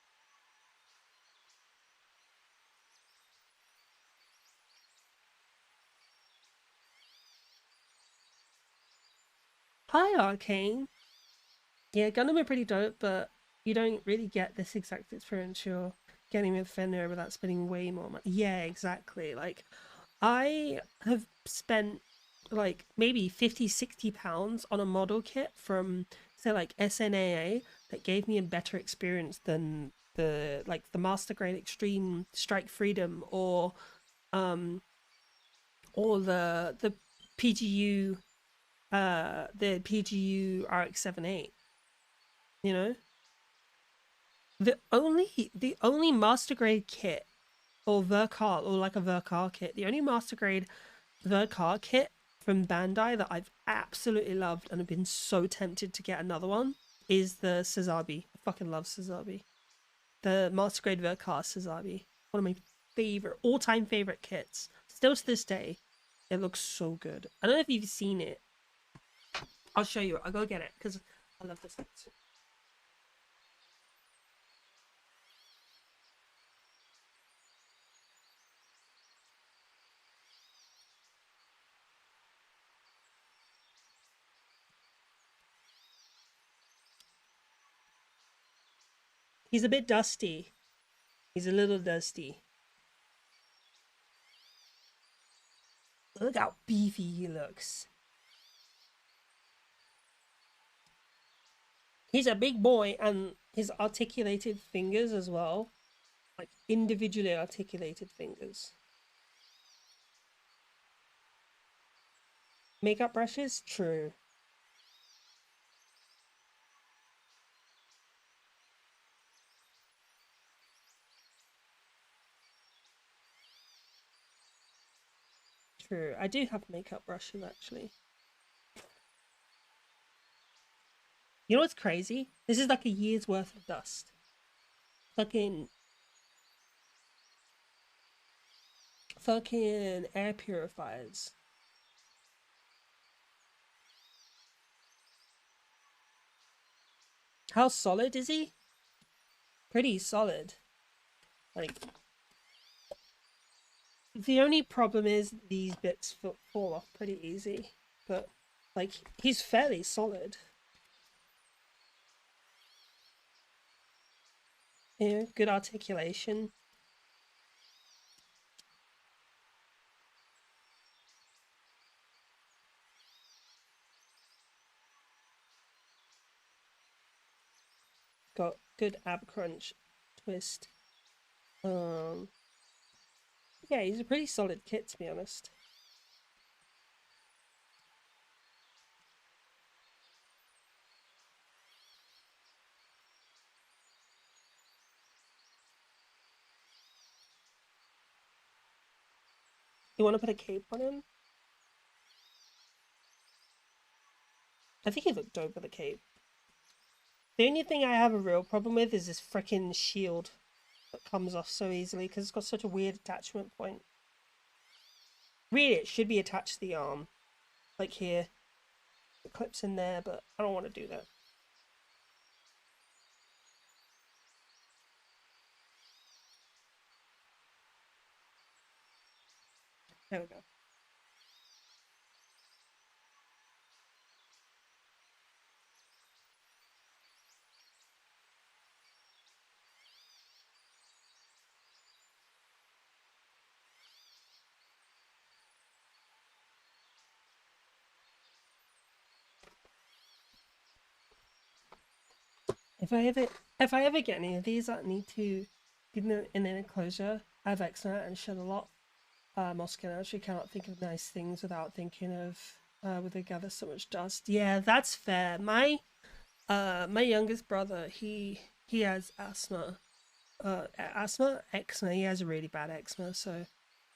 Hi, Arcane. Yeah, Gundam are pretty dope, but you don't really get this exact experience you're getting with Fenrir without spending way more money. Yeah, exactly. Like, I have spent like maybe 50, 60 pounds on a model kit from, say, like SNAA that gave me a better experience than the Master Grade Extreme Strike Freedom um or the PGU the PGU RX-78. You know, the only master grade kit or Vercar or like a Vercar kit, the only master grade Vercar kit from Bandai that I've absolutely loved and have been so tempted to get another one is the Sazabi. I fucking love Sazabi. The master grade Vercar Sazabi. One of my favorite, all-time favorite kits. Still to this day, it looks so good. I don't know if you've seen it. I'll show you. I'll go get it because I love this kit. He's a bit dusty. He's a little dusty. Look how beefy he looks. He's a big boy, and his articulated fingers as well. Like, individually articulated fingers. Makeup brushes? True. True. I do have makeup brushes, actually. You know what's crazy? This is like a year's worth of dust. Fucking air purifiers. How solid is he? Pretty solid. Like, the only problem is these bits fall off pretty easy, but like, he's fairly solid. Yeah, good articulation. Got good ab crunch twist. Yeah, he's a pretty solid kit, to be honest. You want to put a cape on him? I think he looked dope with a cape. The only thing I have a real problem with is this frickin' shield that comes off so easily because it's got such a weird attachment point. Really, it should be attached to the arm. Like here. It clips in there, but I don't want to do that. There we go. If I ever get any of these that need to be in an enclosure, I have eczema and shed a lot. More skin. I actually cannot think of nice things without thinking of would they gather so much dust. Yeah, that's fair. My youngest brother, he has asthma. Eczema. He has a really bad eczema, so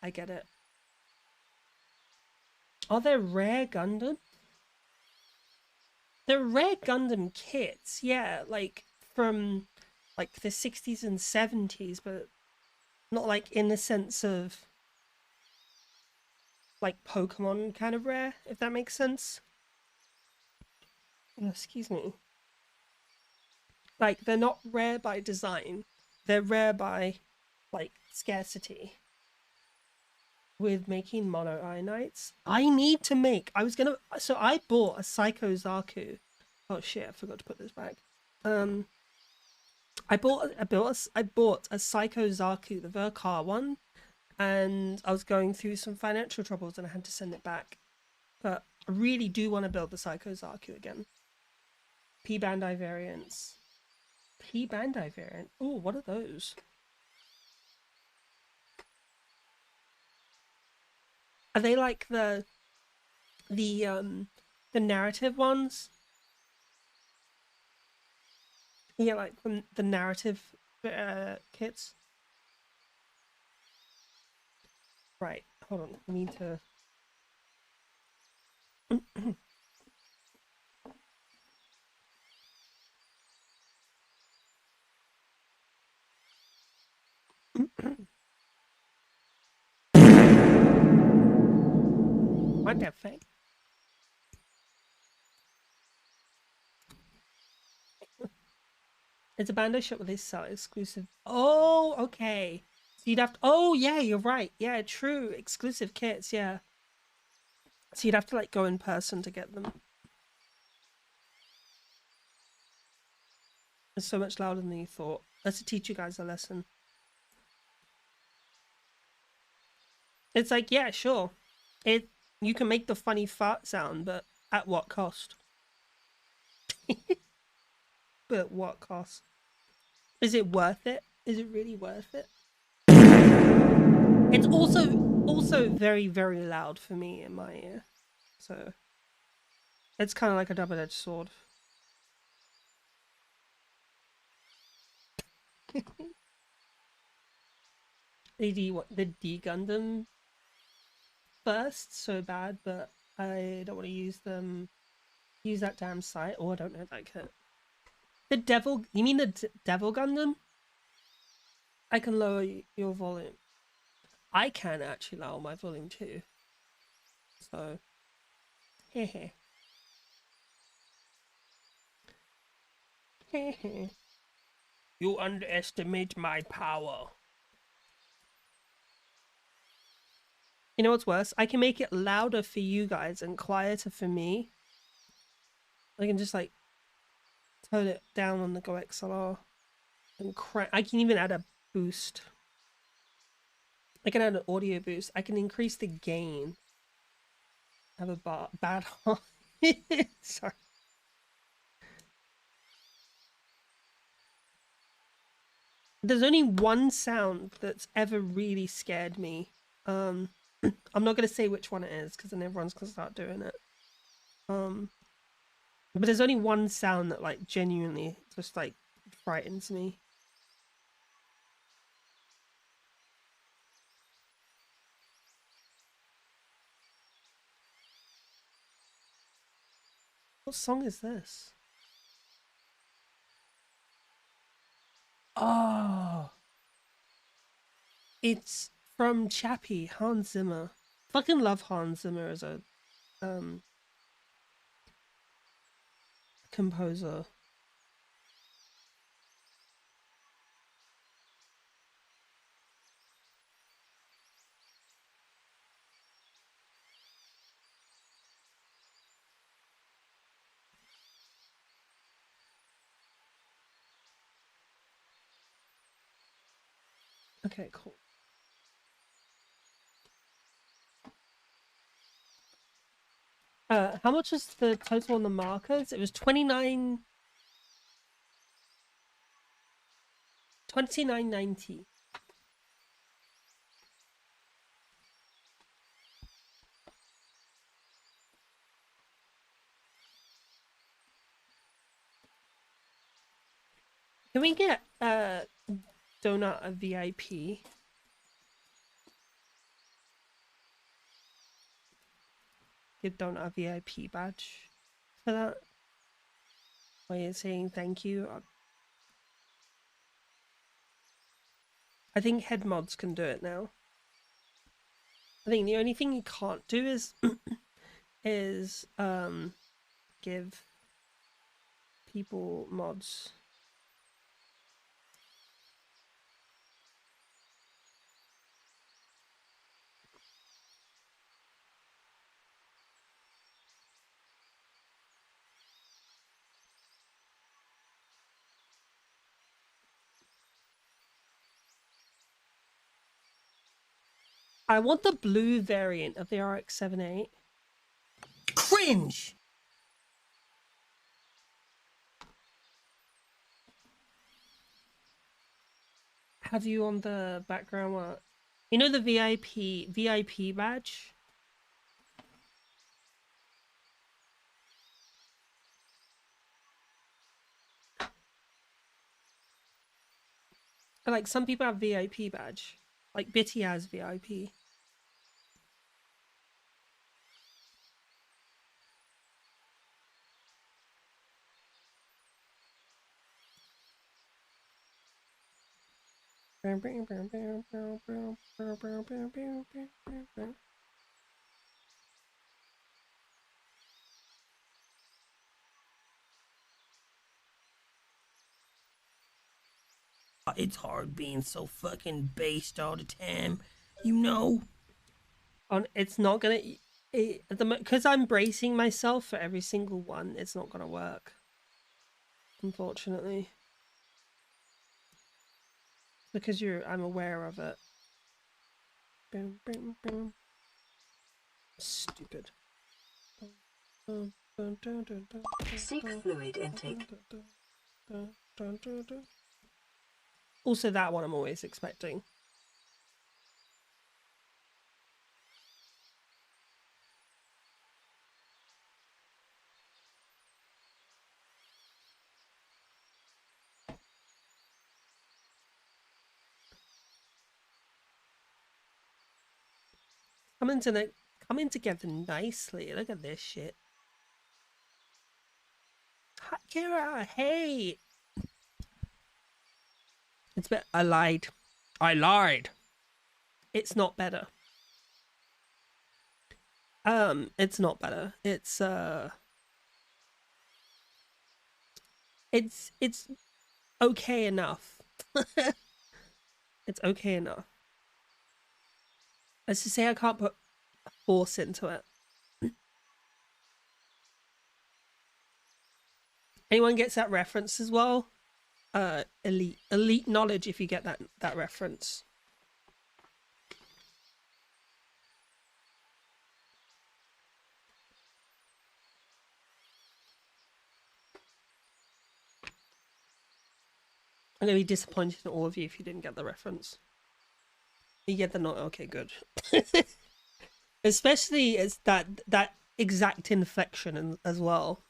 I get it. Are there rare Gundam? They're rare Gundam kits, yeah, like from like the 60s and 70s, but not like in the sense of like Pokemon kind of rare, if that makes sense. Oh, excuse me. Like, they're not rare by design, they're rare by like scarcity. With making monoionites, I need to make. So I bought a Psycho Zaku. Oh shit! I forgot to put this back. I bought a Psycho Zaku, the Verkar one, and I was going through some financial troubles and I had to send it back. But I really do want to build the Psycho Zaku again. P Bandai variants. P Bandai variant. Oh, what are those? Are they like the narrative ones? Yeah, like the narrative kits. Right, hold on. I need to. What the fuck? It's a Bandai shop where they sell exclusive. Oh, okay. So you'd have to. Oh, yeah, you're right. Yeah, true. Exclusive kits, yeah. So you'd have to like go in person to get them. It's so much louder than you thought. That's to teach you guys a lesson. It's like, yeah, sure. You can make the funny fart sound, but at what cost? But at what cost? Is it worth it? Is it really worth it? It's also very, very loud for me in my ear. So it's kind of like a double-edged sword. The D Gundam first so bad, but I don't want to use that damn site. Oh, I don't know that kit. The Devil, you mean the Devil Gundam? I can lower your volume. I can actually lower my volume too. So, hehe. Hehe. You underestimate my power. You know what's worse? I can make it louder for you guys and quieter for me. I can just like turn it down on the Go XLR and crank. I can even add a boost. I can add an audio boost. I can increase the gain. I have a bad heart. Sorry. There's only one sound that's ever really scared me. I'm not gonna say which one it is because then everyone's gonna start doing it. But there's only one sound that like genuinely just like frightens me. What song is this? Oh, it's from Chappie, Hans Zimmer. Fucking love Hans Zimmer as a composer. Okay, cool. How much is the total on the markers? It was 29.90. Can we get Donut a VIP? Give Donut a VIP badge for that. While you're saying thank you. I think head mods can do it now. I think the only thing you can't do is give people mods. I want the blue variant of the RX-78. Cringe! Have you on the background what? You know the VIP badge? Like some people have VIP badge. Like Bitty has VIP. It's hard being so fucking based all the time, you know? It's not gonna... Because I'm bracing myself for every single one, it's not gonna work. Unfortunately. Because I'm aware of it. Boom, boom, boom. Stupid. Seek fluid intake. Also, that one I'm always expecting. Coming together nicely. Look at this shit. Hi, Kira, hey. It's better. I lied. I lied. It's not better. It's not better. It's okay enough. It's okay enough. Let's just say I can't put force into it. Anyone gets that reference as well? Elite knowledge if you get that reference. I'm gonna be disappointed in all of you if you didn't get the reference. You get the not okay, good. Especially as that exact inflection as well.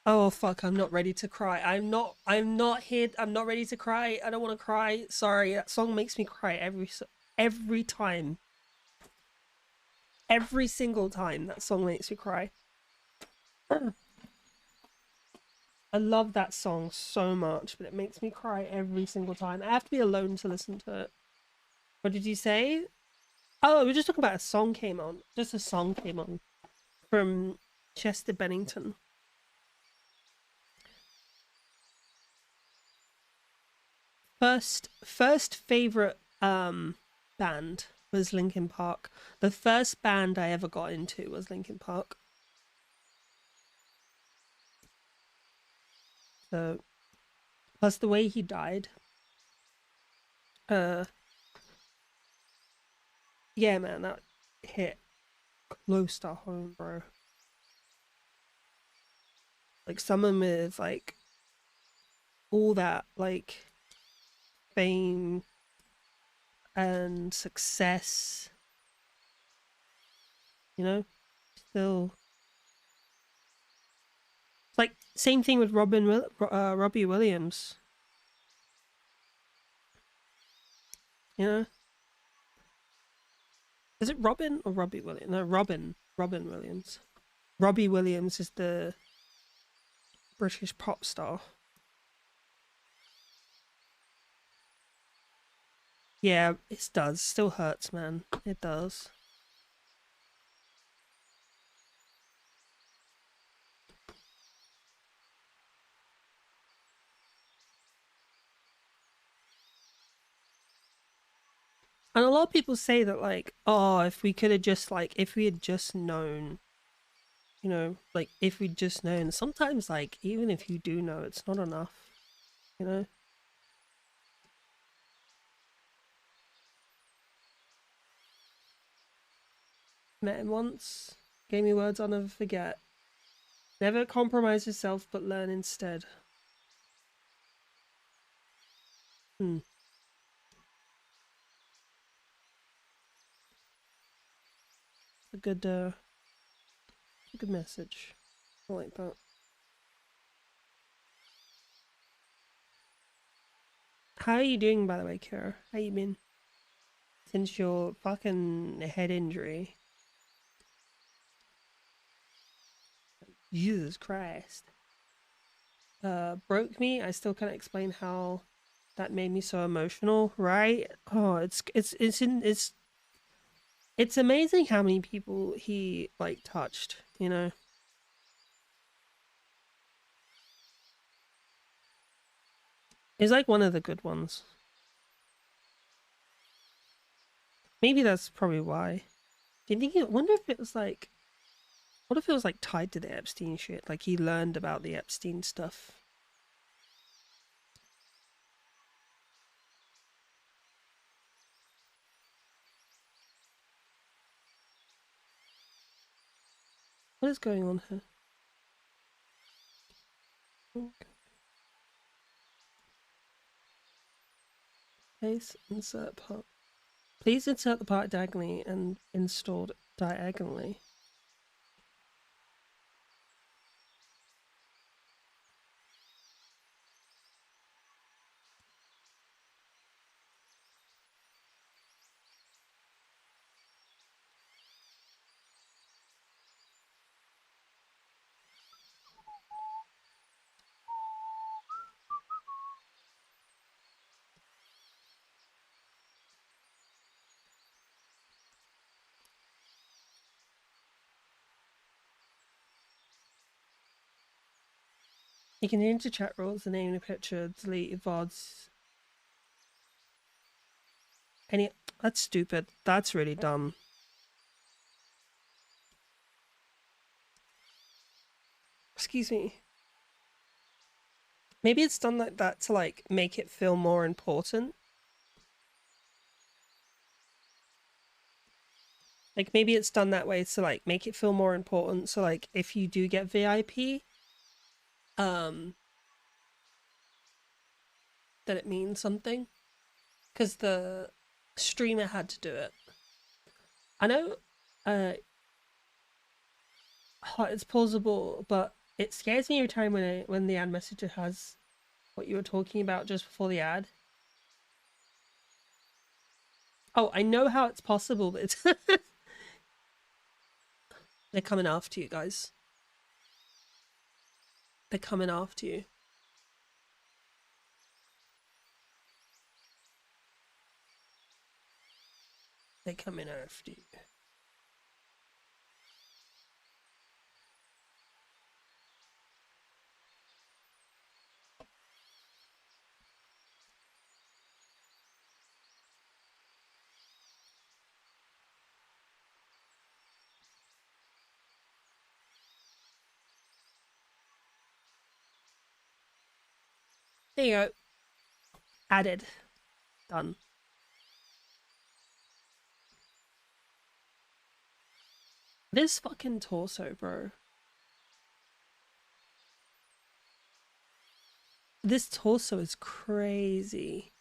Oh fuck, I'm not ready to cry. I'm not ready to cry. I don't want to cry. Sorry, that song makes me cry every time. Every single time that song makes me cry. I love that song so much, but it makes me cry every single time. I have to be alone to listen to it. What did you say? Oh, we were just talking about a song came on. Just a song came on from Chester Bennington. First favorite band was Linkin Park. The first band I ever got into was Linkin Park. So, plus the way he died. Yeah, man, that hit close to home, bro. Like someone with like all that like fame and success, you know, still. Like same thing with Robbie Williams. You know, is it Robin or Robbie Williams? No, Robin Williams. Robbie Williams is the British pop star. Yeah, it does. Still hurts, man. It does. And a lot of people say that, like, oh, if we had just known, you know, like, if we'd just known. Sometimes, like, even if you do know, it's not enough, you know? Met him once, gave me words I'll never forget. Never compromise yourself, but learn instead. A good message. I like that. How are you doing, by the way, Kira? How you been? Since your fucking head injury. Jesus Christ. Broke me. I still can't explain how that made me so emotional, right? Oh, it's amazing how many people he like touched, you know. He's like one of the good ones. Maybe that's probably why. Do you think? I wonder if it was like, what if it was like tied to the Epstein shit? Like he learned about the Epstein stuff. What is going on here? Okay. Place insert part. Please insert the part diagonally and installed diagonally. You can enter chat rules, the name of the picture, delete VODs. That's stupid. That's really dumb. Excuse me. Maybe it's done like that to like make it feel more important. Like maybe it's done that way to like make it feel more important. So like if you do get VIP, that it means something. Because the streamer had to do it. I know it's plausible, but it scares me every time when the ad messenger has what you were talking about just before the ad. Oh, I know how it's possible, but it's they're coming after you, guys. They're coming after you. They're coming after you. There you go. Added. Done. This fucking torso, bro. This torso is crazy.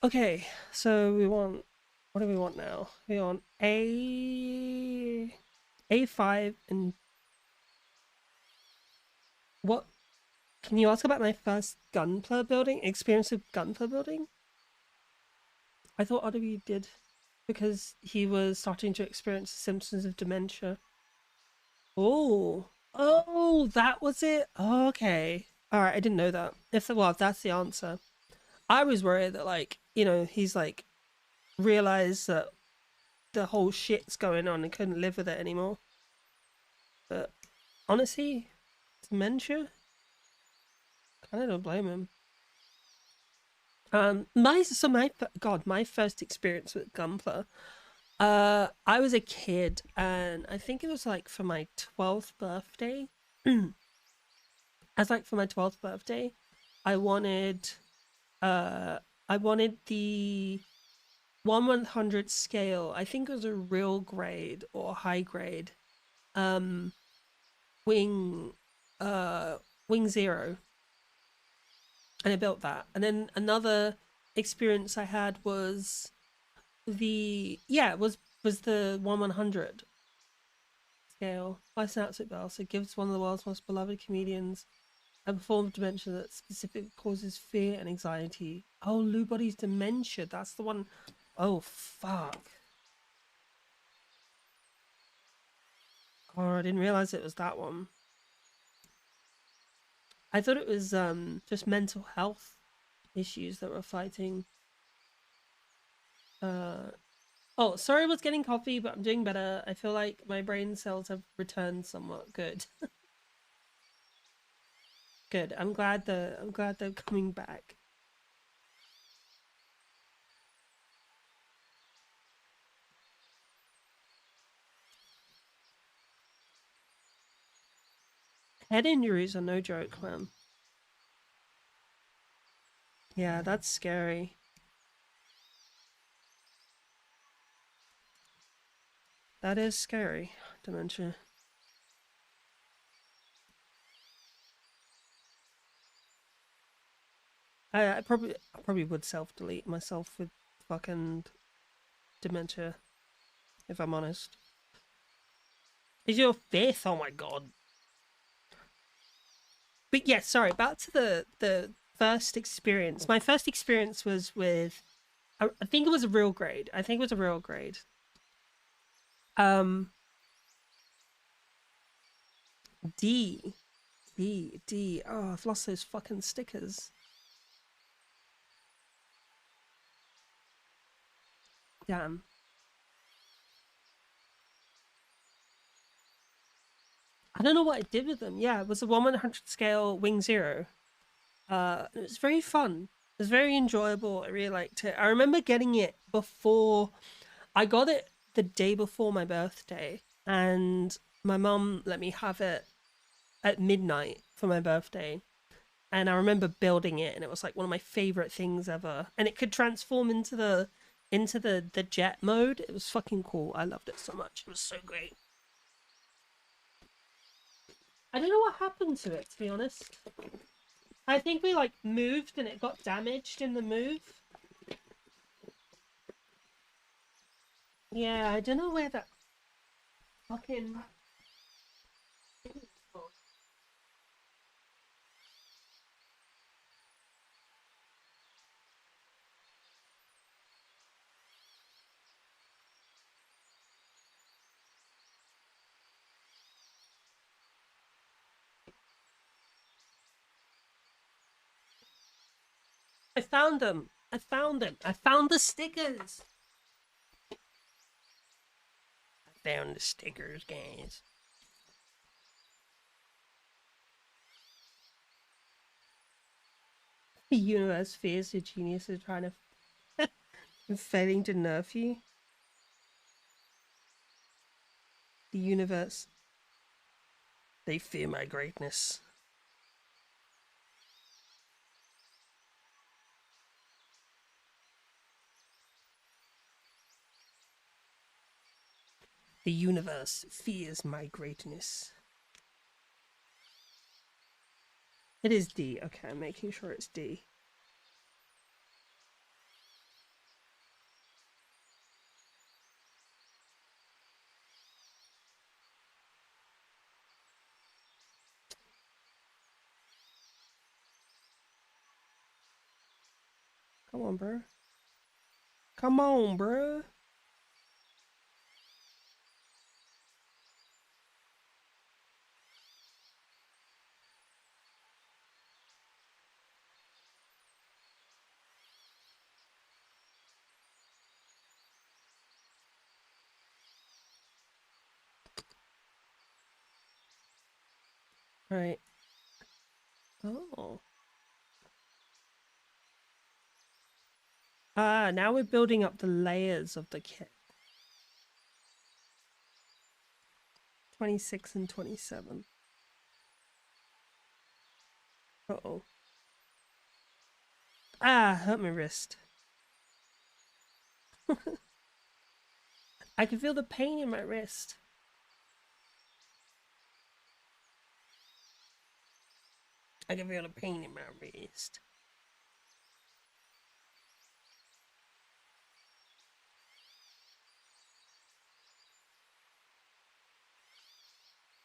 Okay, so we want, what do we want now? We want A5 and what? Can you ask about my first Gunpla building? Experience with Gunpla building? I thought RW did because he was starting to experience the symptoms of dementia. Oh, that was it. Okay, all right, I didn't know that. If that's the answer. I was worried that like, you know, he's like realized that the whole shit's going on and couldn't live with it anymore. But honestly, dementia, kind of don't blame him. My first experience with Gunpla, I was a kid and I think it was like for my 12th birthday. As like for my 12th birthday, I wanted the 1/100 scale. I think it was a real grade or high grade wing 0, and I built that. And then another experience I had was the was the 1/100 scale. Life's an absolute bell. So it gives one of the world's most beloved comedians a form of dementia that specifically causes fear and anxiety. Oh, Lou Body's dementia. That's the one. Oh, fuck. Oh, I didn't realize it was that one. I thought it was just mental health issues that we're fighting. Oh, sorry I was getting coffee, but I'm doing better. I feel like my brain cells have returned somewhat. Good. Good. I'm glad they're coming back. Head injuries are no joke, man. Yeah, that's scary. That is scary, dementia. I probably would self-delete myself with fucking dementia, if I'm honest. Is your fifth? Oh my god. But yeah, sorry, back to the first experience. My first experience was with, I think it was a real grade. D. Oh, I've lost those fucking stickers. Damn. I don't know what I did with them. Yeah, it was a 1/100 scale Wing Zero. It was very fun. It was very enjoyable. I really liked it. I remember getting it before, I got it the day before my birthday, and my mum let me have it at midnight for my birthday. And I remember building it, and it was like one of my favorite things ever. And it could transform into the jet mode. It was fucking cool. I loved it so much. It was so great. I don't know what happened to it, to be honest. I think we like moved and it got damaged in the move. Yeah, I don't know where that fucking... I found them. I found the stickers. I found the stickers, guys. The universe fears your genius is trying to... failing to nerf you. The universe... They fear my greatness. The universe fears my greatness. It is D. Okay, I'm making sure it's D. Come on, bro. Come on, bro. Right. Oh. Ah, now we're building up the layers of the kit. 26 and 27. Uh-oh. Ah, hurt my wrist. I can feel the pain in my wrist. I can feel the pain in my wrist.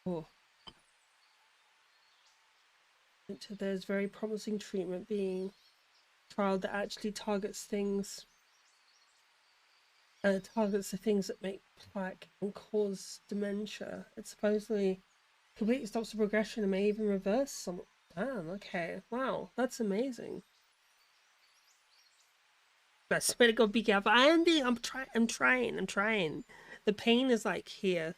Oh. There's very promising treatment being trialed that actually targets things. targets the things that make plaque and cause dementia. It supposedly completely stops the progression and may even reverse some. Damn, okay. Wow, that's amazing. I swear to God, be careful. I'm trying. The pain is like here.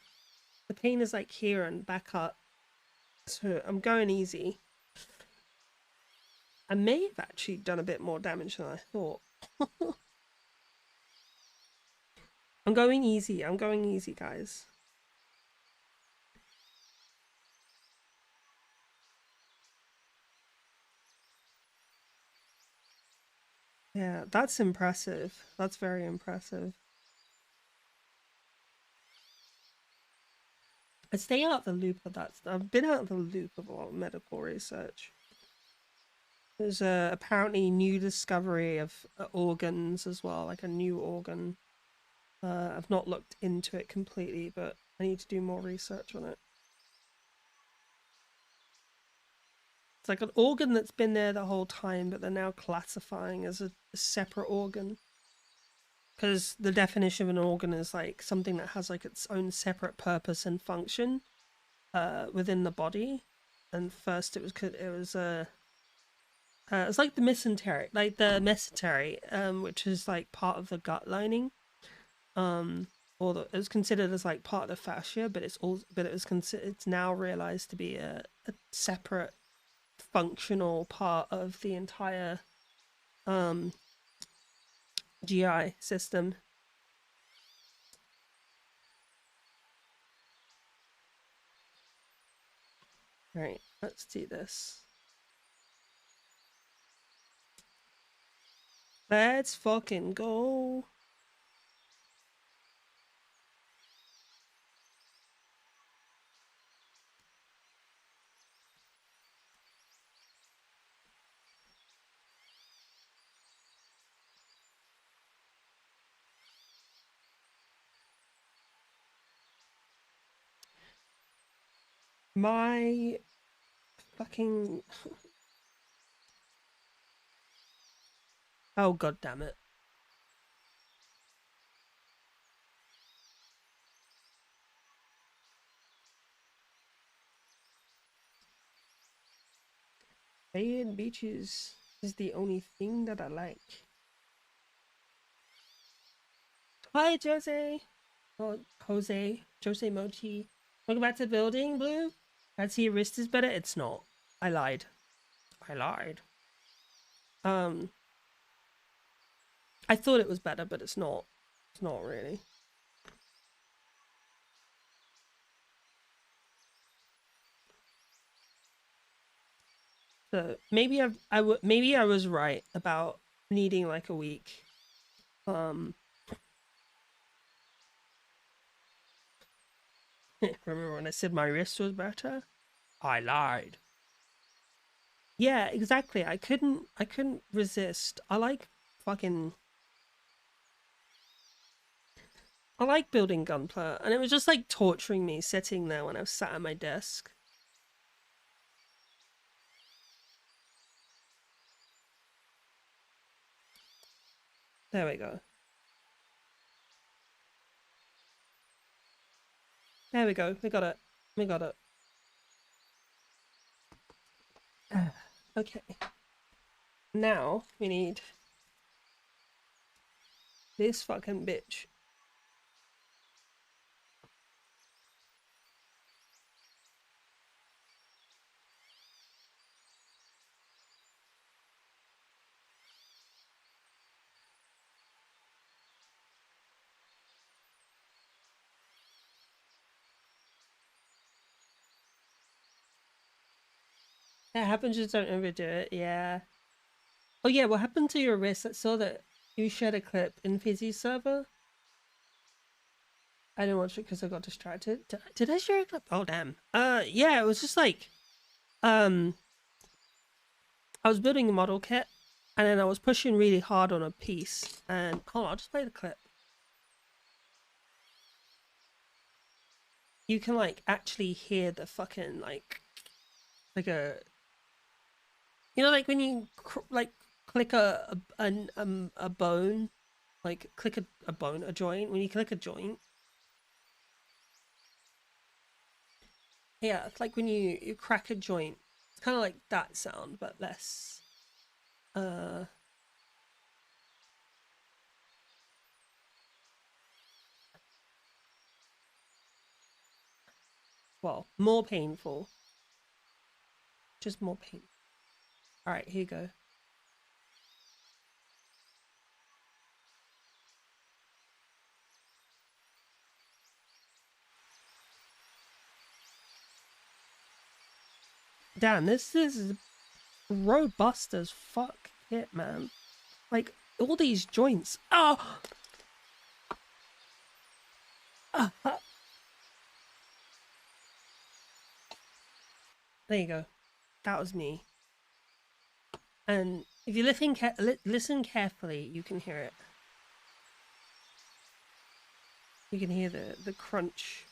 The pain is like here and back up. So I'm going easy. I may have actually done a bit more damage than I thought. I'm going easy, guys. Yeah, that's impressive. That's very impressive. I stay out of the loop of that. I've been out of the loop of a lot of medical research. There's apparently new discovery of organs as well, like a new organ. I've not looked into it completely, but I need to do more research on it. It's like an organ that's been there the whole time, but they're now classifying as a separate organ. Because the definition of an organ is like something that has like its own separate purpose and function within the body. And first it was it's like the mesentery, which is like part of the gut lining. It was considered as like part of the fascia, but it's now realized to be a separate functional part of the entire GI system. Right, let's do this. Let's fucking go. My fucking... Oh, god damn it. Bay and beaches is the only thing that I like. Hi, Jose. Oh, Jose Mochi. Welcome back to the building, Blue. I'd see your wrist is better. It's not. I lied. I thought it was better, but it's not. It's not really. So maybe maybe I was right about needing like a week. Remember when I said my wrist was better? I lied. Yeah, exactly. I couldn't resist. I like building Gunpla, and it was just like torturing me sitting there when I was sat at my desk. There we go. There we go. We got it. We got it. Okay. Now we need this fucking bitch. That happens, just don't overdo it. Yeah. Oh yeah, what happened to your wrist? I saw that you shared a clip in Fizzy server. I didn't watch it because I got distracted. Did I share a clip? Oh damn. Yeah, it was just like, I was building a model kit, and then I was pushing really hard on a piece. And hold on, I'll just play the clip. You can like actually hear the fucking like a, you know, like when you like click a bone like click a bone, a joint. When you click a joint, yeah, it's like when you crack a joint. It's kind of like that sound, but less. Well, more painful. Just more pain. All right, here you go. Damn, this is robust as fuck hit, man. Like, all these joints. Oh! There you go. That was me. And if you listen carefully, you can hear it. You can hear the crunch.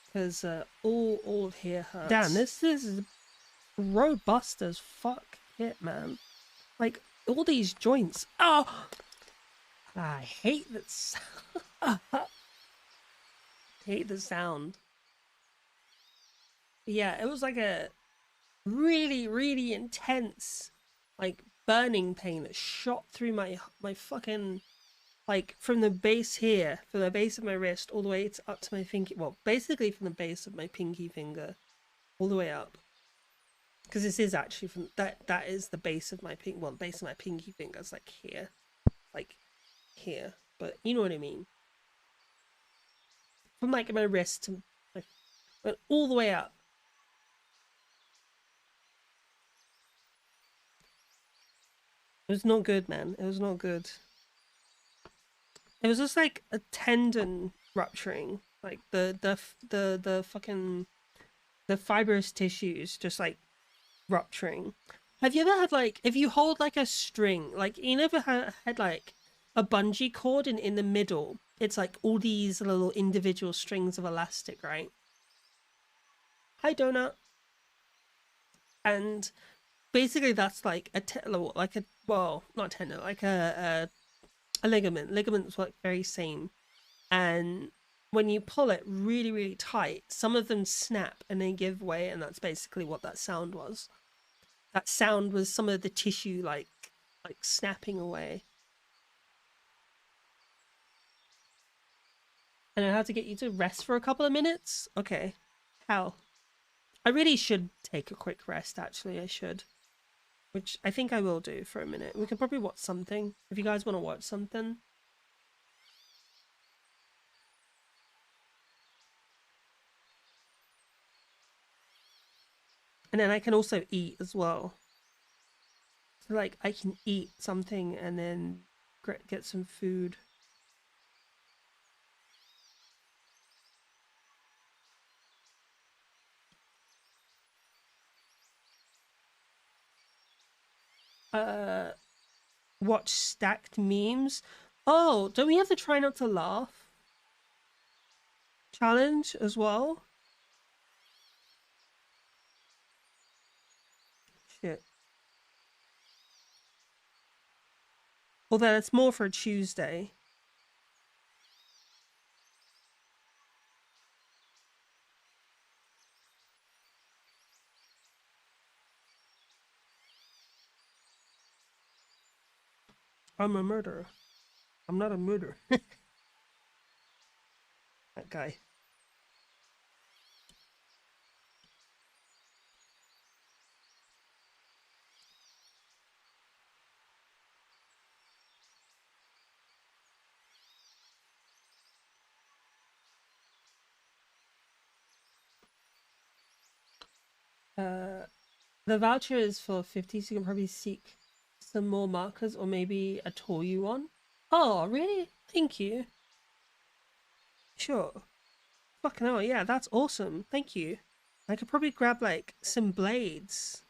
Because all of here hurts. Damn, this is robust as fuck hit, man. Like, all these joints. Oh! I hate that sound. Hate the sound. Yeah, it was like a really, really intense, like, burning pain that shot through my fucking, like, from the base here, from the base of my wrist all the way up to my pinky, well, basically from the base of my pinky finger all the way up. Because this is actually from, that is the base of my the base of my pinky finger is like here. Like, here. But you know what I mean. From, like, my wrist to, like, went all the way up. It was not good, man. It was not good. It was just like a tendon rupturing, like the fucking the fibrous tissues just like rupturing. Have you ever had, like, if you hold like a string, like, you never had like a bungee cord and in the middle it's like all these little individual strings of elastic, right? Hi, Donut. And basically that's like a not tendon, like a ligament. Ligaments work very same, and when you pull it really, really tight, some of them snap and they give way, and that's basically what that sound was. That sound was some of the tissue like snapping away. And I had to get you to rest for a couple of minutes? Okay. How? I really should take a quick rest, actually. I should. Which I think I will do for a minute. We could probably watch something. If you guys want to watch something. And then I can also eat as well. So, like, I can eat something and then get some food. Watch stacked memes. Oh, don't we have the try not to laugh challenge as well? Shit. Although it's more for a Tuesday. I'm a murderer. I'm not a murderer. That guy. The voucher is for 50, so you can probably seek some more markers or maybe a Toyu one. Oh, really? Thank you. Sure. Fucking hell, yeah, that's awesome. Thank you. I could probably grab, like, some blades.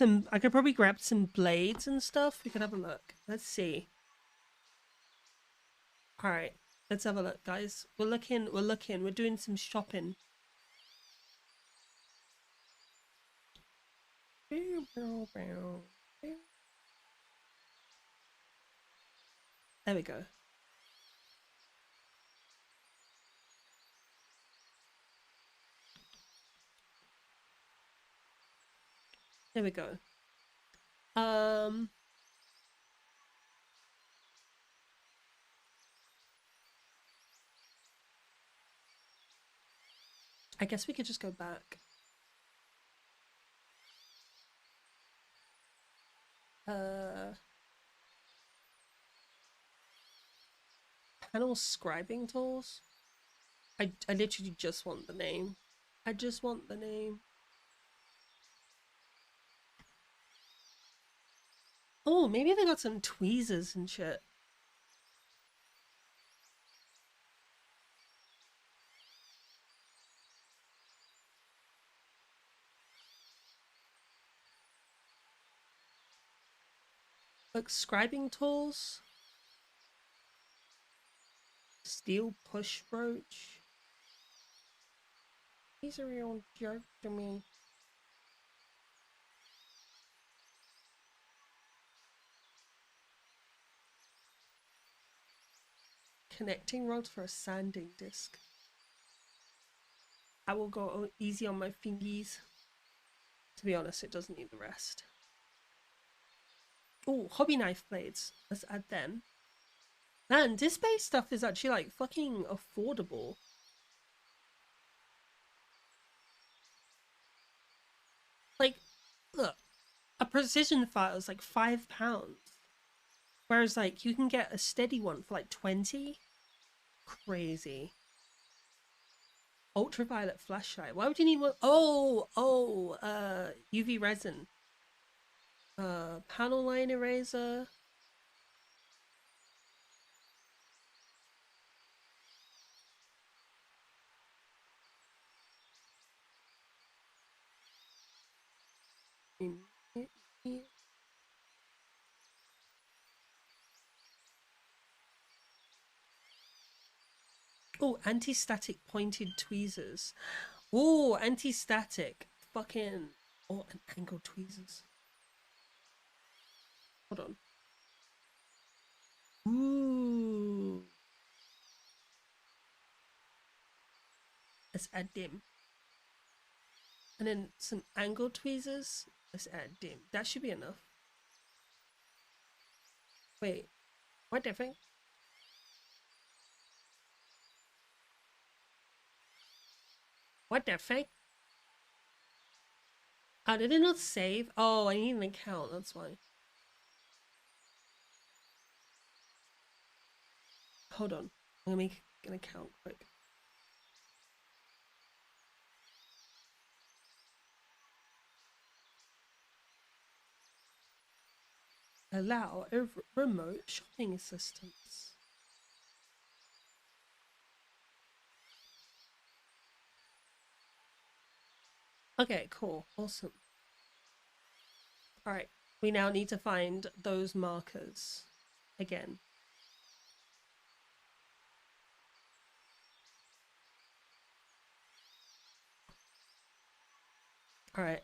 I could probably grab some blades and stuff. We could have a look. Let's see. Alright, let's have a look, guys. We're doing some shopping. There we go. There we go. I guess we could just go back. Panel scribing tools. I literally just want the name. I just want the name. Oh, maybe they got some tweezers and shit. Like scribing tools. Steel push brooch. These are real jerk to me. Connecting rod for a sanding disc. I will go easy on my fingies. To be honest, it doesn't need the rest. Oh, hobby knife blades. Let's add them. Man, this base stuff is actually like fucking affordable. Like, look, a precision file is like £5. Whereas like you can get a steady one for like 20. Crazy. Ultraviolet flashlight. Why would you need one? UV resin. Panel line eraser. Oh, anti-static pointed tweezers. Oh, anti-static. Fucking. Oh, and angled tweezers. Hold on. Ooh. Let's add dim. And then some angled tweezers. Let's add dim. That should be enough. Wait. What the fuck? What the fuck? Oh, did it not save? Oh, I need an account, that's why. Hold on. I'm gonna make an account quick. Allow over remote shopping assistance. Okay, cool. Awesome. Alright, we now need to find those markers again. Alright,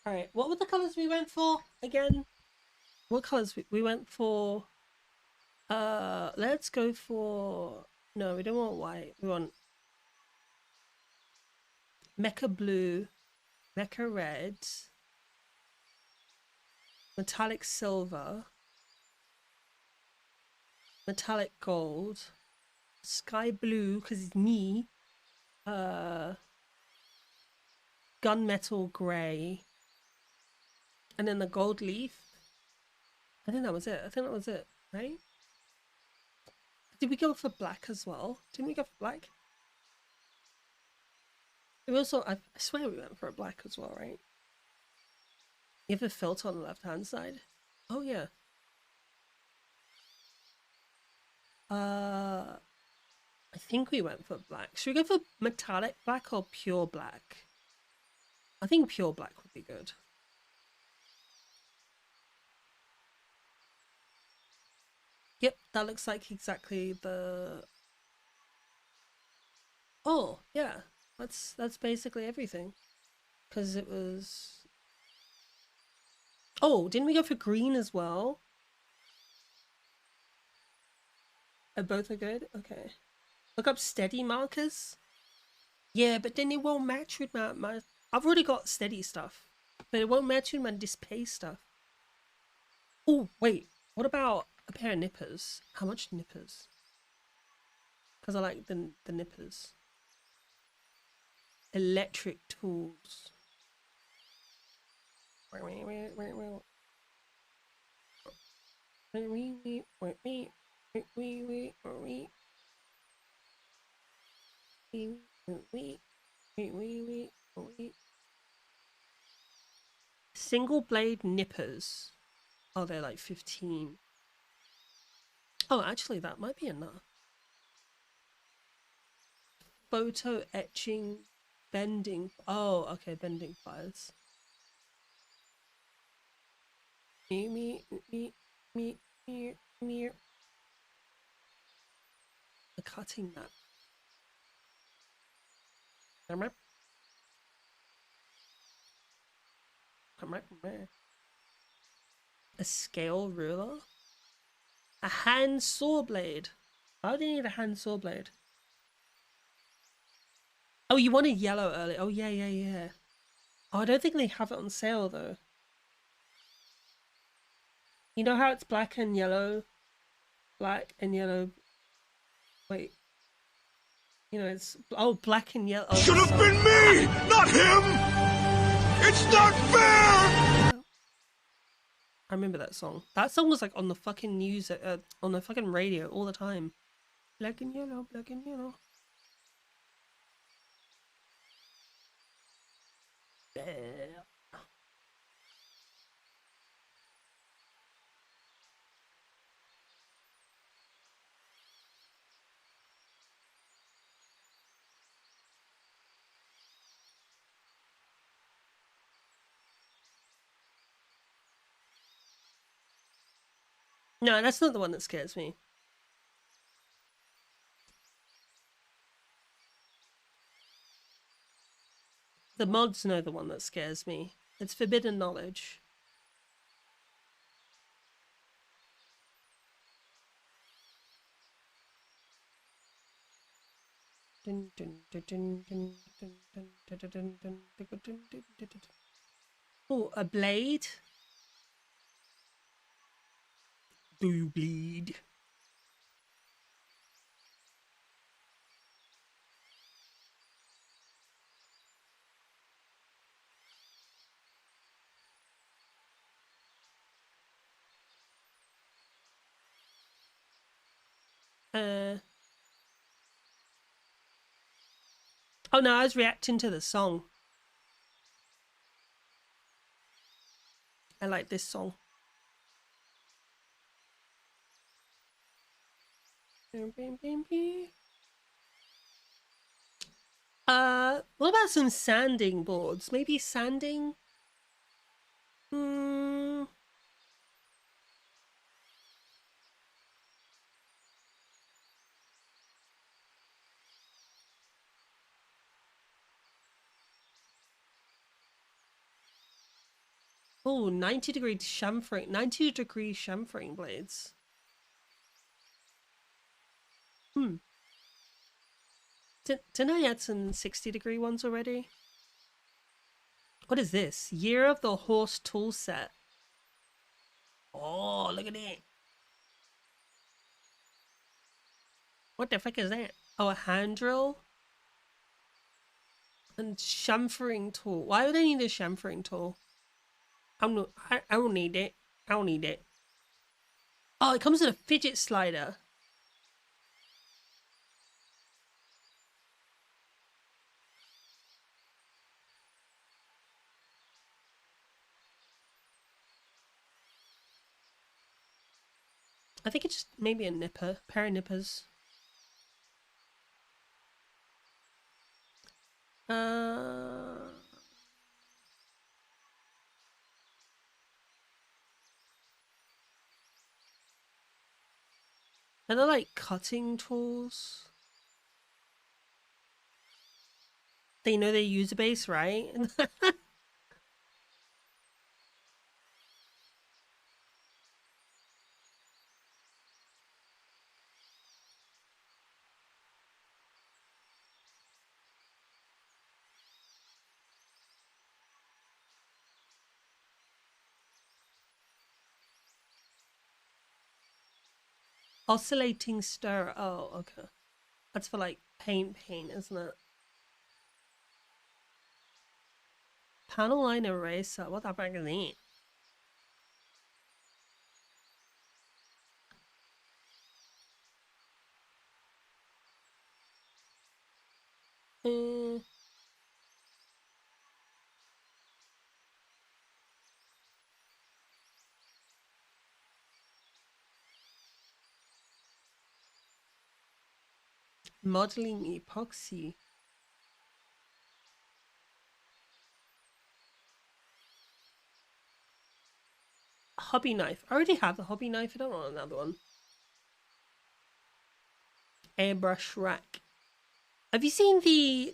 Alright, what were the colours we went for again? What colours we went for? Let's go for... No, we don't want white. We want Mecha blue, Mecha red, metallic silver, metallic gold, sky blue because it's me, gunmetal grey, and then the gold leaf. I think that was it. Right? Did we go for black as well? Didn't we go for black? We also, I swear we went for a black as well, right? You have a filter on the left hand side. Oh yeah. I think we went for black. Should we go for metallic black or pure black? I think pure black would be good. Yep, that looks like exactly the... Oh, yeah. That's basically everything. Because it was... Oh, didn't we go for green as well? Oh, both are good? Okay. Look up steady markers. Yeah, but then it won't match with my... I've already got steady stuff. But it won't match with my display stuff. Oh, wait. What about a pair of nippers? How much nippers? Because I like the nippers. Electric tools. Single blade nippers. Oh, they're like 15. Oh, actually, that might be enough. Photo etching, bending. Oh, okay, bending fires. Me. The cutting map. Come on. A scale ruler? A hand saw blade? Why do you need a hand saw blade? Oh, you wanted yellow earlier. Oh, yeah. Oh, I don't think they have it on sale, though. You know how it's black and yellow? Black and yellow. Wait. You know, it's... Oh, black and yellow. Oh, should have been me, not him! It's not fair! I remember that song. That song was like on the fucking news, on the fucking radio all the time. Black and yellow, black and yellow. No, that's not the one that scares me. The mods know the one that scares me. It's forbidden knowledge. Oh, a blade? Do you bleed? Oh no, I was reacting to the song. I like this song. What about some sanding boards? Maybe sanding? Oh, 90-degree chamfering, 90-degree chamfering blades. Didn't I add some 60-degree ones already? What is this? Year of the Horse tool set. Oh, look at it. What the fuck is that? Oh, a hand drill? And chamfering tool. Why would I need a chamfering tool? I don't need it. I don't need it. Oh, it comes with a fidget slider. I think it's just maybe a nipper, pair of nippers. And they're like cutting tools. They know their user base, right? Oscillating stir. Oh, okay. That's for like paint, isn't it? Panel line eraser. What the fuck is that? Uh, modeling epoxy. Hobby knife. I already have a hobby knife. I don't want another one. Airbrush rack. Have you seen the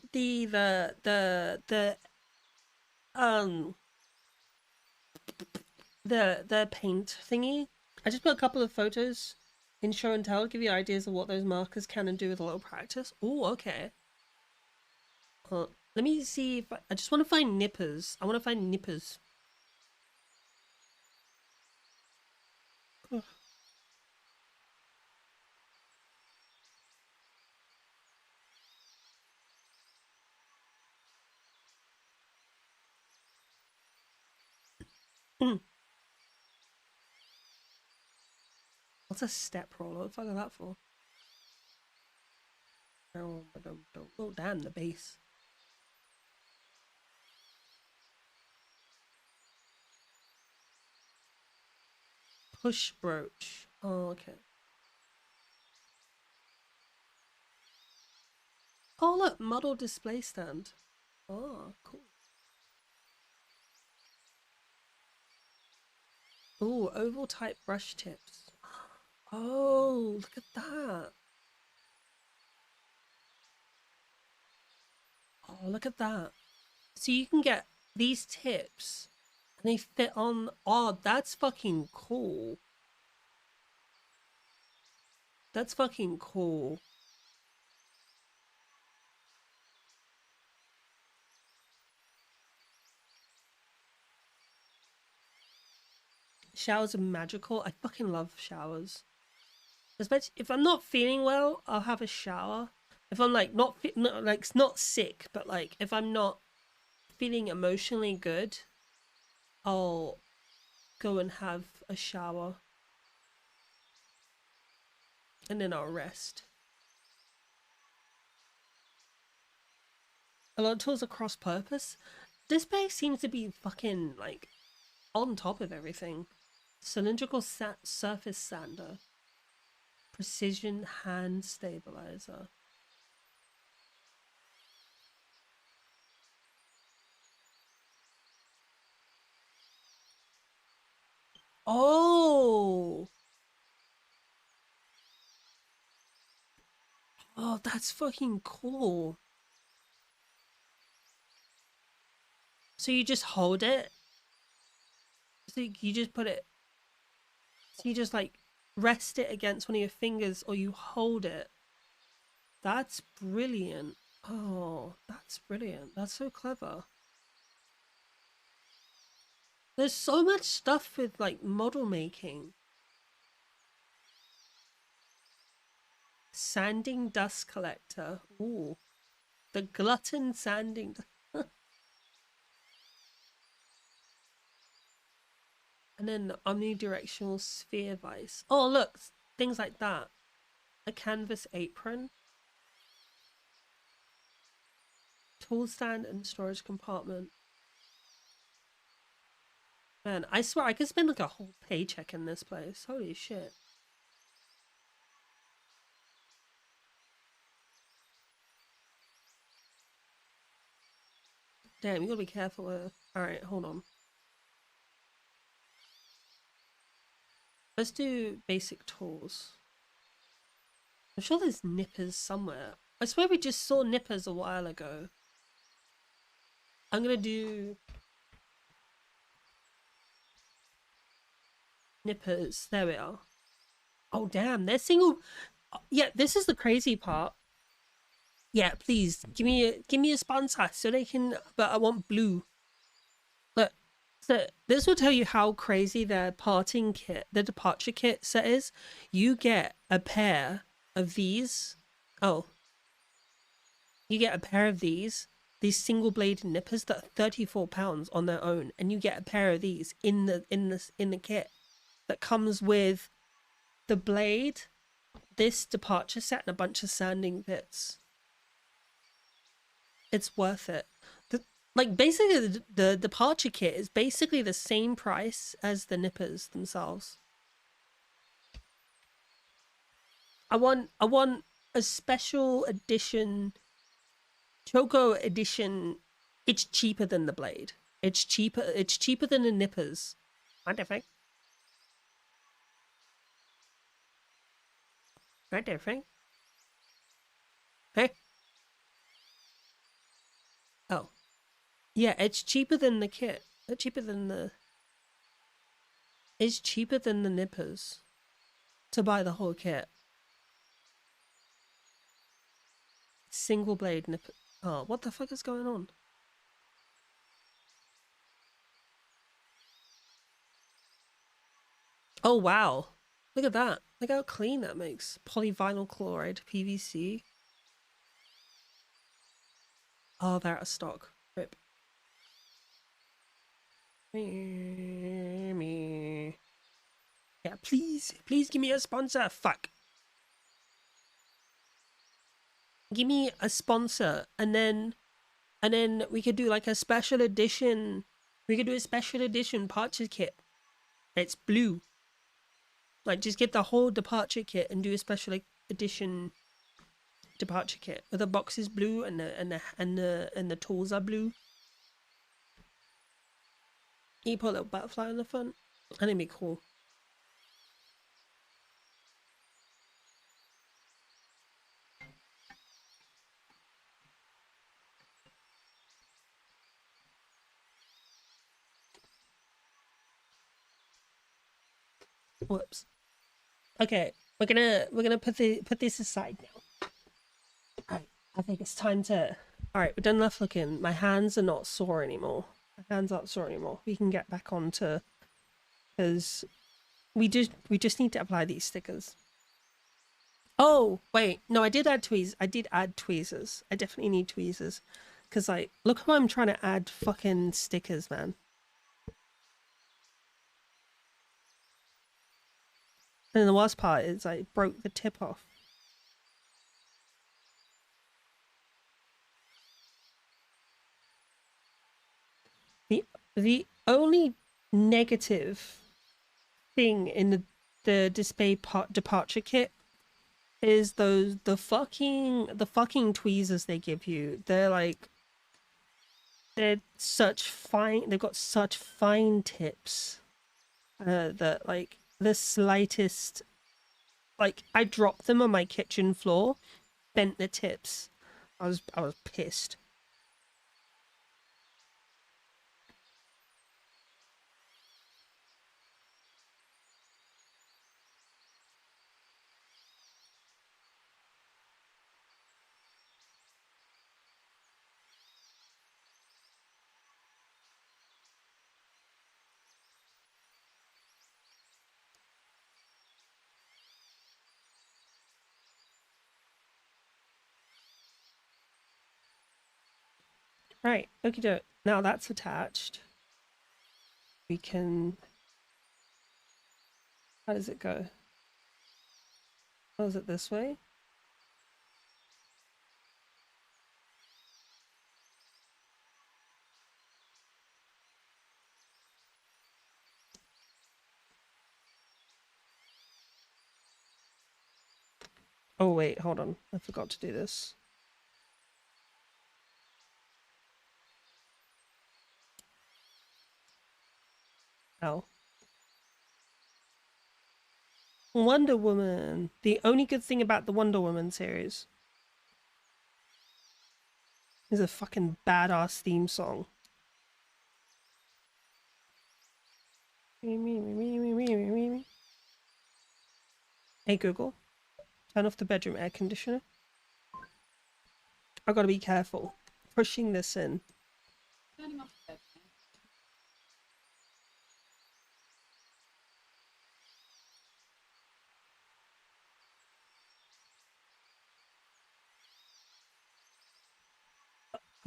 paint thingy? I just put a couple of photos in show and tell, give you ideas of what those markers can and do with a little practice. Oh, okay. Let me see if I just want to find nippers. I want to find nippers. Ugh. What's a step roller? What the fuck is that for? Oh, damn, the bass. Push brooch. Oh, okay. Oh, look, model display stand. Oh, cool. Oh, oval type brush tips. Oh, look at that. Oh, look at that. So you can get these tips and they fit on. Oh, that's fucking cool. That's fucking cool. Showers are magical. I fucking love showers. Especially if I'm not feeling well, I'll have a shower. If I'm like not sick, but like if I'm not feeling emotionally good, I'll go and have a shower. And then I'll rest. A lot of tools are cross purpose. This base seems to be fucking like on top of everything. Cylindrical surface sander. Precision hand stabilizer. Oh! Oh, that's fucking cool. So you just hold it? So you just put it... So you just like rest it against one of your fingers or you hold it. That's brilliant. Oh, that's brilliant. That's so clever. There's so much stuff with like model making. Sanding dust collector. Ooh. The glutton sanding. And then the omnidirectional sphere vise. Oh, look. Things like that. A canvas apron. Tool stand and storage compartment. Man, I swear I could spend like a whole paycheck in this place. Holy shit. Damn, you gotta be careful with... Alright, hold on. Let's do basic tools. I'm sure there's nippers somewhere. I swear we just saw nippers a while ago. I'm gonna do nippers. There we are. Oh damn, they're single. Yeah, this is the crazy part. Yeah, please give me a sponsor so they can. But I want blue. Look, so this will tell you how crazy their parting kit, the departure kit set is. You get a pair of these. Oh, you get a pair of these single bladed nippers that are £34 on their own, and you get a pair of these in the kit that comes with the blade, this departure set, and a bunch of sanding bits. It's worth it. Like basically the departure kit is basically the same price as the nippers themselves. I want a special edition Choco edition. It's cheaper than the blade. It's cheaper than the nippers. What the fuck? What the fuck? Hey? Oh. Yeah, it's cheaper than the kit. It's cheaper than the nippers to buy the whole kit. Single blade nipper. Oh, what the fuck is going on? Oh wow. Look at that. Look how clean that makes. Polyvinyl chloride, PVC. Oh, they're out of stock. Rip. Me. Yeah, please give me a sponsor. Fuck. Give me a sponsor, and then we could do like a special edition. We could do a special edition departure kit. It's blue. Like, just get the whole departure kit and do a special edition departure kit where the box is blue and the tools are blue. You put a little butterfly on the front. I think it'd be cool. Whoops. Okay, we're gonna put this aside now. Alright, I think it's time to. Alright, we're done enough looking. My hands are not sore anymore. My hands aren't sore anymore. We can get back on to, because we just need to apply these stickers. Oh wait, no, I did add tweezers. I definitely need tweezers, because like, look how I'm trying to add fucking stickers, man. And the worst part is I broke the tip off. The only negative thing in the display departure kit is the fucking tweezers they give you. They're such fine. They've got such fine tips that like. The slightest, like, I dropped them on my kitchen floor, bent the tips. I was pissed. Right, okie doke. Now that's attached. We can. How does it go? Oh, is it this way? Oh wait, hold on. I forgot to do this. Oh. Wonder Woman. The only good thing about the Wonder Woman series is a fucking badass theme song. Hey Google, turn off the bedroom air conditioner. I gotta be careful pushing this in. Turning off the bed.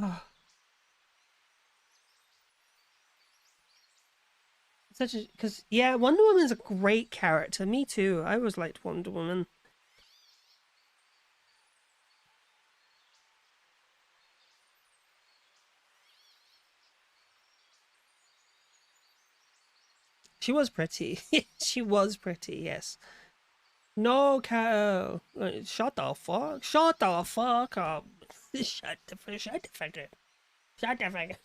Oh. Such a, because yeah, Wonder Woman's a great character. Me too. I always liked Wonder Woman. She was pretty. She was pretty, yes. No, Kato. Shut the fuck. Shut the fuck up. Shut the fuck up. Shut the fuck up.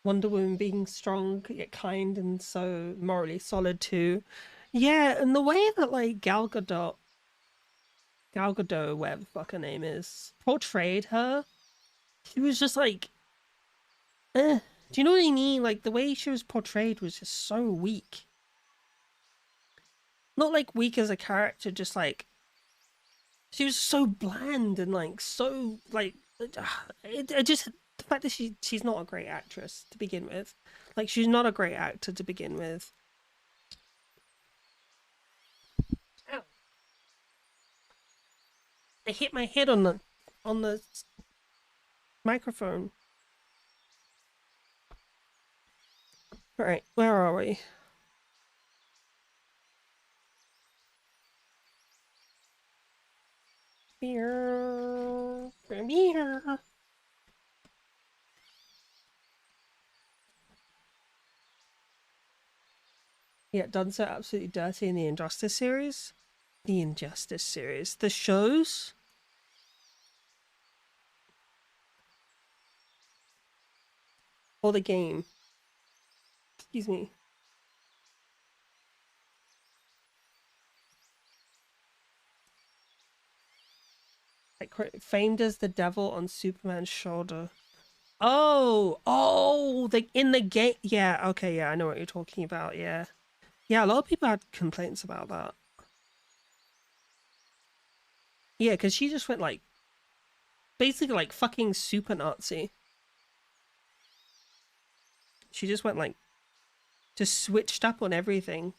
Wonder Woman being strong yet kind and so morally solid too. Yeah, and the way that like Gal Gadot, whatever the fuck her name is, portrayed her, she was just like, do you know what I mean? Like the way she was portrayed was just so weak. Not like weak as a character, just like she was so bland and like so like it just the fact that she's not a great actress to begin with. Like she's not a great actor to begin with. Ow. I hit my head on the microphone. Alright, where are we? Beer. Beer. Yeah, done so absolutely dirty in the Injustice series. The Injustice series. The shows. Or the game. Excuse me. Like famed as the devil on Superman's shoulder. Oh, in the game. Yeah, okay, yeah, I know what you're talking about. Yeah, yeah, a lot of people had complaints about that. Yeah, because she just went like, basically like fucking super Nazi. She just went like, just switched up on everything,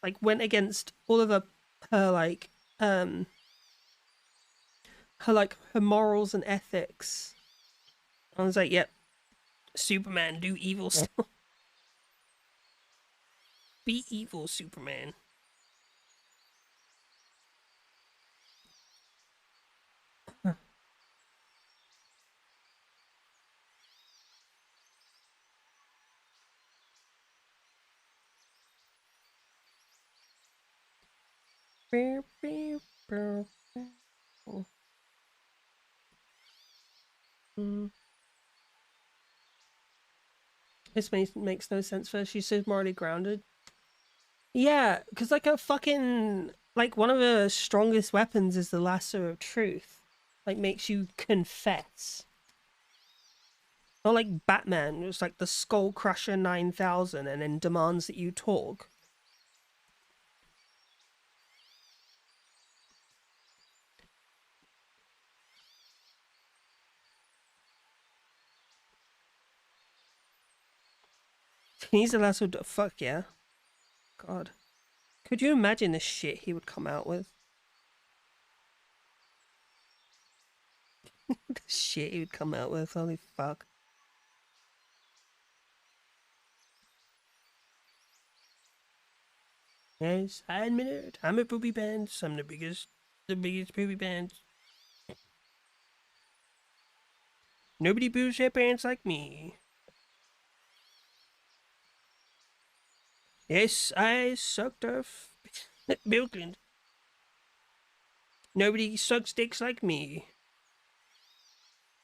like went against all of her like her morals and ethics. I was like, yep, Superman, do evil stuff. Be evil, Superman. This makes no sense for her. She's so morally grounded. Yeah, because like a fucking like one of her strongest weapons is the lasso of truth. Like makes you confess. Not like Batman, it's like the Skull Crusher 9000 and then demands that you talk. He's a lasso. Fuck yeah. God. Could you imagine the shit he would come out with? The shit he would come out with, holy fuck. Yes, I admit it. I'm a poopy pants. I'm the biggest poopy pants. Nobody poos their pants like me. Yes, I sucked off Bill Clinton. Nobody sucks dicks like me.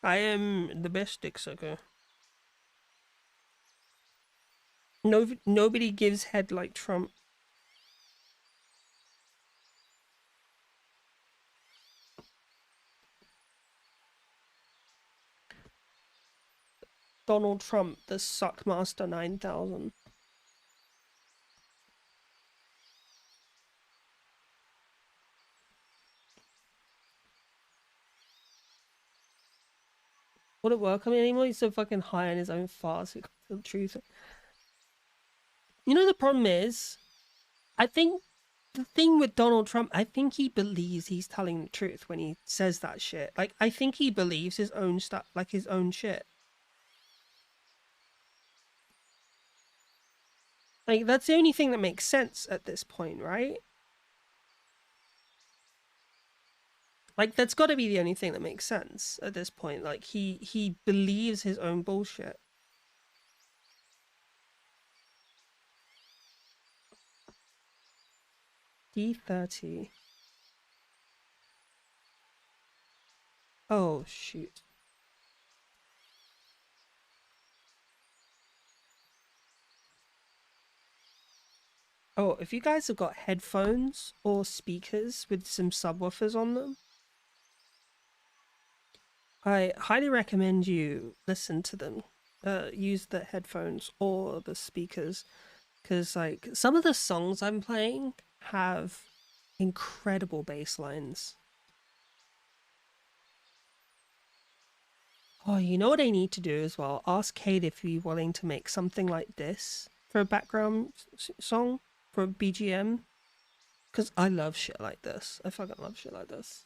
I am the best dick sucker. Nobody gives head like Trump. Donald Trump, the Suckmaster 9000. Would it work on me anymore? He's so fucking high on his own farts. It the truth. You know the problem is, I think the thing with Donald Trump, I think he believes he's telling the truth when he says that shit. Like, I think he believes his own stuff, like his own shit. Like, that's the only thing that makes sense at this point, right? Like, that's got to be the only thing that makes sense at this point. Like, he believes his own bullshit. D30. Oh, shoot. Oh, if you guys have got headphones or speakers with some subwoofers on them, I highly recommend you listen to them. Use the headphones or the speakers, because like some of the songs I'm playing have incredible bass lines. Oh, you know what I need to do as well? Ask Kate if he's willing to make something like this for a background song, for a BGM. Because I love shit like this. I fucking love shit like this.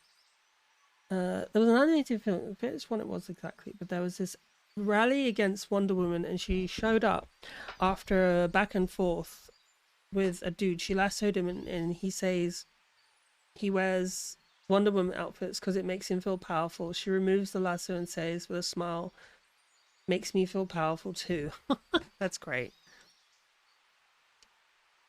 There was an animated film, I forget which one it was exactly, but there was this rally against Wonder Woman, and she showed up after a back and forth with a dude. She lassoed him, and he says he wears Wonder Woman outfits because it makes him feel powerful. She removes the lasso and says with a smile, "Makes me feel powerful too." That's great.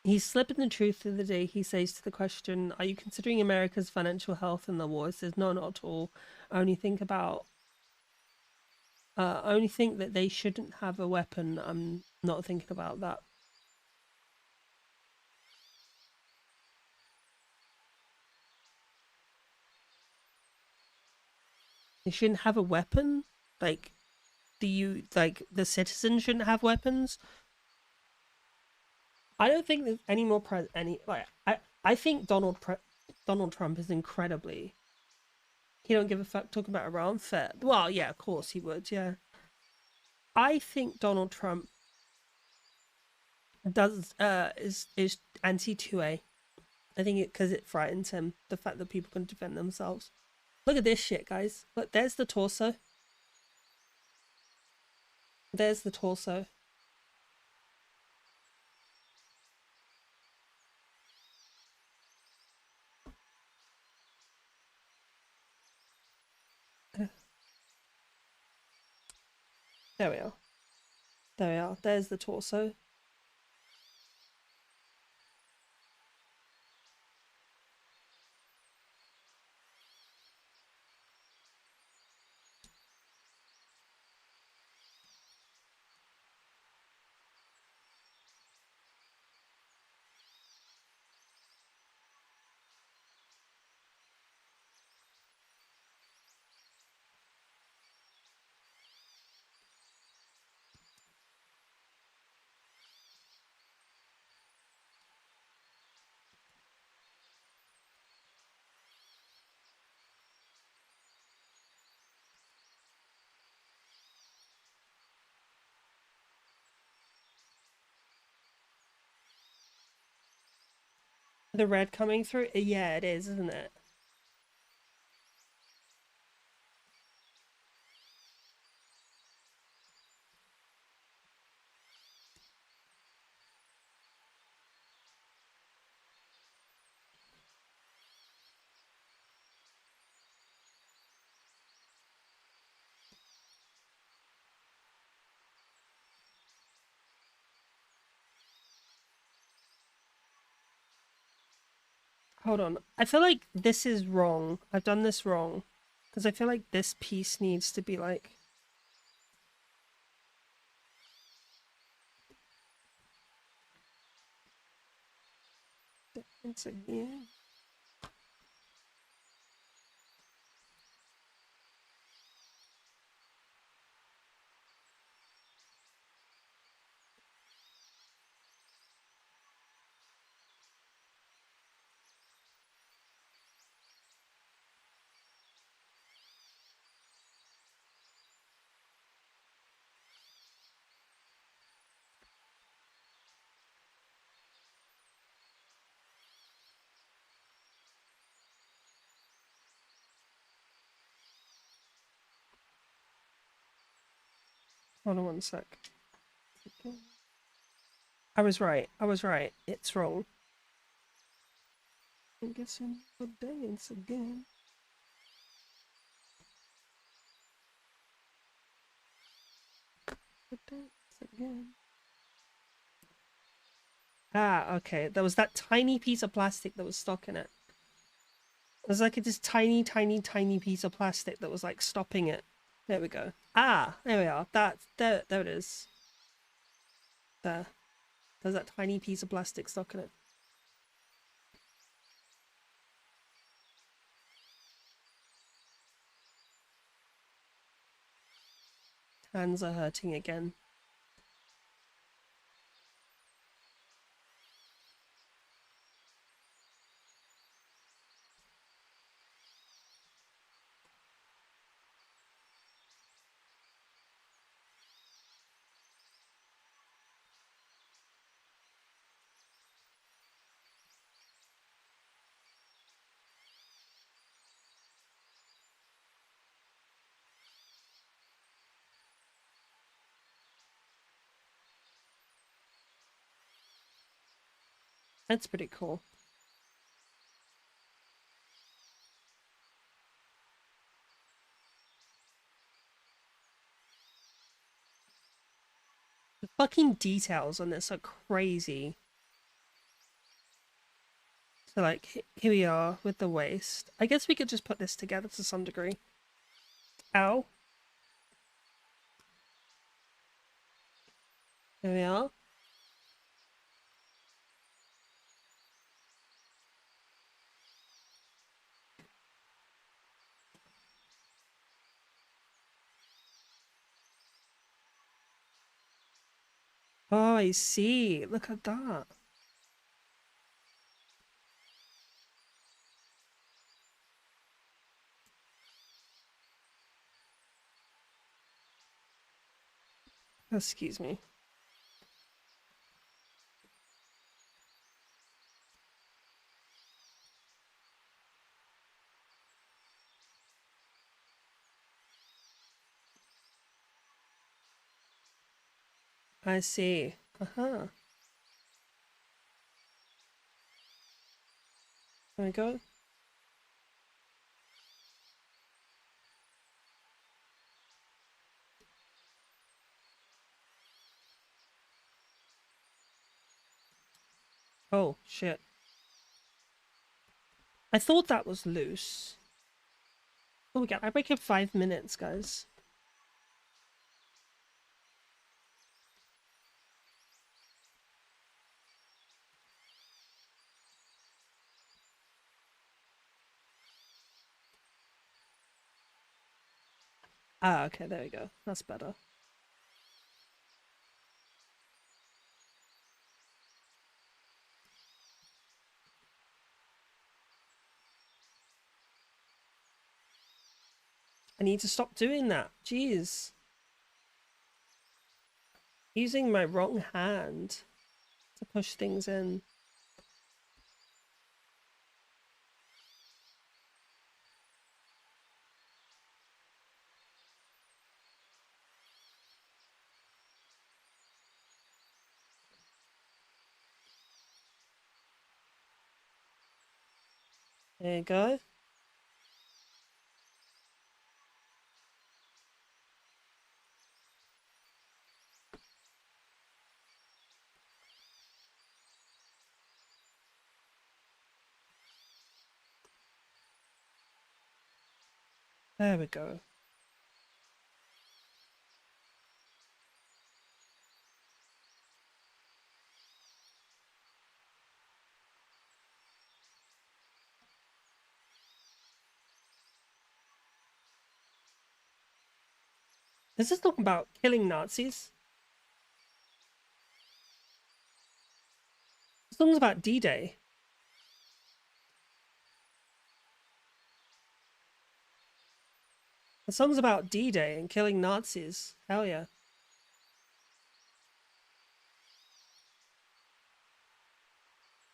He's slipping the truth the other day. He says to the question, "Are you considering America's financial health in the war?" He says, "No, not at all. I only think that they shouldn't have a weapon. I'm not thinking about that." They shouldn't have a weapon? Like, the citizens shouldn't have weapons? I don't think there's any more I think Donald Trump is incredibly, he don't give a fuck talking about Iran. Fair. Well, yeah, of course he would, yeah. I think Donald Trump is anti 2A. I think because it frightens him, the fact that people can defend themselves. Look at this shit, guys. Look, there's the torso. There's the torso. There we are. There we are. There's the torso. The red coming through? Yeah, it is, isn't it? Hold on. I feel like this is wrong. I've done this wrong. Because I feel like this piece needs to be like... Once again. Hold on one sec. I was right. I was right. It's wrong. I'm guessing for dance again. For dance again. Ah, okay. There was that tiny piece of plastic that was stuck in it. There's like this tiny, tiny, tiny piece of plastic that was like stopping it. There we go. Ah, there we are. There it is. There. There's that tiny piece of plastic stuck in it. Hands are hurting again. That's pretty cool. The fucking details on this are crazy. So like, here we are with the waist. I guess we could just put this together to some degree. Ow. There we are. Oh, I see. Look at that. Excuse me. I see. Uh-huh. There we go. Oh, shit. I thought that was loose. Oh my god, I break in 5 minutes, guys. Ah, okay, there we go. That's better. I need to stop doing that. Jeez. Using my wrong hand to push things in. There you go. There we go. This is talking about killing Nazis. This song's about D-Day. The song's about D-Day and killing Nazis. Hell yeah.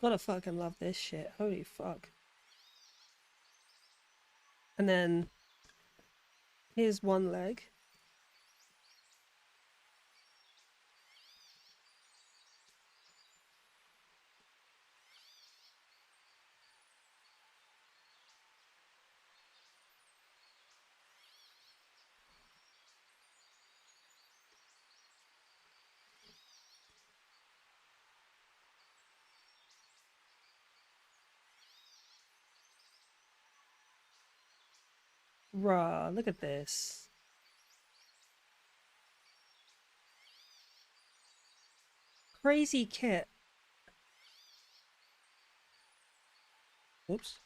Gotta fucking love this shit. Holy fuck. And then here's one leg. Raw, look at this. Crazy kit. Oops.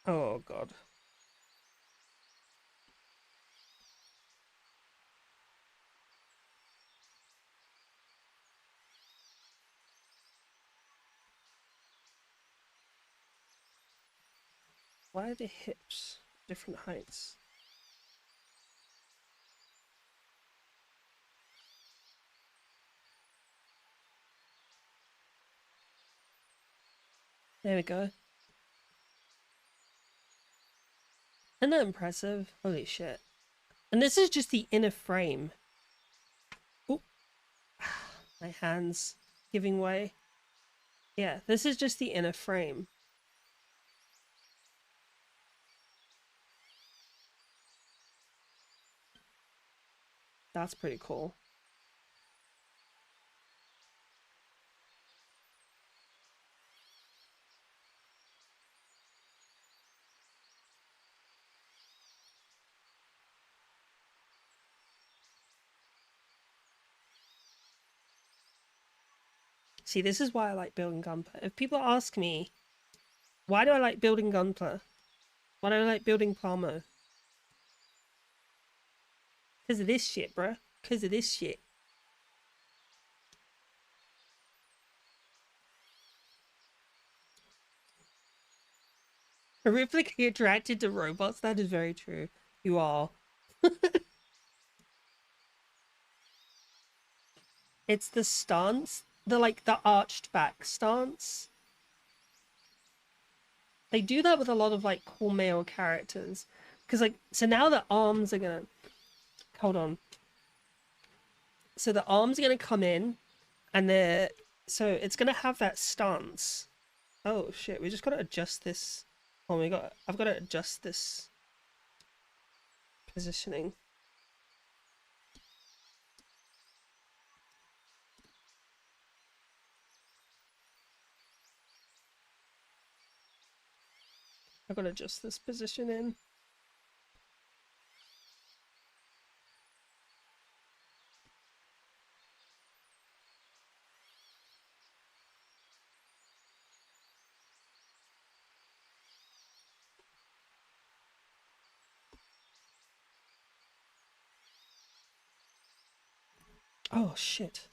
Oh god. Why are the hips different heights? There we go. Isn't that impressive? Holy shit. And this is just the inner frame. Oh, my hands giving way. Yeah, this is just the inner frame. That's pretty cool. See, this is why I like building Gunpla. If people ask me, why do I like building Gunpla? Why do I like building Plamo? Because of this shit, bruh. Because of this shit. Horrifically attracted to robots? That is very true. You are. It's the stance. The arched back stance. They do that with a lot of like cool male characters. Because like, so now the arms are gonna... Hold on. So the arms are gonna come in and they're... So it's gonna have that stance. Oh shit, we just gotta adjust this. Oh my god, I've gotta adjust this positioning. I've gotta adjust this position in. Oh shit.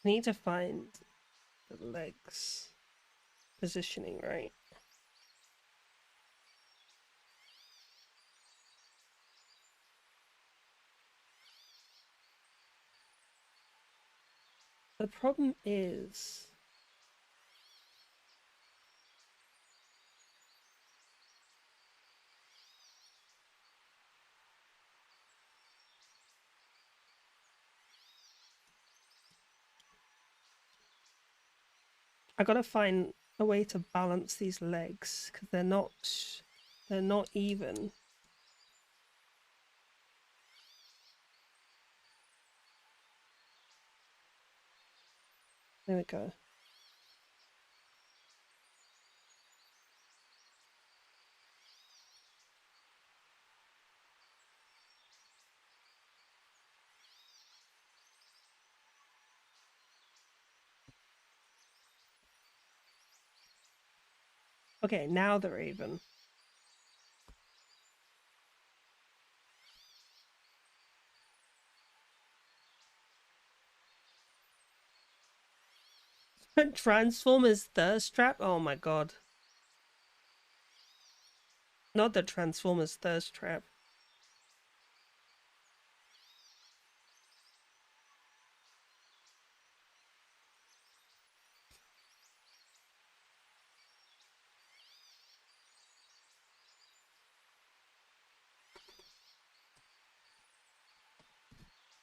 I need to find the legs positioning right. The problem is I gotta find a way to balance these legs because they're not even. There we go. Okay, now they're even. Transformers Thirst Trap? Oh my god. Not the Transformers Thirst Trap.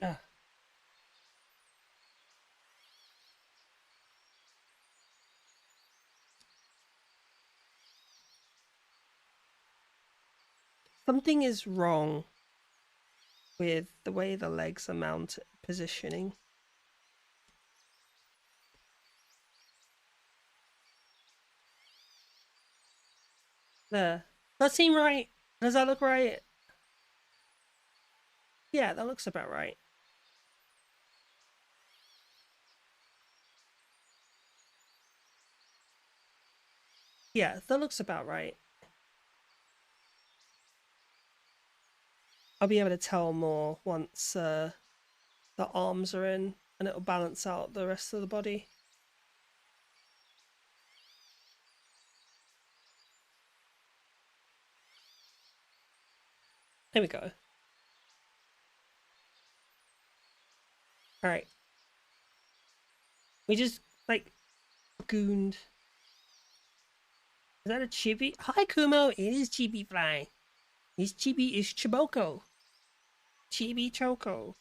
Ah. Something is wrong with the way the legs are mounted, positioning. There. That seem right? Does that look right? Yeah, that looks about right. Yeah, that looks about right. I'll be able to tell more once the arms are in, and it'll balance out the rest of the body. There we go. Alright. We just, like, gooned. Is that a chibi? Hi, Kumo. It is Chibi Fly. It's Chibi. It's Chiboko. Chibi Choco.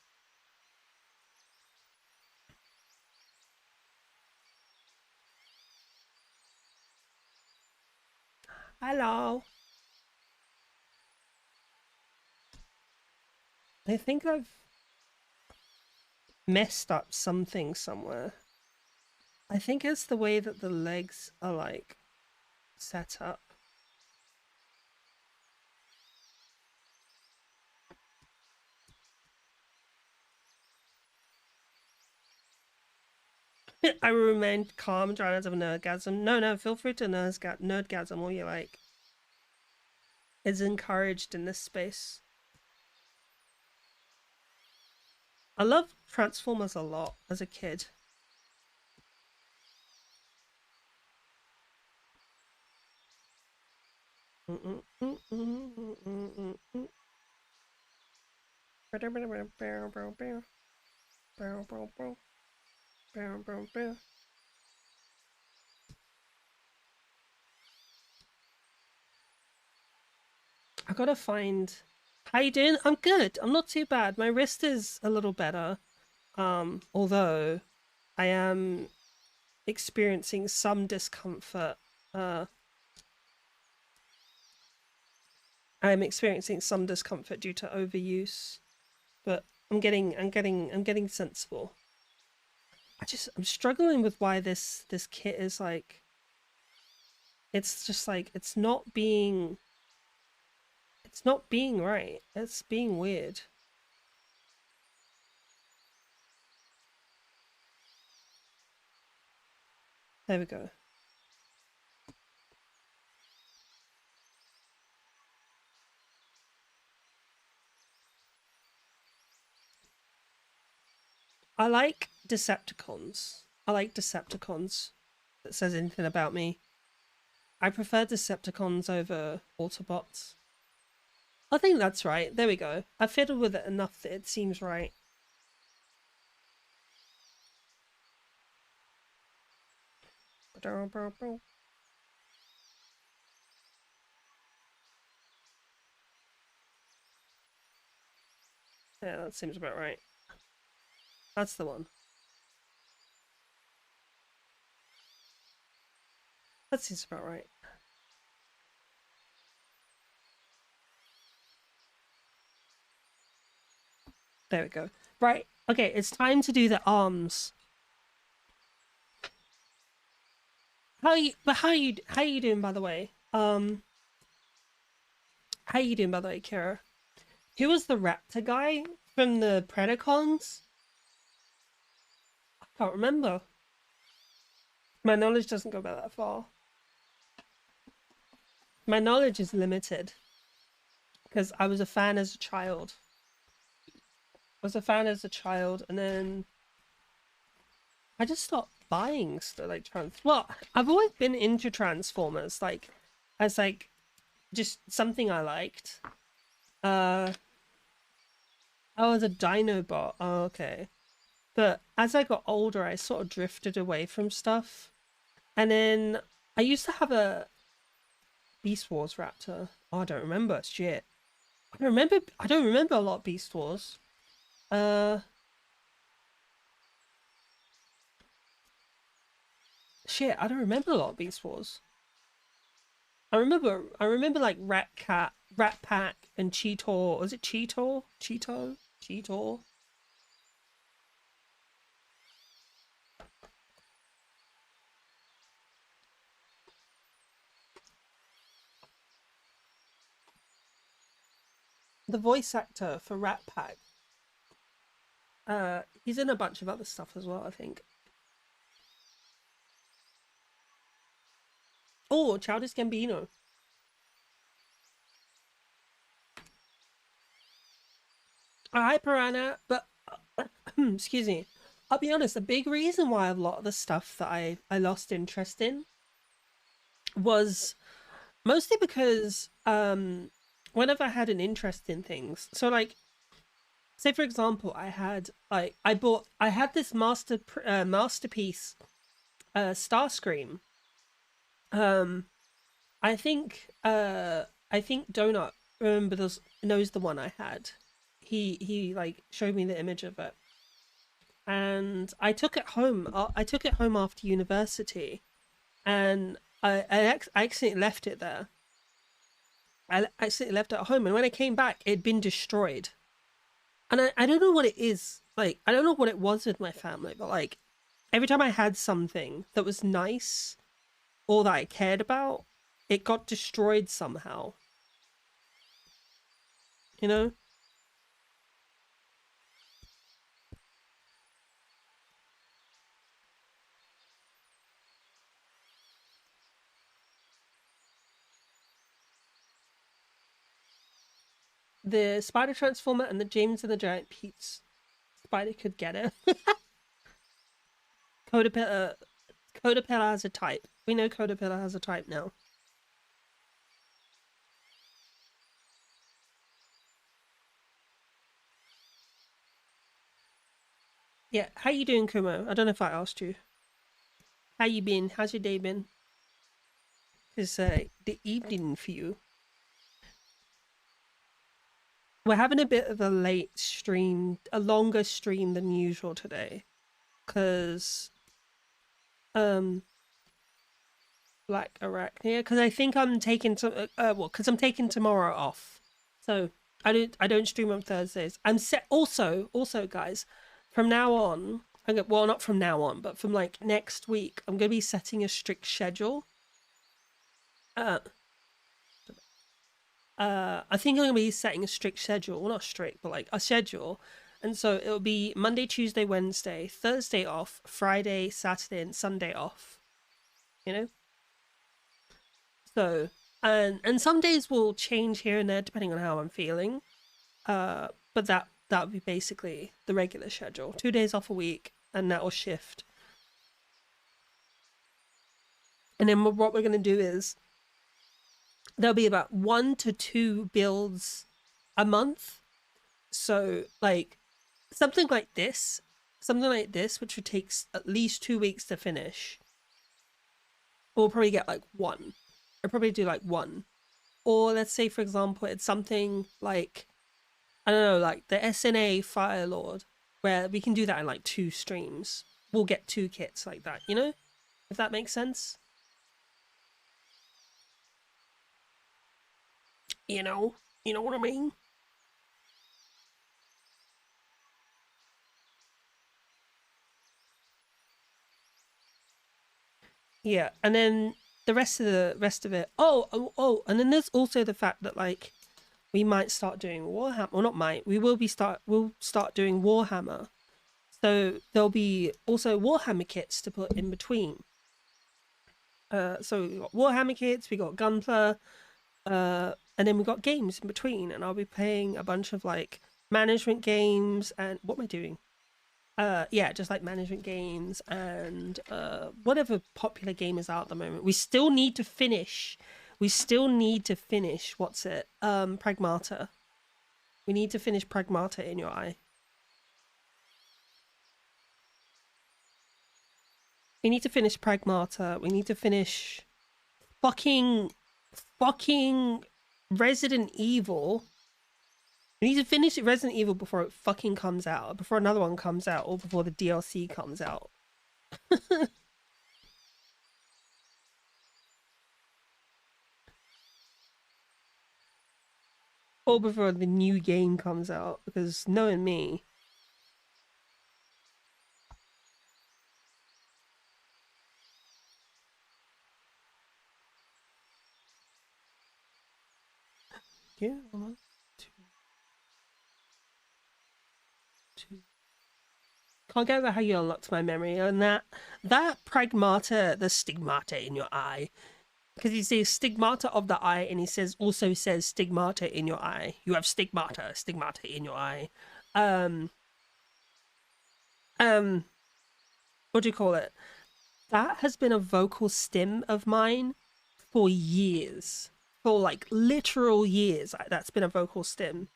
Hello. I think I've messed up something somewhere. I think it's the way that the legs are, like, set up. I will remain calm, trying not to have a nerdgasm. No, feel free to nerdgasm all you like. It's encouraged in this space. I loved Transformers a lot as a kid. I gotta find. How you doing? I'm good. I'm not too bad. My wrist is a little better. Although I am experiencing some discomfort. I am experiencing some discomfort due to overuse, but I'm getting sensible. I'm struggling with why this kit is like. It's just like it's not being right. It's being weird. There we go. I like Decepticons. I like Decepticons. That says anything about me. I prefer Decepticons over Autobots. I think that's right. There we go. I fiddled with it enough that it seems right. Yeah, that seems about right. That's the one. That seems about right. There we go. Right. Okay, it's time to do the arms. how you doing, by the way? How you doing, by the way, Kira? Who was the raptor guy from the Predacons? I can't remember. My knowledge doesn't go back that far. My knowledge is limited because I was a fan as a child. And then I just stopped buying stuff like Well, I've always been into Transformers, like as like just something I liked. I was a Dinobot. Oh, okay. But as I got older, I sort of drifted away from stuff. And then I used to have a Beast Wars Raptor. Oh, I don't remember. Shit. I don't remember a lot of Beast Wars. Shit, I don't remember a lot of Beast Wars. I remember like Rat Pack, and Cheetor. Was it Cheetor? Cheetor? The voice actor for Rat Pack. He's in a bunch of other stuff as well, I think. Oh, Childish Gambino. Hi, Piranha, but excuse me. I'll be honest, a big reason why a lot of the stuff that I lost interest in was mostly because whenever I had an interest in things, so like, say for example, I had this masterpiece Starscream. I think Donut knows the one I had. He like showed me the image of it, and I took it home. I took it home after university, and I accidentally left it there. I accidentally left it at home, and when I came back, it'd been destroyed. And I don't know what it is. Like, I don't know what it was with my family, but like, every time I had something that was nice or that I cared about, it got destroyed somehow. You know? The Spider Transformer and the James and the Giant Peach Spider could get it. Caterpillar has a type. We know Caterpillar has a type now. Yeah, how you doing, Kumo? I don't know if I asked you. How you been? How's your day been? It's the evening for you. We're having a bit of a late stream, a longer stream than usual today, because Black Arachnia, because I think I'm taking some because I'm taking tomorrow off, so I don't stream on Thursdays. I'm set also guys, from now on, well, not from now on, but from like next week, I'm gonna be setting a strict schedule. I think I'm going to be setting a strict schedule. Well, not strict, but like a schedule. And so it'll be Monday, Tuesday, Wednesday, Thursday off, Friday, Saturday, and Sunday off. You know? So, and some days will change here and there depending on how I'm feeling. But that would be basically the regular schedule. 2 days off a week, and that will shift. And then what we're going to do is there'll be about 1 to 2 builds a month. So like something like this, which would take at least 2 weeks to finish, we'll probably get like 1. I'll probably do like 1. Or let's say, for example, it's something like, I don't know, like the SNA Firelord, where we can do that in like 2 streams. We'll get 2 kits like that, you know? If that makes sense. You know what I mean? Yeah, and then the rest of it. Oh, and then there's also the fact that like we might start doing Warhammer. Well, not might. We'll start doing Warhammer. So there'll be also Warhammer kits to put in between. So we got Warhammer kits, we got Gunpla, and then we got games in between. And I'll be playing a bunch of like management games and what am I doing? Yeah, just like management games and whatever popular game is out at the moment. We still need to finish. What's it? Pragmata. We need to finish Pragmata in your eye. We need to finish Pragmata. We need to finish fucking Resident Evil. We need to finish Resident Evil before it fucking comes out, before another one comes out, or before the DLC comes out. Or before the new game comes out, because knowing me... Yeah, 1, 2. Can't get over how you unlocked my memory, and that Pragmata, the stigmata in your eye, because he says stigmata of the eye, and he also says stigmata in your eye. You have stigmata in your eye. What do you call it? That has been a vocal stim of mine for years. For like literal years, that's been a vocal stim.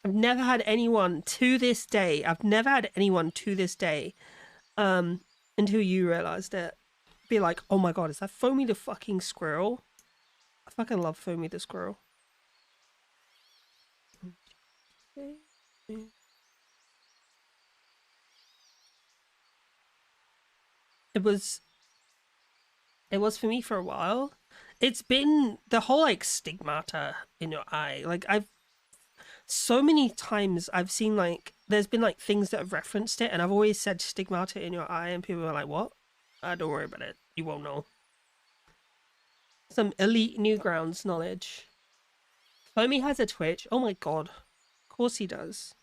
I've never had anyone to this day, until you realized it, be like, oh my god, is that Foamy the fucking squirrel? I fucking love Foamy the squirrel. It was for me for a while. It's been the whole like stigmata in your eye. Like so many times I've seen like there's been like things that have referenced it, and I've always said stigmata in your eye, and people are like, what? Don't worry about it. You won't know. Some elite Newgrounds knowledge. Foamy has a Twitch. Oh my god. Of course he does.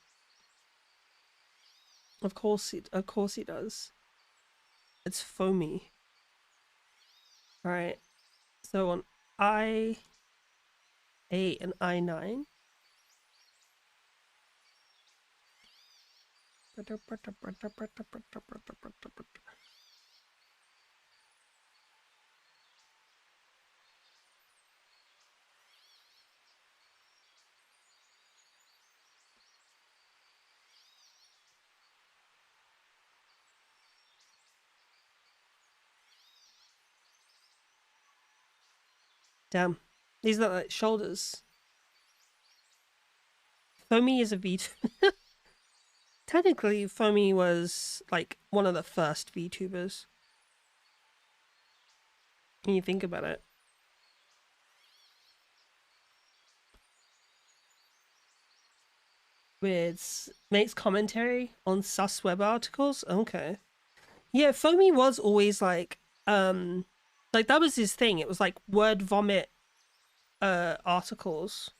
Of course he does. It's Foamy. Alright. So on I8 and I9. Damn. These look like shoulders. Foamy is a VTuber. Technically, Foamy was like one of the first VTubers. When you think about it. Makes commentary on sus web articles. Okay. Yeah, Foamy was always like that was his thing. It was like word vomit articles.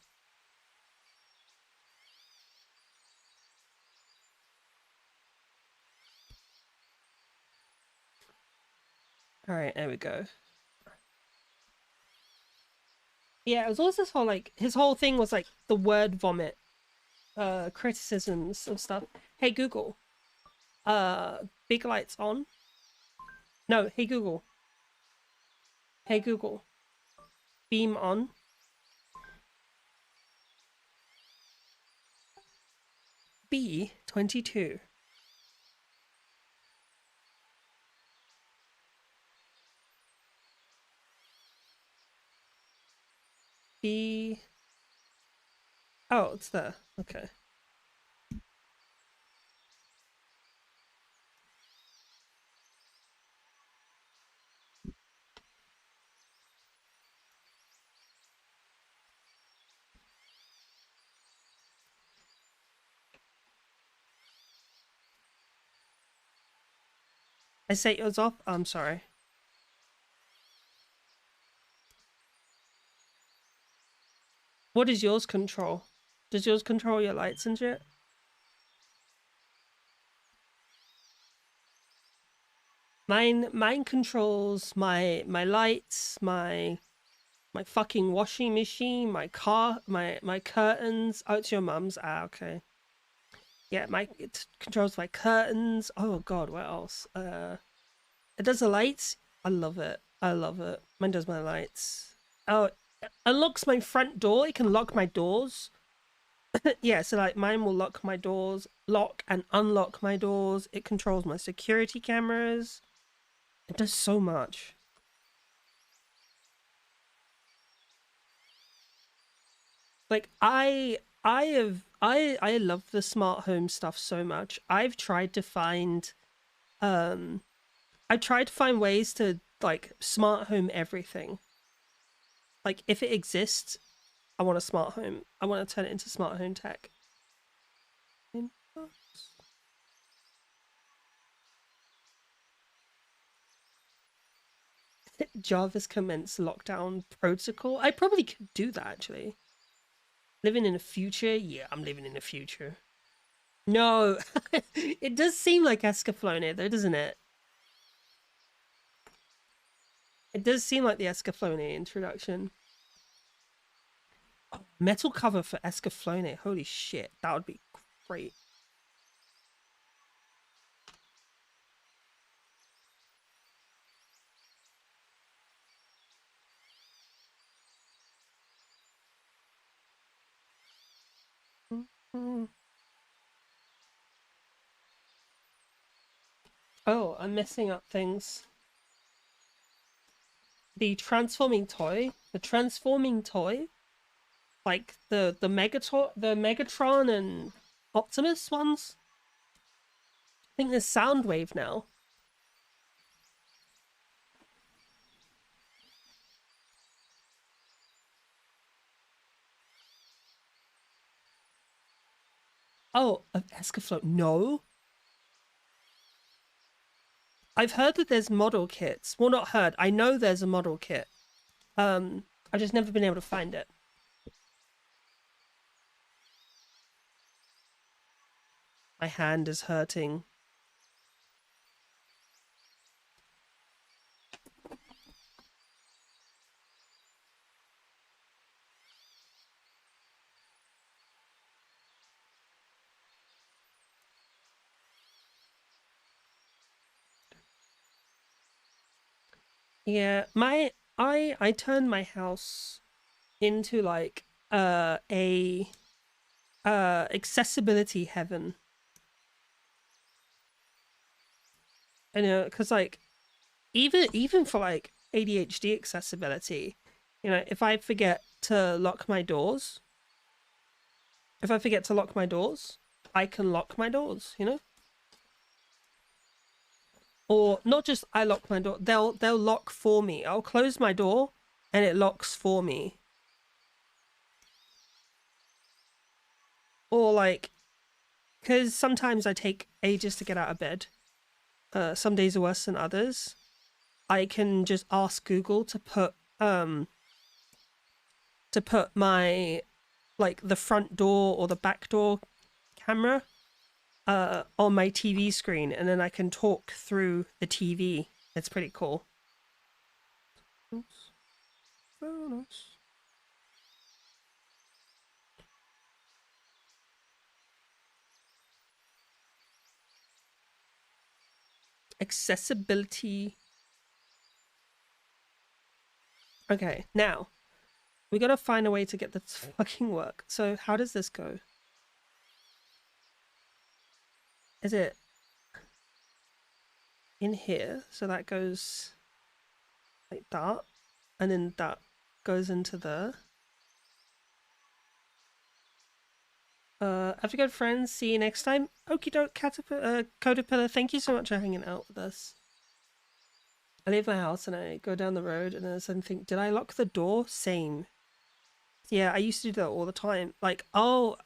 Alright, there we go. Yeah, it was also this whole like his whole thing was like the word vomit criticisms of stuff. Hey Google. Big lights on. No, hey Google. Hey Google. Beam on. B22. B. Oh, it's there. Okay. I set yours off? I'm sorry. What does yours control? Does yours control your lights and shit? Mine controls my lights, my fucking washing machine, my car, my curtains. Oh, it's your mum's. Ah, okay. Yeah, it controls my curtains. Oh god, what else? It does the lights. I love it. I love it. Mine does my lights. Oh, it unlocks my front door. It can lock my doors. Yeah, so like mine will lock my doors, lock and unlock my doors. It controls my security cameras. It does so much. Like I love the smart home stuff so much. I've tried to find ways to like smart home everything. Like if it exists, I want a smart home. I want to turn it into smart home tech. Jarvis commence lockdown protocol. I probably could do that actually. Living in the future? Yeah, I'm living in the future. No, it does seem like Escaflowne though, doesn't it? It does seem like the Escaflowne introduction. Oh, metal cover for Escaflowne. Holy shit, that would be great. Oh, I'm messing up things. The transforming toy, like the Megatron and Optimus ones. I think there's Soundwave now. Oh, Escaflowne. No. I've heard that there's model kits. Well, not heard. I know there's a model kit. I've just never been able to find it. My hand is hurting. Yeah, I turned my house into like a accessibility heaven. I know, because like even for like ADHD accessibility, you know, if I forget to lock my doors, I can lock my doors, you know? Or not just I lock my door, they'll lock for me. I'll close my door and it locks for me. Or like, because sometimes I take ages to get out of bed. Some days are worse than others. I can just ask Google to put my like the front door or the back door camera on my TV screen, and then I can talk through the TV. It's pretty cool. Oops. Oh, nice. Accessibility. Okay, now we gotta find a way to get this to fucking work. So how does this go? Is it in here? So that goes like that, and then that goes into there. Have a good friends. See you next time. Okie doke, Caterpillar. Thank you so much for hanging out with us. I leave my house and I go down the road and then I suddenly think, did I lock the door? Same. Yeah, I used to do that all the time. Like, oh,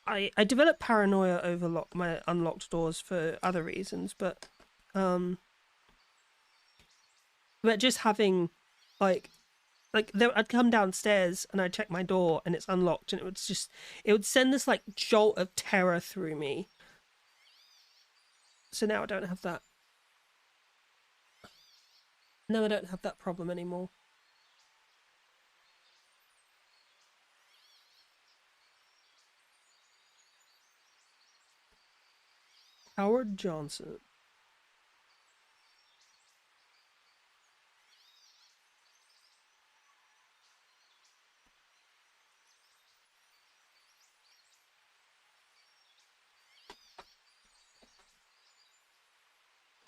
I developed paranoia over my unlocked doors for other reasons, but But just having like I'd come downstairs and I'd check my door and it's unlocked, and it would send this like jolt of terror through me. So now I don't have that. No, I don't have that problem anymore. Howard Johnson.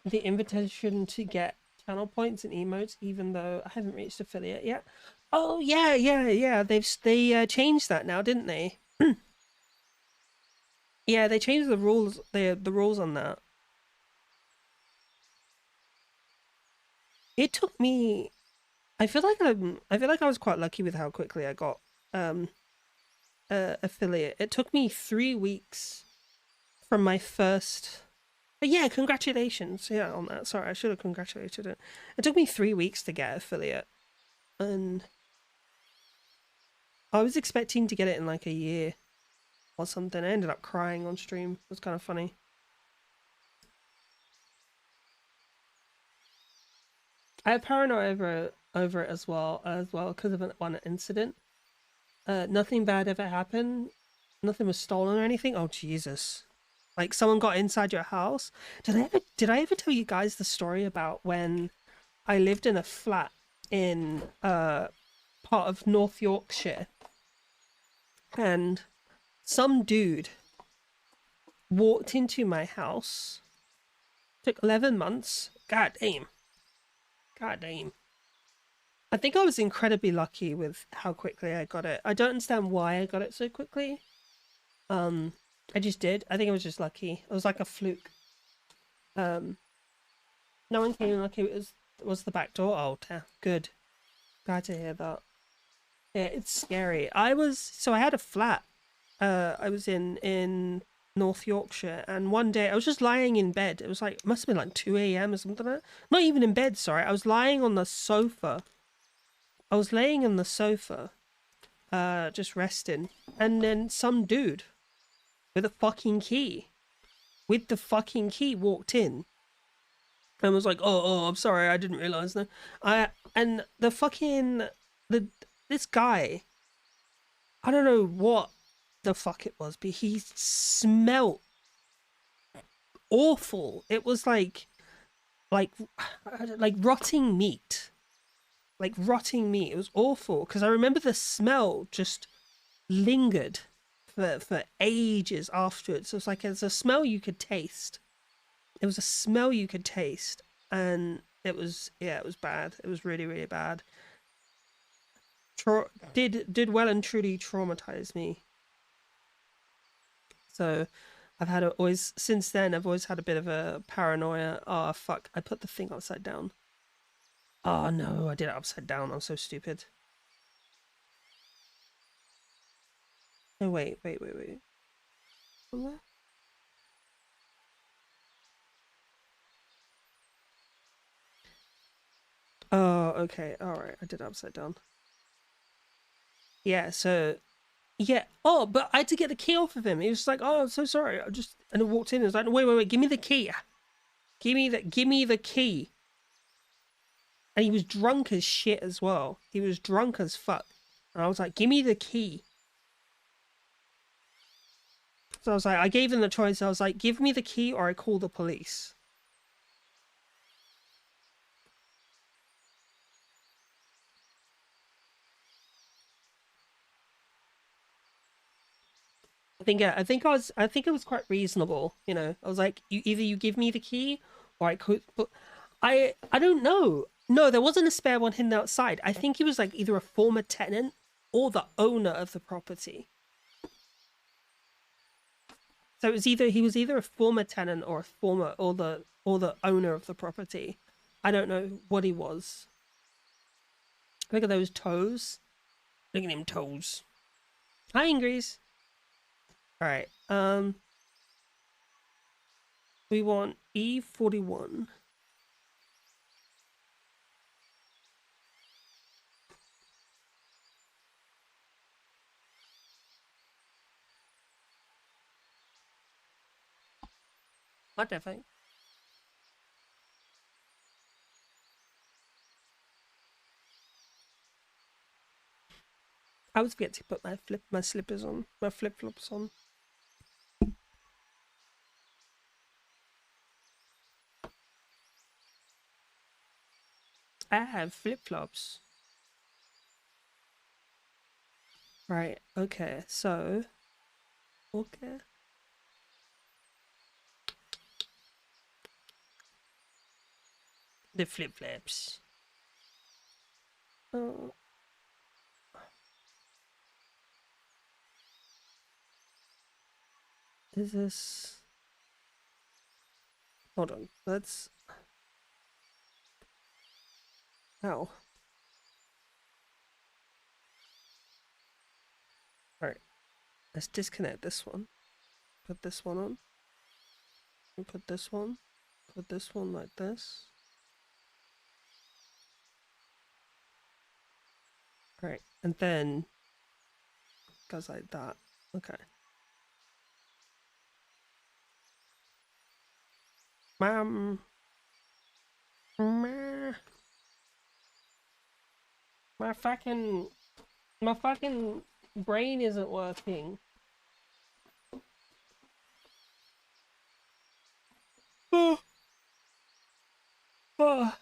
The invitation to get channel points and emotes, even though I haven't reached affiliate yet. Oh yeah. They changed that now, didn't they? Yeah, they changed the rules. The rules on that. It took me. I feel like I was quite lucky with how quickly I got affiliate. It took me 3 weeks from my first. But yeah, congratulations. Yeah, on that. Sorry, I should have congratulated it. It took me 3 weeks to get affiliate, and I was expecting to get it in like a year or something. I ended up crying on stream. It was kind of funny. I have paranoia over it as well because of one incident. Nothing bad ever happened. Nothing was stolen or anything. Oh Jesus. Like someone got inside your house. Did I ever tell you guys the story about when I lived in a flat in part of North Yorkshire, and some dude walked into my house. Took 11 months. God damn. I think I was incredibly lucky with how quickly I got it. I don't understand why I got it so quickly. I just did. I think I was just lucky. It was like a fluke. No one came lucky. It was the back door. Oh, good. Glad to hear that. Yeah, it's scary. I had a flat. I was in North Yorkshire, and one day I was just lying in bed. It was like, must have been like 2 a.m. or something like that. Not even in bed, sorry. I was lying on the sofa. I was laying on the sofa, just resting, and then some dude with the fucking key walked in and was like, oh, I'm sorry, I didn't realize that. And this guy, I don't know what the fuck it was, but he smelled awful. It was like rotting meat. Like rotting meat. It was awful because I remember the smell just lingered for ages afterwards. It was like, it's a smell you could taste. It was a smell you could taste, and it was bad. It was really, really bad. Did well and truly traumatize me. So since then I've always had a bit of a paranoia. Oh fuck, I put the thing upside down. Oh no, I did it upside down. I'm so stupid. No, wait. Oh, okay. Alright, I did it upside down. Yeah, so... Yeah. Oh, but I had to get the key off of him. He was like, oh, I'm so sorry. And I walked in and was like, wait, give me the key. Give me the key. And he was drunk as shit as well. He was drunk as fuck. And I was like, give me the key. So I was like, I gave him the choice. I was like, give me the key or I call the police. I think it was quite reasonable, you know. I was like, you give me the key or I could, but I don't know. No, there wasn't a spare one hidden outside. I think he was like either a former tenant or the owner of the property. So he was either a former tenant or the owner of the property. I don't know what he was. Look at those toes. Look at them toes. Hi, Ingris. All right. We want E41. What the fuck? I always forget to put my slippers on, my flip flops on. I have flip flops. Right. Okay. So. Okay. The flip flops. Oh. Is this? Hold on. Let's. Ow. Alright. Let's disconnect this one. Put this one on. And put this one. Put this one like this. Right. And then goes like that. Okay. My fucking brain isn't working. Oh. Oh.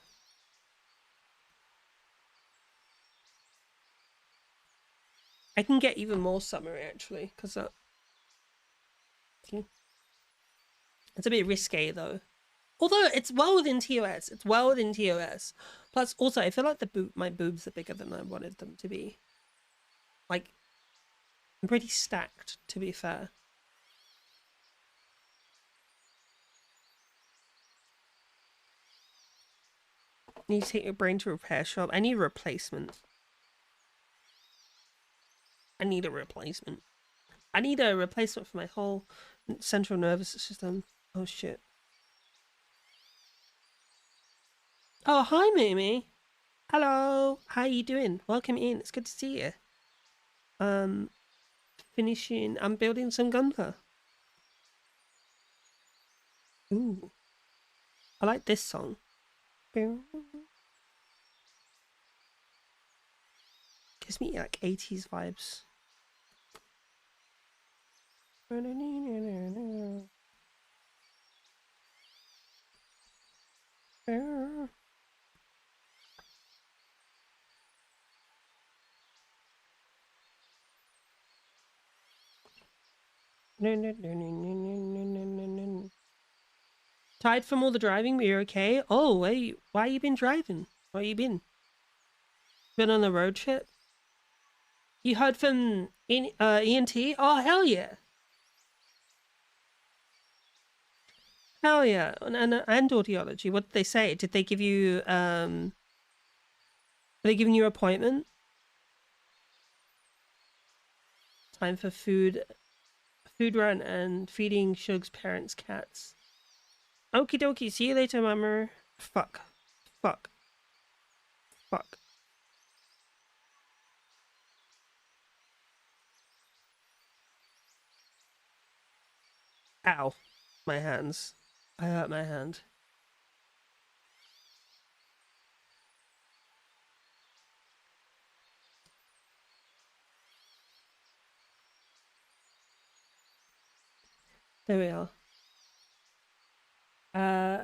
I can get even more summary actually, because that. See? It's a bit risque though. Although it's well within TOS. It's well within TOS. Plus, also, I feel like my boobs are bigger than I wanted them to be. Like, I'm pretty stacked, to be fair. Need to take your brain to a repair shop. I need a replacement. I need a replacement. I need a replacement for my whole central nervous system. Oh, shit. Oh, hi, Mimi. Hello. How you doing? Welcome in. It's good to see you. Finishing. I'm building some gunpowder. Ooh. I like this song. Gives me like 80s vibes. Tired from all the driving, but you're okay? Oh, why you been driving? Where you been? Been on a road trip? You heard from ENT? Oh, hell yeah. Hell yeah. And audiology, what did they say? Did they give you, are they giving you an appointment? Time for food run and feeding Shug's parents' cats. Okie dokie, see you later, mama. Fuck. Fuck. Fuck. Ow. My hands. I hurt my hand. There we are.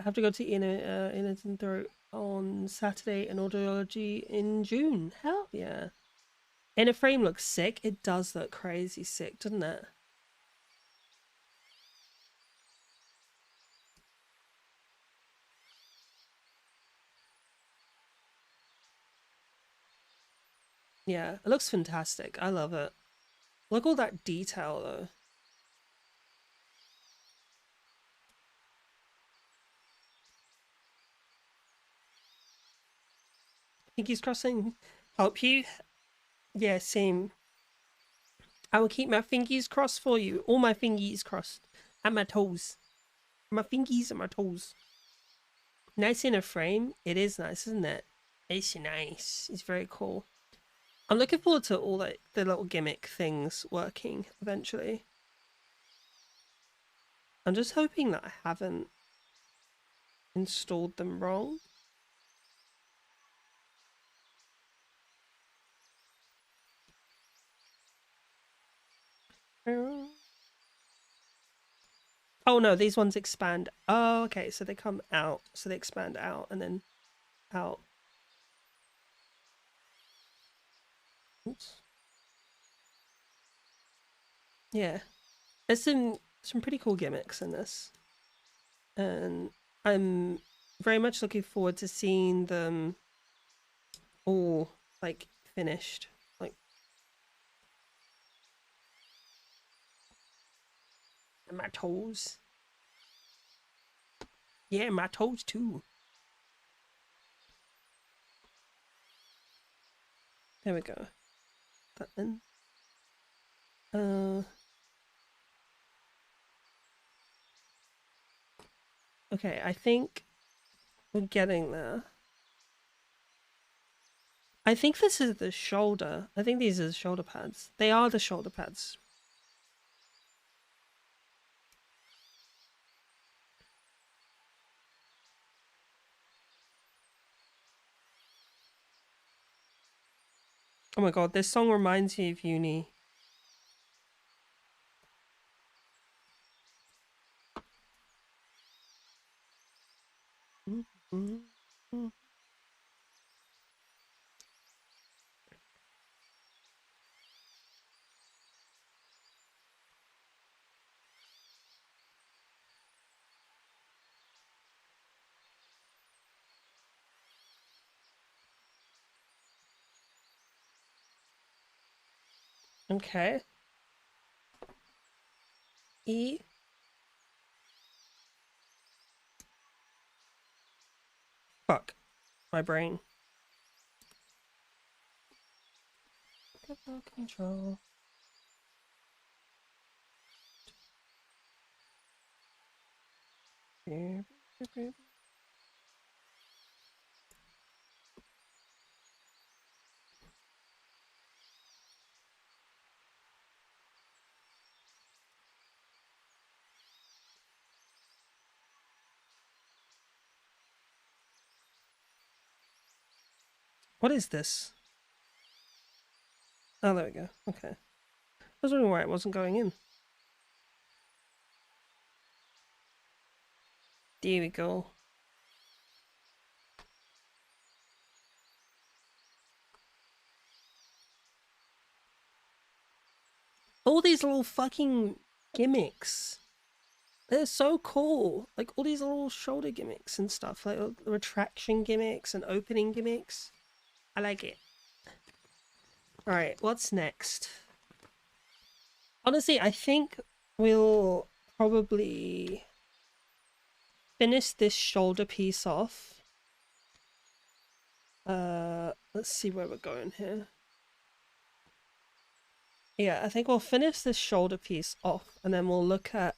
Have to go to Innocent Throat on Saturday and audiology in June. Hell yeah. Inner Frame looks sick. It does look crazy sick, doesn't it? Yeah, it looks fantastic. I love it. Look at all that detail though. Fingies crossing help you? Yeah, same. I will keep my fingies crossed for you. All my fingies crossed. And my toes. My fingies and my toes. Nice in a frame. It is nice, isn't it? It's nice. It's very cool. I'm looking forward to all like the little gimmick things working eventually. I'm just hoping that I haven't installed them wrong. Oh no, these ones expand. Oh, okay, so they come out, so they expand out and then out. Oops. Yeah, there's some pretty cool gimmicks in this, and I'm very much looking forward to seeing them all like finished. Like, and my toes. Yeah, my toes too. There we go. Button. Okay, I think we're getting there. I think this is the shoulder. I think these are the shoulder pads. They are the shoulder pads. Oh my god, this song reminds me of uni. Okay. E. Fuck. My brain. Get no control. What is this? Oh, there we go. Okay. I was wondering why it wasn't going in. There we go. All these little fucking gimmicks. They're so cool. Like all these little shoulder gimmicks and stuff. Like the retraction gimmicks and opening gimmicks. I like it. Alright, what's next? Honestly, I think we'll probably finish this shoulder piece off. Let's see where we're going here. Yeah, I think we'll finish this shoulder piece off and then we'll look at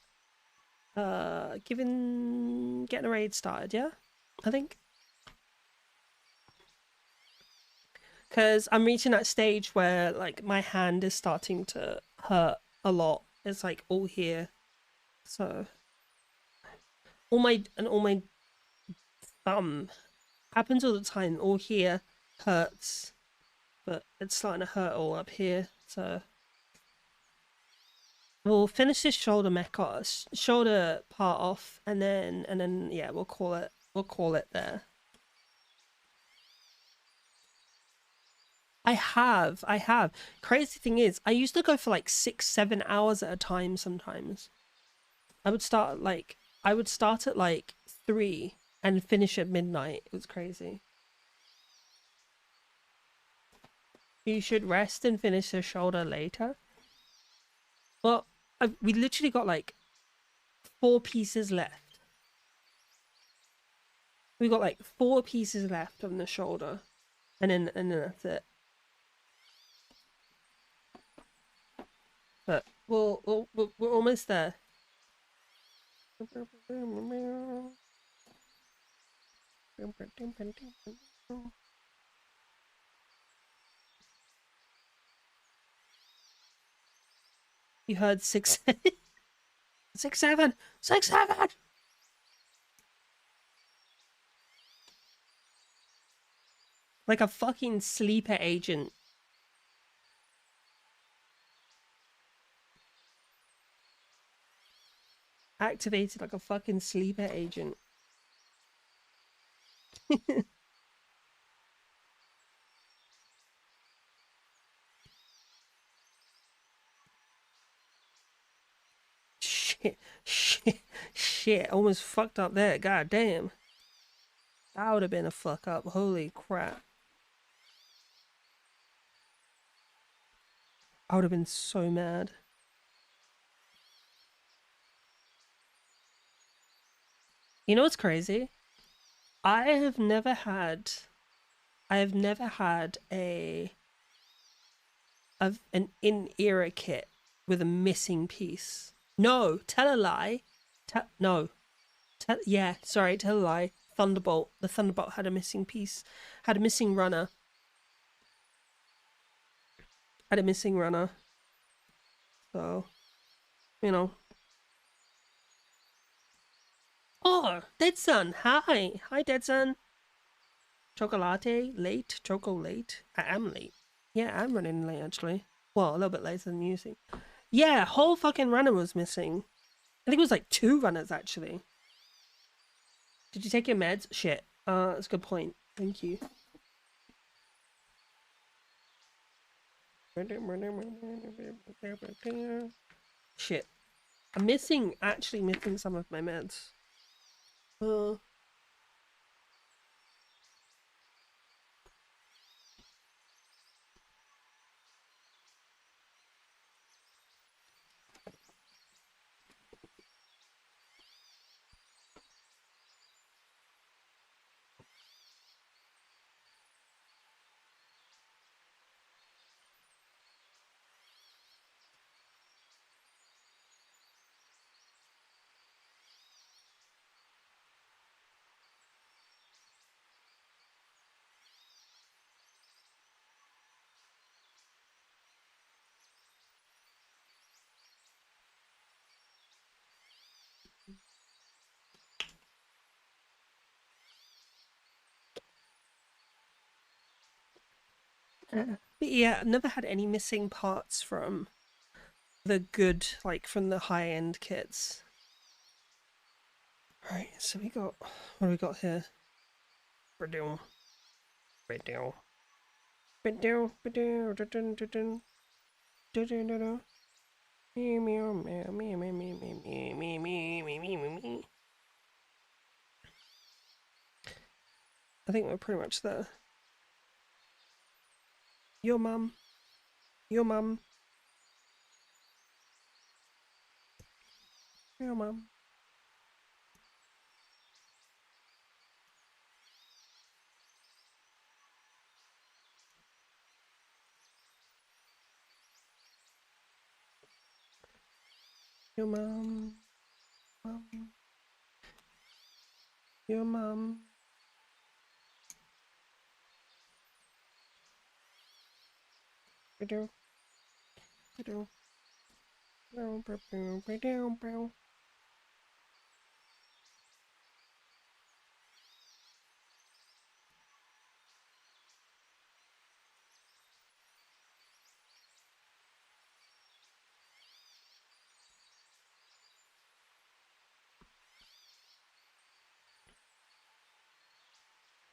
getting a raid started, yeah? I think. Because I'm reaching that stage where like my hand is starting to hurt a lot. It's like all here. So all my thumb happens all the time. All here hurts. But it's starting to hurt all up here. So we'll finish this shoulder shoulder part off and then yeah, we'll call it there. I have. Crazy thing is, I used to go for like 6-7 hours at a time sometimes. I would start at like 3 and finish at midnight. It was crazy. You should rest and finish the shoulder later. Well, we literally got like 4 pieces left. We got like 4 pieces left on the shoulder, and then that's it. But we're almost there. You heard 6 6 7 6 7. Like a fucking sleeper agent. Activated like a fucking sleeper agent. Shit. Almost fucked up there. God damn. That would have been a fuck up. Holy crap. I would have been so mad. You know what's crazy? I have never had an in-era kit with a missing piece. No, tell a lie. Yeah, sorry, tell a lie. Thunderbolt. The Thunderbolt had a missing piece. Had a missing runner. So, you know. Oh, Dead Sun. Hi. Hi, Dead Sun. Chocolate. Late. Choco late. I am late. Yeah, I'm running late, actually. Well, a little bit later than usual. Yeah, whole fucking runner was missing. I think it was like 2 runners, actually. Did you take your meds? Shit. That's a good point. Thank you. Shit. I'm actually missing some of my meds. But yeah, I've never had any missing parts from the good, like from the high-end kits. Alright, so what do we got here? I think we're pretty much there. Your mum. Your mum. Your mum. Your mum. Mum. Your mum. Ba-do. Ba-do. Ba-do.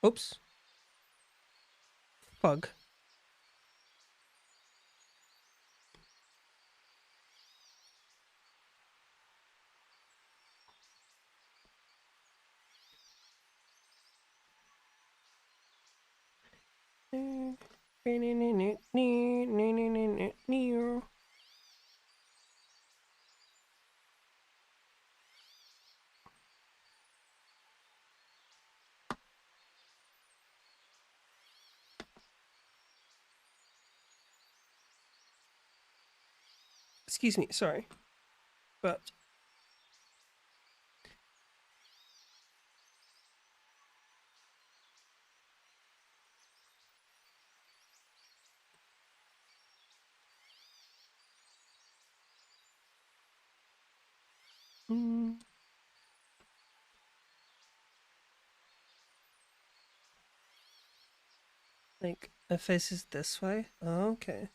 Oops. Bug. Excuse me, sorry. But Like, it faces this way? Oh, okay.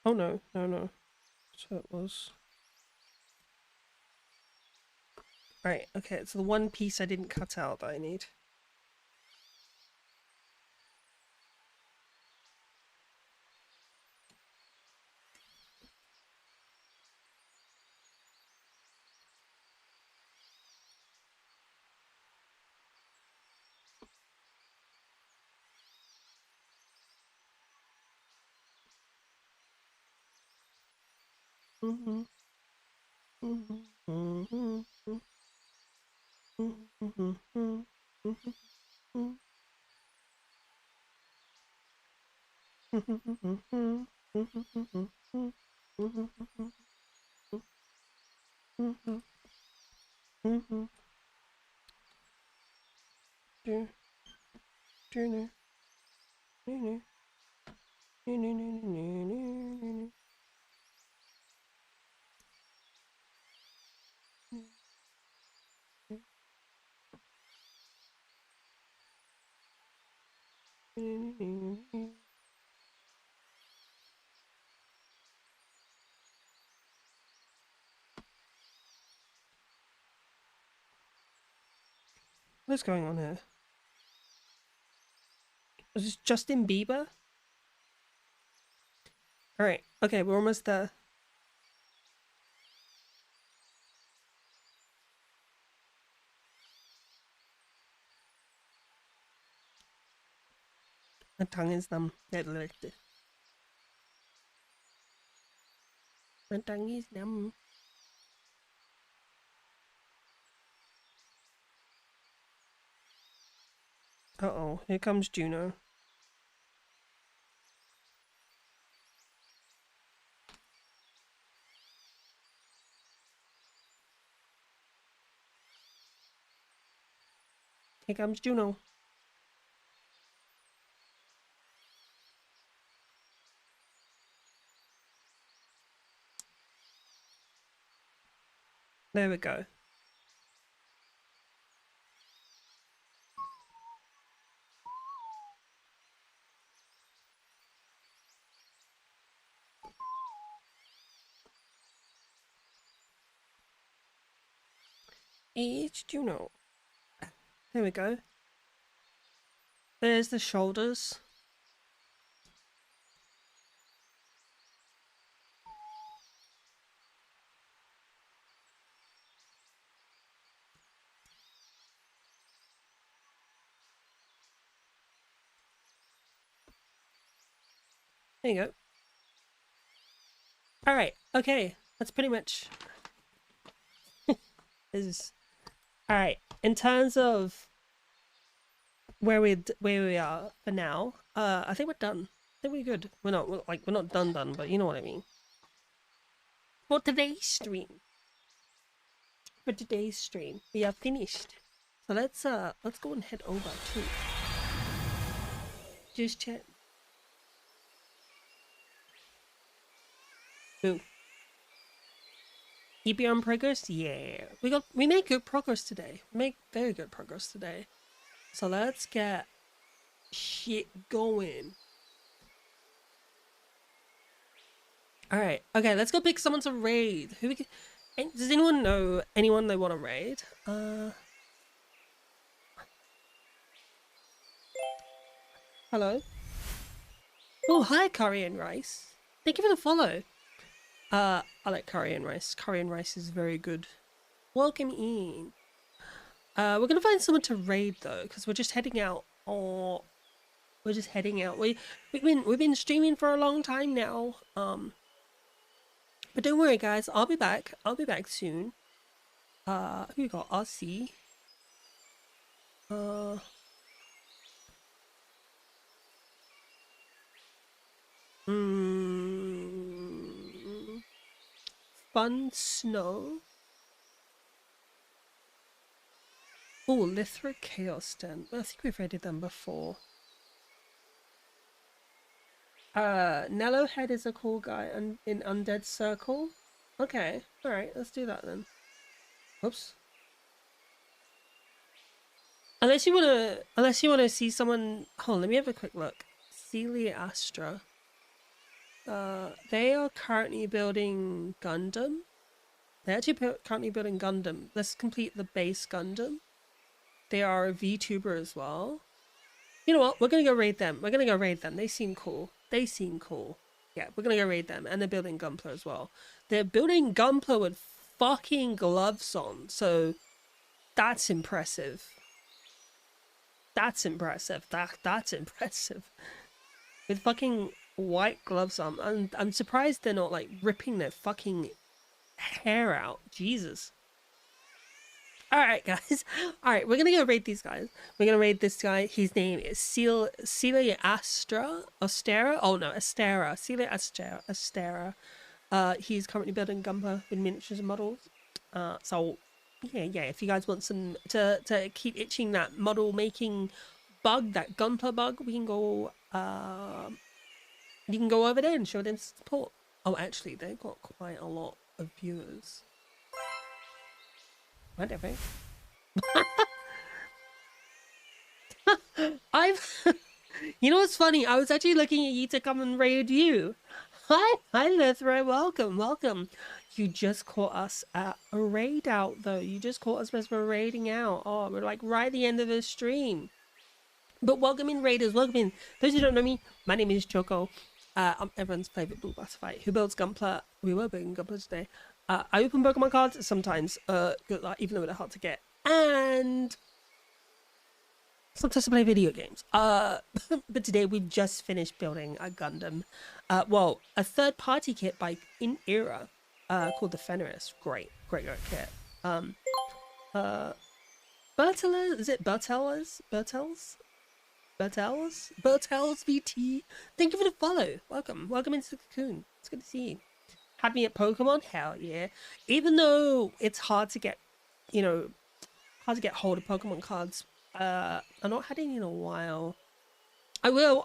Oh no, no, no. So it was. Right, okay, it's the one piece I didn't cut out that I need. What's going on here? Is this Justin Bieber? Alright, okay, we're almost there. My tongue is numb. My tongue is numb. Uh-oh, here comes Juno. Here comes Juno. There we go. It's Juno. There we go. There's the shoulders. There you go. Alright, okay. That's pretty much... This is... Alright, in terms of where we are for now, I think we're done. I think we're good. We're not done, but you know what I mean. For today's stream. We are finished. So let's go and head over to just chat. Boo. Keep you on progress? Yeah. We made good progress today. We made very good progress today. So let's get shit going. Alright, okay, let's go pick someone to raid. Who we can... Does anyone know anyone they want to raid? Hello? Oh, hi, Curry and Rice. Thank you for the follow. I like Curry and Rice. Curry and Rice is very good. Welcome in. We're gonna find someone to raid though, because we're just heading out. Or we're just heading out. We've been streaming for a long time now. But don't worry, guys. I'll be back. I'll be back soon. Who we got? Aussie. Fun Snow. Oh, Lithra Chaos Den. I think we've raided them before. Nello Head is a cool guy in Undead Circle. Okay, alright, let's do that then. Oops. Unless you wanna see someone. Hold on, let me have a quick look. Celia Astra. They are currently building Gundam. They're actually currently building Gundam. Let's complete the base Gundam. They are a VTuber as well. You know what? We're gonna go raid them. We're gonna go raid them. They seem cool. They seem cool. Yeah, we're gonna go raid them. And they're building Gunpla as well. They're building Gunpla with fucking gloves on. So that's impressive. That's impressive. That's impressive. With fucking white gloves on. I'm surprised they're not like ripping their fucking hair out. Jesus. Alright, guys. Alright, we're gonna go raid these guys. We're gonna raid this guy. His name is Celia Astra. Astera? Oh no, Astera. Celia Astera. He's currently building Gunpla with miniatures and models. So yeah, if you guys want some to keep itching that model making bug, that Gunpla bug, we can go you can go over there and show them support. Oh, actually, they've got quite a lot of viewers. Whatever. You know what's funny? I was actually looking at you to come and raid you. Hi, Lithra. Welcome. You just caught us at a raid out, though. You just caught us as we're raiding out. Oh, we're like right at the end of the stream. But welcome in, raiders. Welcome in. Those who don't know me, my name is Choco. I'm everyone's favorite blue butterfly who builds Gunpla. We were building Gunpla today. I open Pokemon cards sometimes, even though they're hard to get, and sometimes I play video games. But today we've just finished building a Gundam. Well, a third-party kit by In-Era, called the Fenris. Great kit. Bertella, is it Bertels VT. Thank you for the follow. Welcome into the cocoon. It's good to see you. Had me at Pokemon? Hell yeah. Even though it's hard to get, hard to get hold of Pokemon cards. I've not had any in a while. I will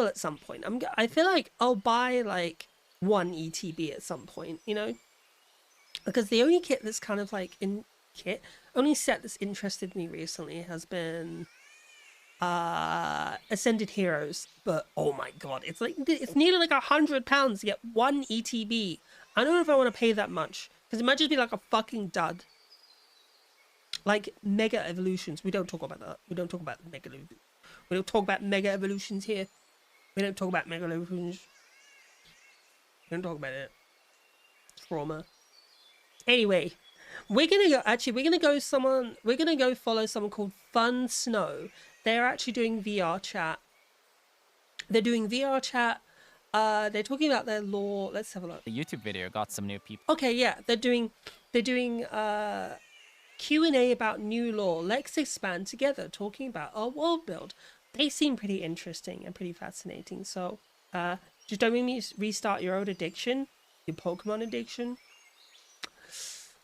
at some point. I feel like I'll buy like one ETB at some point, because the only kit that's kind of like only set that's interested me recently has been Ascended Heroes, but oh my god, it's nearly like £100 to get one ETB. I don't know if I want to pay that much, because it might just be like a fucking dud. Like Mega Evolutions, we don't talk about that. We don't talk about Mega Evolutions here. We don't talk about Mega Evolutions. We don't talk about it. Trauma. Anyway, we're gonna go follow someone called Fun Snow. They're actually doing VR chat. They're talking about their lore. Let's have a look. The YouTube video got some new people. Okay, yeah, they're doing Q&A about new lore. Let's expand together, talking about our world build. They seem pretty interesting and pretty fascinating. So, just don't make me restart your old addiction, your Pokemon addiction.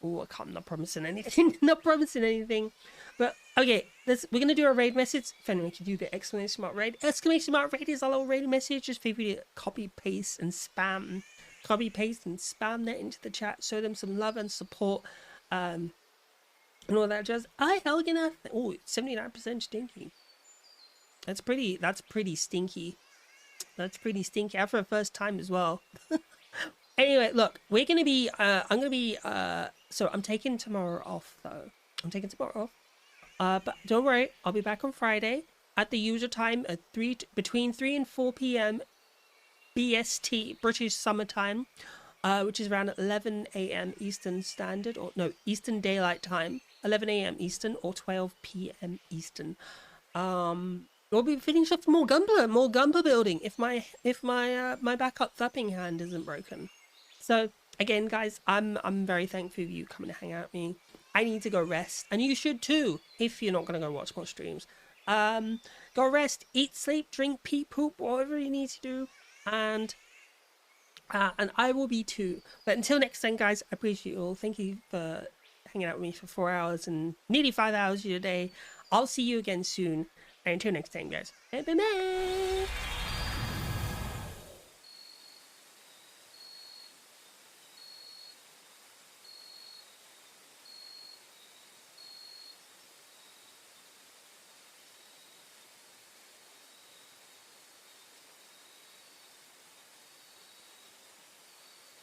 Oh, I'm not promising anything. Not promising anything. But okay, we're gonna do a raid message. If anyone can do the exclamation mark raid. Exclamation mark raid is our little raid message. Just feel free to copy paste and spam that into the chat. Show them some love and support. And all that jazz. Helgana. Oh, 79% stinky. That's pretty stinky. That's pretty stinky after a first time as well. Anyway, look, we're gonna be so I'm taking tomorrow off though. But don't worry, I'll be back on Friday at the usual time at between 3 and 4 p.m. BST, British Summer Time, which is around 11 a.m. Eastern Standard, Eastern Daylight Time, 11 a.m. Eastern or 12 p.m. Eastern. We'll be finishing off more Gunpla building if my backup thumping hand isn't broken. So again, guys, I'm very thankful for you coming to hang out with me. I need to go rest, and you should too if you're not gonna go watch more streams. Go rest, eat, sleep, drink, pee, poop, whatever you need to do, and I will be too. But until next time, guys, I appreciate you all. Thank you for hanging out with me for 4 hours and nearly 5 hours of your day. I'll see you again soon. And until next time, guys. Bye-bye.